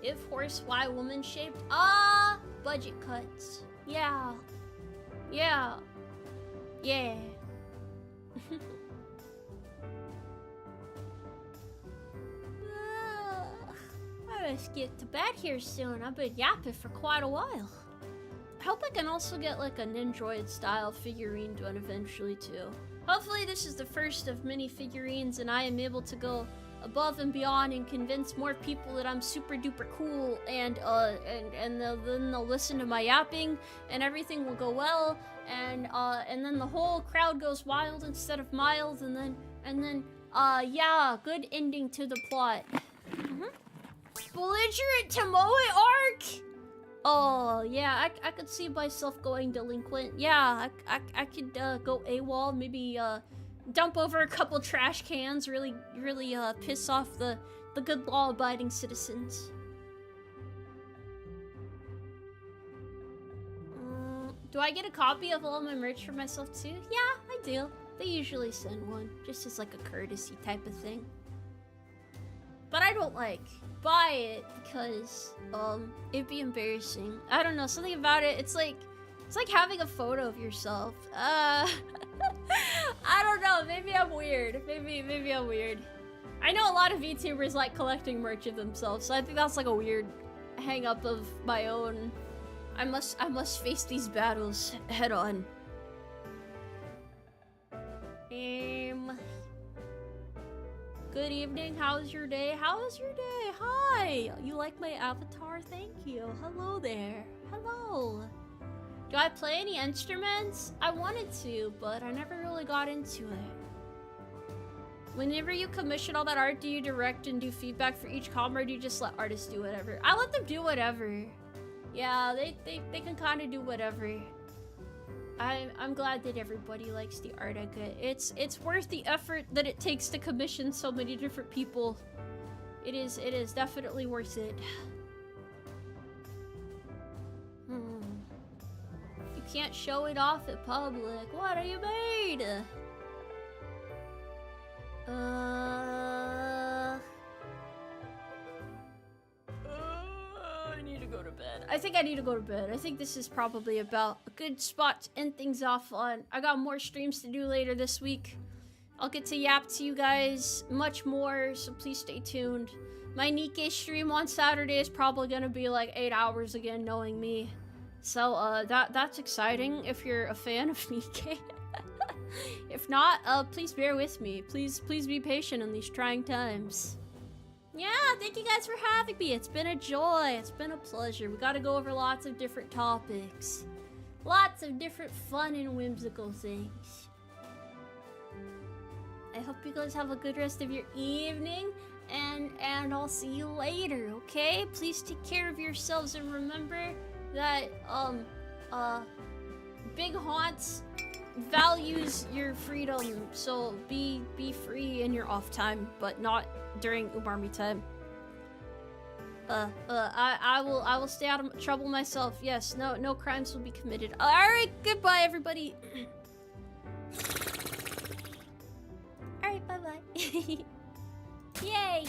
If horse, why woman shaped? Budget cuts. Yeah. Yeah. Yeah. I must get to bed here soon. I've been yapping for quite a while. I hope I can also get like a Nindroid style figurine done eventually too. Hopefully this is the first of many figurines and I am able to go above and beyond and convince more people that I'm super duper cool and then they'll listen to my yapping and everything will go well and then the whole crowd goes wild instead of mild and then yeah, good ending to the plot. Belligerent Tomoe arc? Oh yeah, I could see myself going delinquent. Yeah, I could go AWOL, maybe dump over a couple trash cans, really piss off the good law-abiding citizens. Do I get a copy of all my merch for myself too? Yeah, I do. They usually send one, just as like a courtesy type of thing. But I don't like buy it because it'd be embarrassing. I don't know, something about it. It's like having a photo of yourself. I don't know. Maybe I'm weird. Maybe I'm weird. I know a lot of VTubers like collecting merch of themselves, so I think that's like a weird hang up of my own. I must face these battles head on. Good evening. How's your day? How was your day? Hi. You like my avatar? Thank you. Hello there. Hello. Do I play any instruments? I wanted to, but I never really got into it. Whenever you commission all that art, do you direct and do feedback for each com, or do you just let artists do whatever? I let them do whatever. Yeah, they can kind of do whatever. I'm glad that everybody likes the art I get. It's worth the effort that it takes to commission so many different people. It is definitely worth it. You can't show it off in public. What are you made? I need to go to bed. I think I need to go to bed. I think this is probably about a good spot to end things off on. I got more streams to do later this week. I'll get to yap to you guys much more, so please stay tuned. My Nikkei stream on Saturday is probably gonna be like 8 hours again, knowing me. So, that's exciting if you're a fan of Nikkei. If not, please bear with me. Please be patient in these trying times. Yeah, thank you guys for having me. It's been a joy. It's been a pleasure. We gotta go over lots of different topics. Lots of different fun and whimsical things. I hope you guys have a good rest of your evening, and I'll see you later, okay? Please take care of yourselves, and remember that, Big Haunts values your freedom, so be free in your off time, but not during Umarmy time. I will stay out of trouble myself. Yes, no crimes will be committed. Alright, goodbye everybody. Alright, bye-bye. Yay!